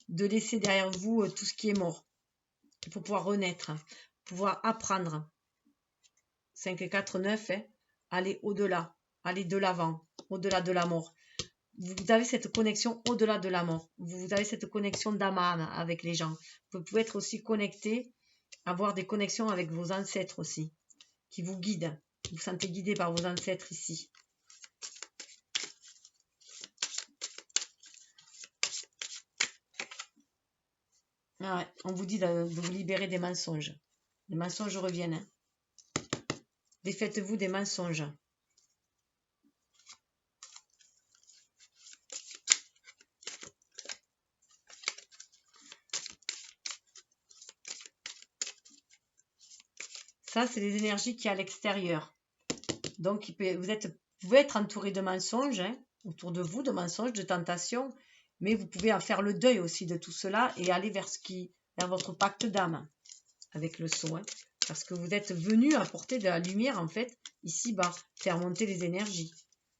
laisser derrière vous tout ce qui est mort. Pour pouvoir renaître, pouvoir apprendre. 5, 4, 9, hein, aller au-delà, aller de l'avant, au-delà de la mort. Vous avez cette connexion au-delà de la mort. Vous avez cette connexion d'âme à âme avec les gens. Vous pouvez être aussi connecté, avoir des connexions avec vos ancêtres aussi, qui vous guident. Vous vous sentez guidé par vos ancêtres ici. Ah ouais, on vous dit de vous libérer des mensonges. Les mensonges reviennent. Hein. Défaites-vous des mensonges. Ça, c'est les énergies qui sont à l'extérieur. Donc, vous pouvez être entouré de mensonges, hein, autour de vous, de mensonges, de tentations, mais vous pouvez en faire le deuil aussi de tout cela et aller vers votre pacte d'âme avec le sceau. Hein, parce que vous êtes venu apporter de la lumière, en fait, ici-bas, faire monter les énergies,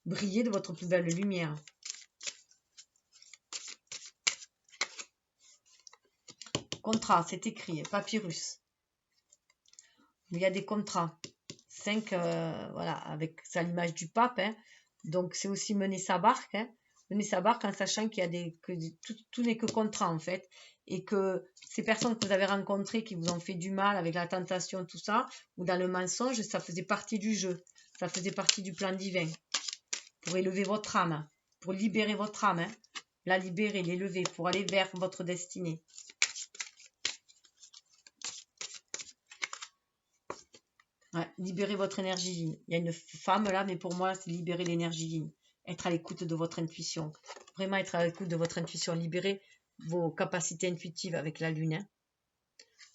briller de votre plus belle lumière. contrat, c'est écrit, papyrus. Il y a des contrats. 5, voilà, avec ça l'image du pape. Hein. Donc, c'est aussi mener sa barque. Hein. Mener sa barque en sachant qu'il y a tout n'est que contrat, en fait. Et que ces personnes que vous avez rencontrées qui vous ont fait du mal avec la tentation, tout ça, ou dans le mensonge, ça faisait partie du jeu. Ça faisait partie du plan divin. Pour élever votre âme. Pour libérer votre âme. Hein. La libérer, l'élever, pour aller vers votre destinée. Ouais, libérer votre énergie yin. Il y a une femme là, mais pour moi, c'est libérer l'énergie yin. Être à l'écoute de votre intuition. Vraiment être à l'écoute de votre intuition. Libérer vos capacités intuitives avec la lune. Hein.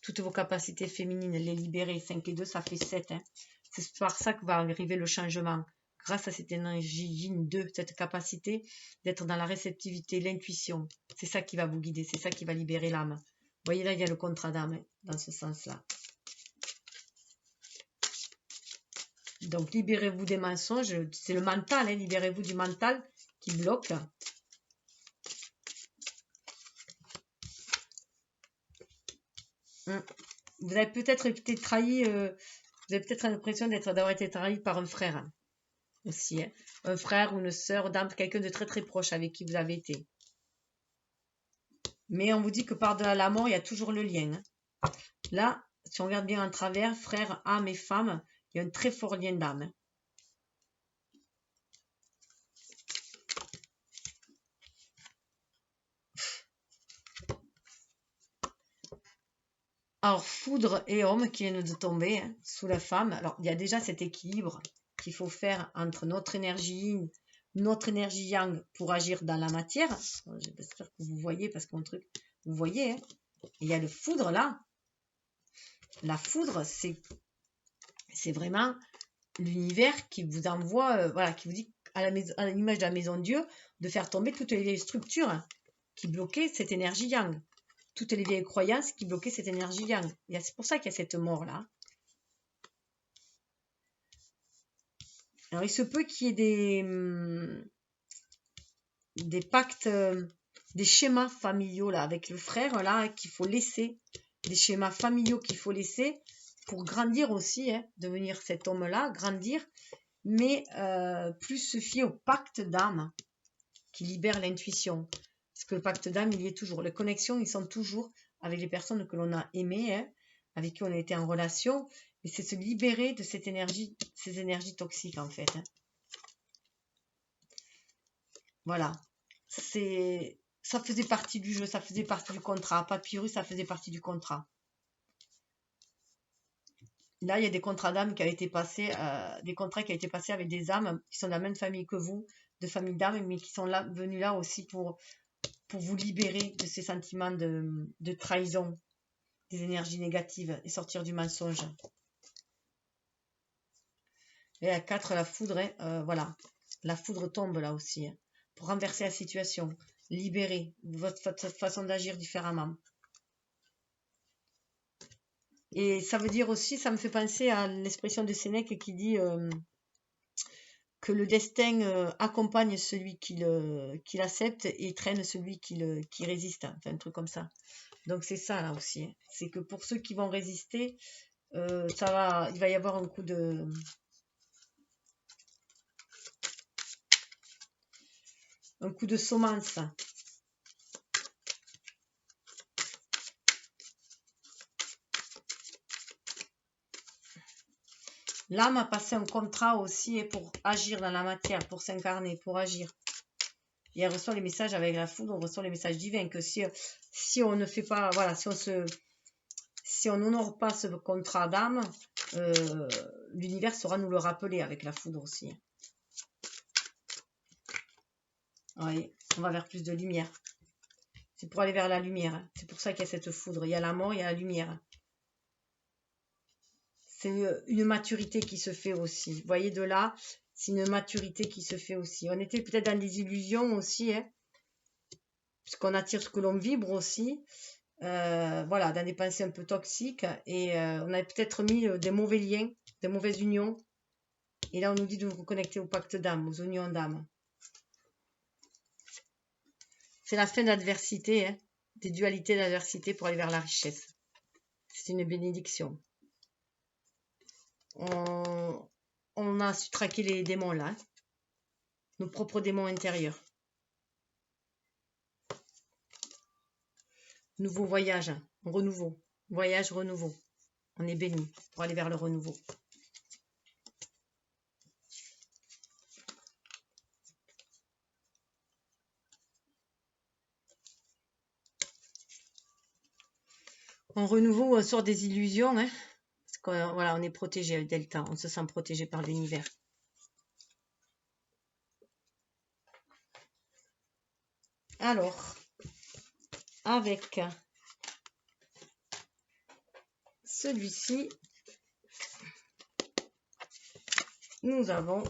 Toutes vos capacités féminines, les libérer. 5 et 2, ça fait 7. Hein. C'est par ça que va arriver le changement. Grâce à cette énergie yin 2, cette capacité d'être dans la réceptivité, l'intuition. C'est ça qui va vous guider. C'est ça qui va libérer l'âme. Vous voyez là, il y a le contrat d'âme hein, dans ce sens-là. Donc, libérez-vous des mensonges. C'est le mental, hein, libérez-vous du mental qui bloque. Vous avez peut-être été trahi, vous avez peut-être l'impression d'avoir été trahi par un frère hein, aussi. Hein. Un frère ou une sœur d'âme, quelqu'un de très très proche avec qui vous avez été. Mais on vous dit que par-delà la mort, il y a toujours le lien. Hein. Là, si on regarde bien en travers, frère, âme et femme, il y a un très fort lien d'âme. Hein. Alors, foudre et homme qui viennent de tomber hein, sous la femme. Alors, il y a déjà cet équilibre qu'il faut faire entre notre énergie yin, notre énergie yang pour agir dans la matière. J'espère que vous voyez parce que mon truc, vous voyez. Hein. Il y a le foudre là. La foudre, c'est vraiment l'univers qui vous envoie, voilà, qui vous dit à l'image de la maison de Dieu, de faire tomber toutes les structures hein, qui bloquaient cette énergie yang. Toutes les vieilles croyances qui bloquaient cette énergie yang. C'est pour ça qu'il y a cette mort-là. Alors, il se peut qu'il y ait des pactes, des schémas familiaux là, avec le frère là qu'il faut laisser, des schémas familiaux qu'il faut laisser pour grandir aussi, hein, devenir cet homme-là, grandir, mais plus se fier au pacte d'âme qui libère l'intuition. Parce que le pacte d'âme, il y est toujours. Les connexions, ils sont toujours avec les personnes que l'on a aimées, hein, avec qui on a été en relation. Et c'est se libérer de cette énergie, ces énergies toxiques, en fait. Hein. Voilà. Ça faisait partie du jeu, ça faisait partie du contrat. Papyrus, ça faisait partie du contrat. Là, il y a des contrats d'âme qui ont été passés, des contrats qui ont été passés avec des âmes qui sont de la même famille que vous, de famille d'âmes, mais qui sont là, venus là aussi pour vous libérer de ces sentiments de trahison, des énergies négatives et sortir du mensonge. Et à 4, la foudre, voilà. La foudre tombe là aussi, hein, pour renverser la situation, libérer votre façon d'agir différemment. Et ça veut dire aussi, ça me fait penser à l'expression de Sénèque qui dit que le destin accompagne celui qui l'accepte et traîne celui qui résiste. Enfin, un truc comme ça. Donc c'est ça là aussi. Hein. C'est que pour ceux qui vont résister, il va y avoir un coup de... Un coup de semence. L'âme a passé un contrat aussi pour agir dans la matière, pour s'incarner, pour agir. Et elle reçoit les messages avec la foudre, on reçoit les messages divins que si on ne fait pas, voilà, si on n'honore pas ce contrat d'âme, l'univers saura nous le rappeler avec la foudre aussi. Oui, on va vers plus de lumière. C'est pour aller vers la lumière. C'est pour ça qu'il y a cette foudre. Il y a la mort, il y a la lumière. C'est une maturité qui se fait aussi. Vous voyez de là, c'est une maturité qui se fait aussi. On était peut-être dans des illusions aussi, hein, puisqu'on attire ce que l'on vibre aussi. Voilà, dans des pensées un peu toxiques. Et on avait peut-être mis des mauvais liens, des mauvaises unions. Et là, on nous dit de vous reconnecter au pacte d'âme, aux unions d'âme. C'est la fin de l'adversité. Hein. des dualités d'adversité pour aller vers la richesse. C'est une bénédiction. On a su traquer les démons là, nos propres démons intérieurs. Nouveau voyage, renouveau, voyage, renouveau. On est béni pour aller vers le renouveau. En renouveau, on sort des illusions, hein, parce que voilà, on est protégé avec Delta, on se sent protégé par l'univers. Alors, avec celui-ci, nous avons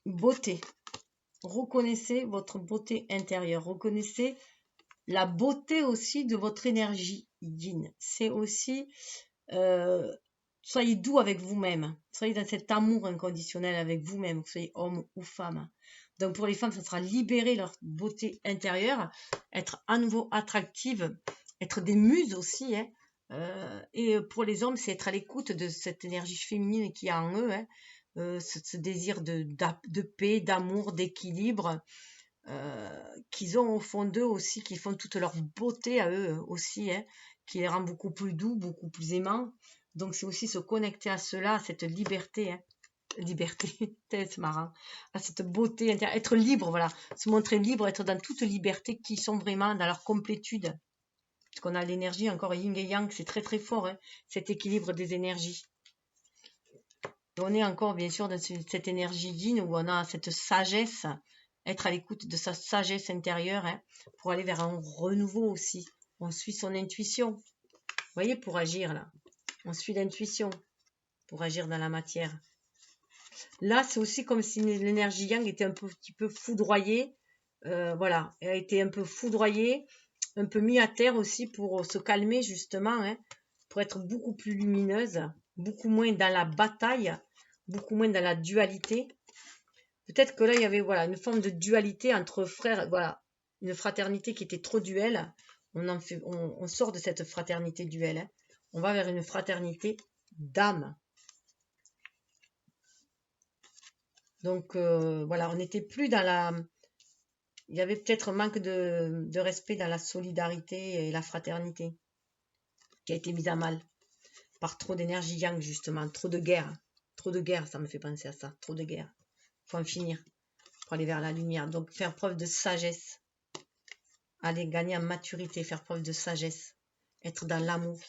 beauté. Reconnaissez votre beauté intérieure. Reconnaissez la beauté aussi de votre énergie yin. C'est aussi, soyez doux avec vous-même. Soyez dans cet amour inconditionnel avec vous-même, que vous soyez homme ou femme. Donc pour les femmes, ça sera libérer leur beauté intérieure, être à nouveau attractive, être des muses aussi. Hein. Et pour les hommes, c'est être à l'écoute de cette énergie féminine qui a en eux, hein. Ce désir de paix, d'amour, d'équilibre, qu'ils ont au fond d'eux aussi, qui font toute leur beauté à eux aussi, hein, qui les rend beaucoup plus doux, beaucoup plus aimants. Donc c'est aussi se connecter à cela, à cette liberté, hein. Liberté, c'est marrant, à cette beauté intérieure, être libre, voilà, se montrer libre, être dans toute liberté, qui sont vraiment dans leur complétude. Parce qu'on a l'énergie encore yin et yang, c'est très très fort, hein, cet équilibre des énergies. Et on est encore bien sûr dans cette énergie yin où on a cette sagesse, être à l'écoute de sa sagesse intérieure, hein, pour aller vers un renouveau aussi. On suit son intuition, vous voyez, pour agir là. On suit l'intuition pour agir dans la matière. Là, c'est aussi comme si l'énergie yang était un petit peu foudroyée. Voilà, elle a été un peu foudroyée, un peu mis à terre aussi pour se calmer justement, hein, pour être beaucoup plus lumineuse, beaucoup moins dans la bataille, beaucoup moins dans la dualité. Peut-être que là, il y avait voilà, une forme de dualité entre frères, voilà, une fraternité qui était trop duelle. On sort de cette fraternité duelle. Hein. On va vers une fraternité d'âme. Donc, voilà, on n'était plus dans la... Il y avait peut-être un manque de respect dans la solidarité et la fraternité qui a été mise à mal par trop d'énergie yang, justement, trop de guerre. Trop de guerre, ça me fait penser à ça, trop de guerre. Il faut en finir pour aller vers la lumière. Donc, faire preuve de sagesse. Aller gagner en maturité, faire preuve de sagesse. Être dans l'amour.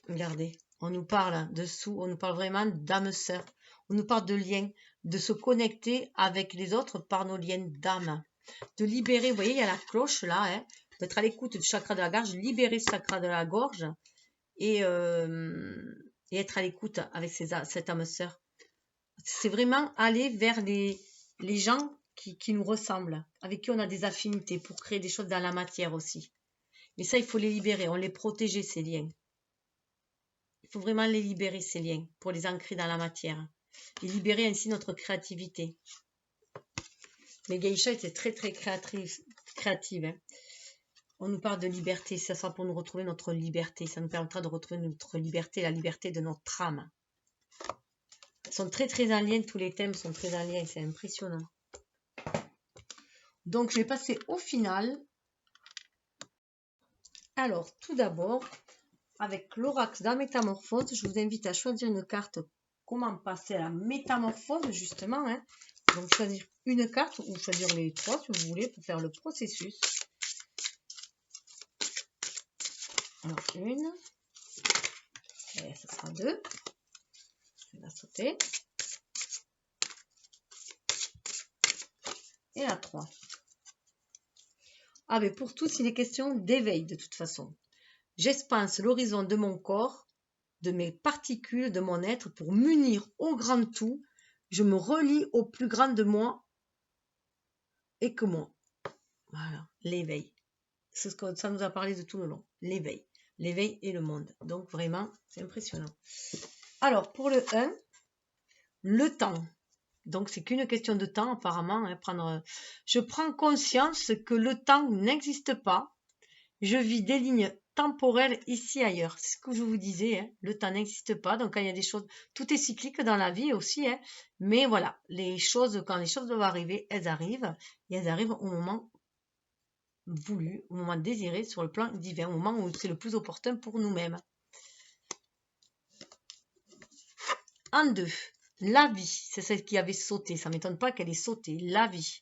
Regardez, on nous parle dessous, on nous parle vraiment d'âme sœur. On nous parle de lien, de se connecter avec les autres par nos liens d'âme. De libérer, vous voyez, il y a la cloche là, hein, d'être à l'écoute du chakra de la gorge, libérer ce chakra de la gorge et être à l'écoute avec cette âme sœur. C'est vraiment aller vers les gens qui nous ressemblent, avec qui on a des affinités pour créer des choses dans la matière aussi. Mais ça, il faut les libérer, on les protéger, ces liens. Il faut vraiment les libérer, ces liens, pour les ancrer dans la matière. Et libérer ainsi notre créativité. Mais Geisha était très très créative. Hein. On nous parle de liberté, ça sera pour nous retrouver notre liberté. Ça nous permettra de retrouver notre liberté, la liberté de notre âme. Ils sont très très en lien, tous les thèmes sont très en lien, c'est impressionnant. Donc je vais passer au final. Alors tout d'abord, avec l'oracle de la métamorphose, je vous invite à choisir une carte. Comment passer à la métamorphose justement, hein. Donc choisir une carte ou choisir les trois si vous voulez pour faire le processus. Alors une, et ce sera deux. Je vais la sauter. Et la 3. Ah, mais pour tous, il est question d'éveil de toute façon. J'expanse l'horizon de mon corps, de mes particules, de mon être pour m'unir au grand tout. Je me relie au plus grand de moi et que moi. Voilà, l'éveil. c'est ce que ça nous a parlé de tout le long. L'éveil. L'éveil et le monde. Donc vraiment, c'est impressionnant. Alors, pour le 1, le temps. Donc, c'est qu'une question de temps, apparemment. Hein, je prends conscience que le temps n'existe pas. Je vis des lignes temporelles ici et ailleurs. C'est ce que je vous disais. Hein, le temps n'existe pas. Donc, quand il y a des choses... Tout est cyclique dans la vie aussi. Hein, mais voilà, quand les choses doivent arriver, elles arrivent. Et elles arrivent au moment voulu, au moment désiré, sur le plan divin, au moment où c'est le plus opportun pour nous-mêmes. En 2, la vie, c'est celle qui avait sauté, ça ne m'étonne pas qu'elle ait sauté, la vie.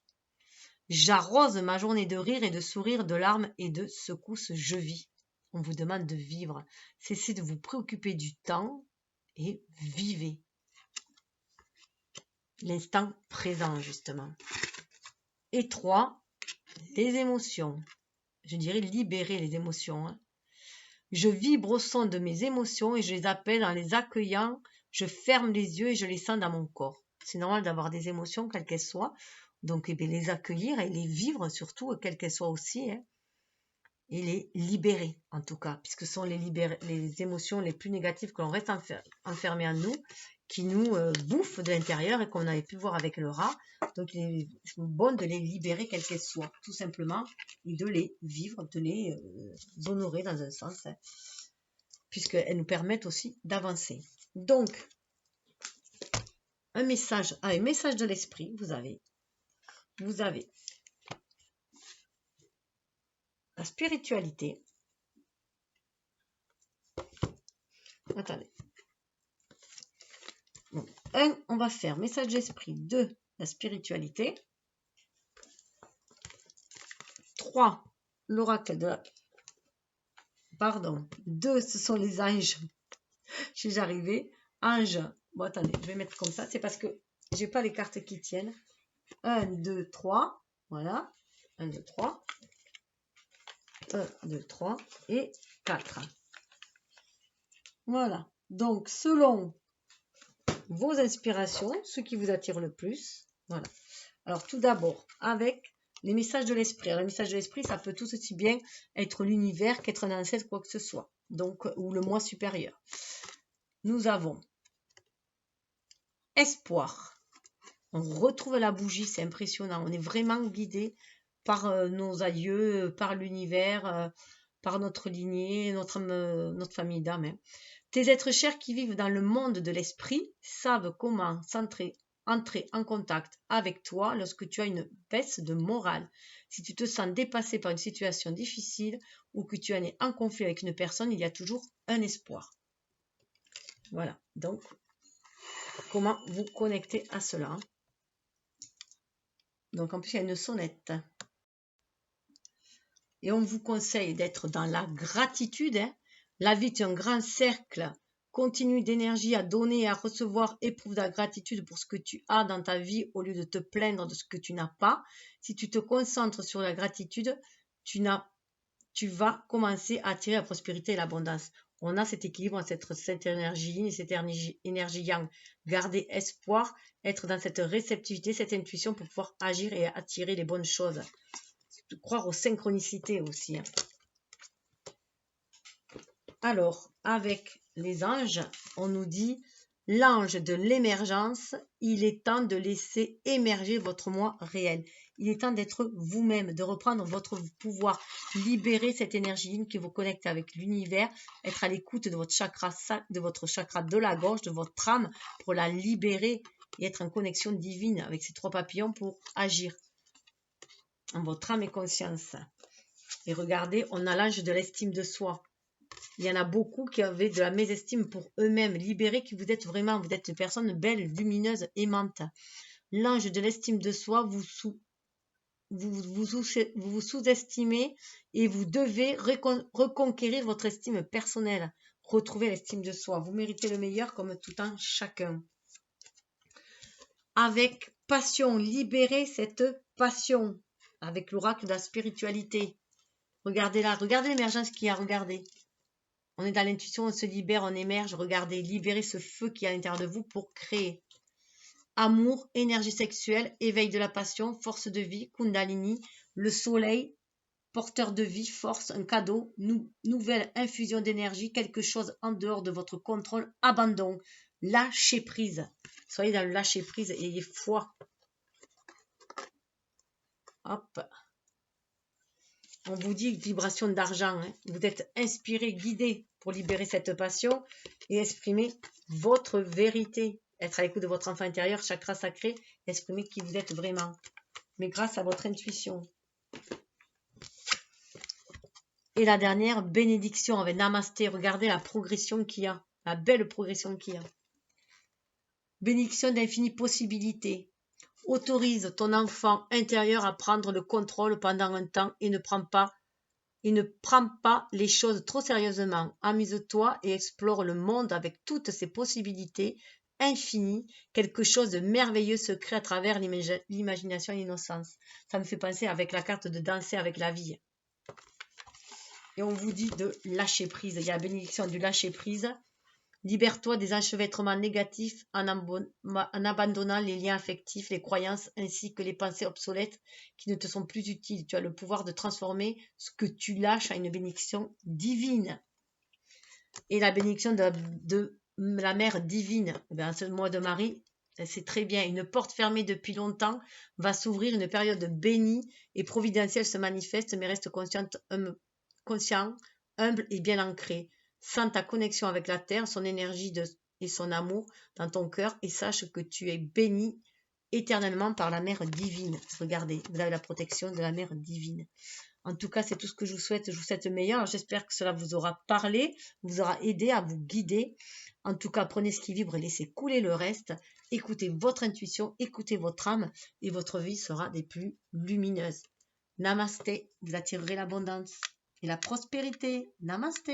J'arrose ma journée de rire et de sourires, de larmes et de secousses, je vis. On vous demande de vivre. Cessez de vous préoccuper du temps et vivez. L'instant présent, justement. Et 3, les émotions. Je dirais libérer les émotions. Hein. Je vibre au son de mes émotions et je les appelle en les accueillant. Je ferme les yeux et je les sens dans mon corps. C'est normal d'avoir des émotions, quelles qu'elles soient. Donc, les accueillir et les vivre surtout, quelles qu'elles soient aussi. Hein, et les libérer, en tout cas, puisque ce sont les émotions les plus négatives que l'on reste enfermées en nous, qui nous bouffent de l'intérieur et qu'on avait pu voir avec le rat. Donc, il est bon de les libérer, quelles qu'elles soient, tout simplement, et de les vivre, de les honorer dans un sens, hein, puisqu'elles nous permettent aussi d'avancer. Donc, un message de l'esprit, vous avez la spiritualité. Attendez. Donc, 1, on va faire message d'esprit. 2, la spiritualité. 3, l'oracle de la... Pardon. 2, ce sont les anges. Je suis arrivée. Ange. Bon, attendez, je vais mettre comme ça. C'est parce que j'ai pas les cartes qui tiennent. 1, 2, 3. Voilà. 1, 2, 3. 1, 2, 3. Et 4. Voilà. Donc, selon vos inspirations, ce qui vous attire le plus. Voilà. Alors, tout d'abord, avec les messages de l'esprit. Alors, les messages de l'esprit, ça peut tout aussi bien être l'univers qu'être un ancêtre, quoi que ce soit. Donc, ou le moi supérieur. Nous avons espoir. On retrouve la bougie, c'est impressionnant. On est vraiment guidé par nos aïeux, par l'univers, par notre lignée, notre famille d'âme. Hein. Tes êtres chers qui vivent dans le monde de l'esprit savent comment entrer en contact avec toi lorsque tu as une baisse de morale. Si tu te sens dépassé par une situation difficile ou que tu es en conflit avec une personne, il y a toujours un espoir. Voilà, donc comment vous connecter à cela. Donc en plus, il y a une sonnette. Et on vous conseille d'être dans la gratitude. Hein. La vie est un grand cercle continu d'énergie à donner et à recevoir. Éprouve la gratitude pour ce que tu as dans ta vie au lieu de te plaindre de ce que tu n'as pas. Si tu te concentres sur la gratitude, tu vas commencer à attirer la prospérité et l'abondance. On a cet équilibre, cette énergie yin et cette énergie yang. Garder espoir, être dans cette réceptivité, cette intuition pour pouvoir agir et attirer les bonnes choses. Croire aux synchronicités aussi. Hein. Alors, avec les anges, on nous dit l'ange de l'émergence, il est temps de laisser émerger votre moi réel. Il est temps d'être vous-même, de reprendre votre pouvoir, libérer cette énergie qui vous connecte avec l'univers, être à l'écoute de votre chakra de la gorge, de votre âme, pour la libérer et être en connexion divine avec ces 3 papillons pour agir en votre âme et conscience. Et regardez, on a l'ange de l'estime de soi. Il y en a beaucoup qui avaient de la mésestime pour eux-mêmes. Libérez qui vous êtes vraiment. Vous êtes une personne belle, lumineuse, aimante. L'ange de l'estime de soi, vous vous sous-estimez et vous devez reconquérir votre estime personnelle. Retrouver l'estime de soi. Vous méritez le meilleur comme tout un chacun. Avec passion, libérez cette passion. Avec l'oracle de la spiritualité. Regardez là, regardez l'émergence qu'il y a, regardez. On est dans l'intuition, on se libère, on émerge. Regardez, libérez ce feu qui est à l'intérieur de vous pour créer. Amour, énergie sexuelle, éveil de la passion, force de vie, Kundalini, le soleil porteur de vie, force, un cadeau, nouvelle infusion d'énergie, quelque chose en dehors de votre contrôle, abandon, lâchez prise. Soyez dans le lâcher prise et ayez foi. Hop. On vous dit vibration d'argent. Hein. Vous êtes inspiré, guidé pour libérer cette passion et exprimer votre vérité. Être à l'écoute de votre enfant intérieur, chakra sacré, exprimer qui vous êtes vraiment. Mais grâce à votre intuition. Et la dernière, bénédiction avec Namasté. Regardez la progression qu'il y a. La belle progression qu'il y a. Bénédiction d'infinies possibilités. Autorise ton enfant intérieur à prendre le contrôle pendant un temps et ne prends pas les choses trop sérieusement. Amuse-toi et explore le monde avec toutes ses possibilités infinies. Quelque chose de merveilleux se crée à travers l'imagination et l'innocence. Ça me fait penser avec la carte de danser avec la vie. Et on vous dit de lâcher prise. Il y a la bénédiction du lâcher prise. Libère-toi des enchevêtrements négatifs en abandonnant les liens affectifs, les croyances ainsi que les pensées obsolètes qui ne te sont plus utiles. Tu as le pouvoir de transformer ce que tu lâches à une bénédiction divine. Et la bénédiction de la mère divine, ce mois de Marie, c'est très bien. Une porte fermée depuis longtemps va s'ouvrir, une période bénie et providentielle se manifeste, mais reste conscient, humble et bien ancré. Sens ta connexion avec la terre, son énergie et son amour dans ton cœur et sache que tu es béni éternellement par la mère divine. Regardez, vous avez la protection de la mère divine. En tout cas, c'est tout ce que je vous souhaite. Je vous souhaite le meilleur. J'espère que cela vous aura parlé, vous aura aidé à vous guider. En tout cas, prenez ce qui vibre et laissez couler le reste. Écoutez votre intuition, écoutez votre âme et votre vie sera des plus lumineuses. Namasté, vous attirerez l'abondance et la prospérité. Namasté.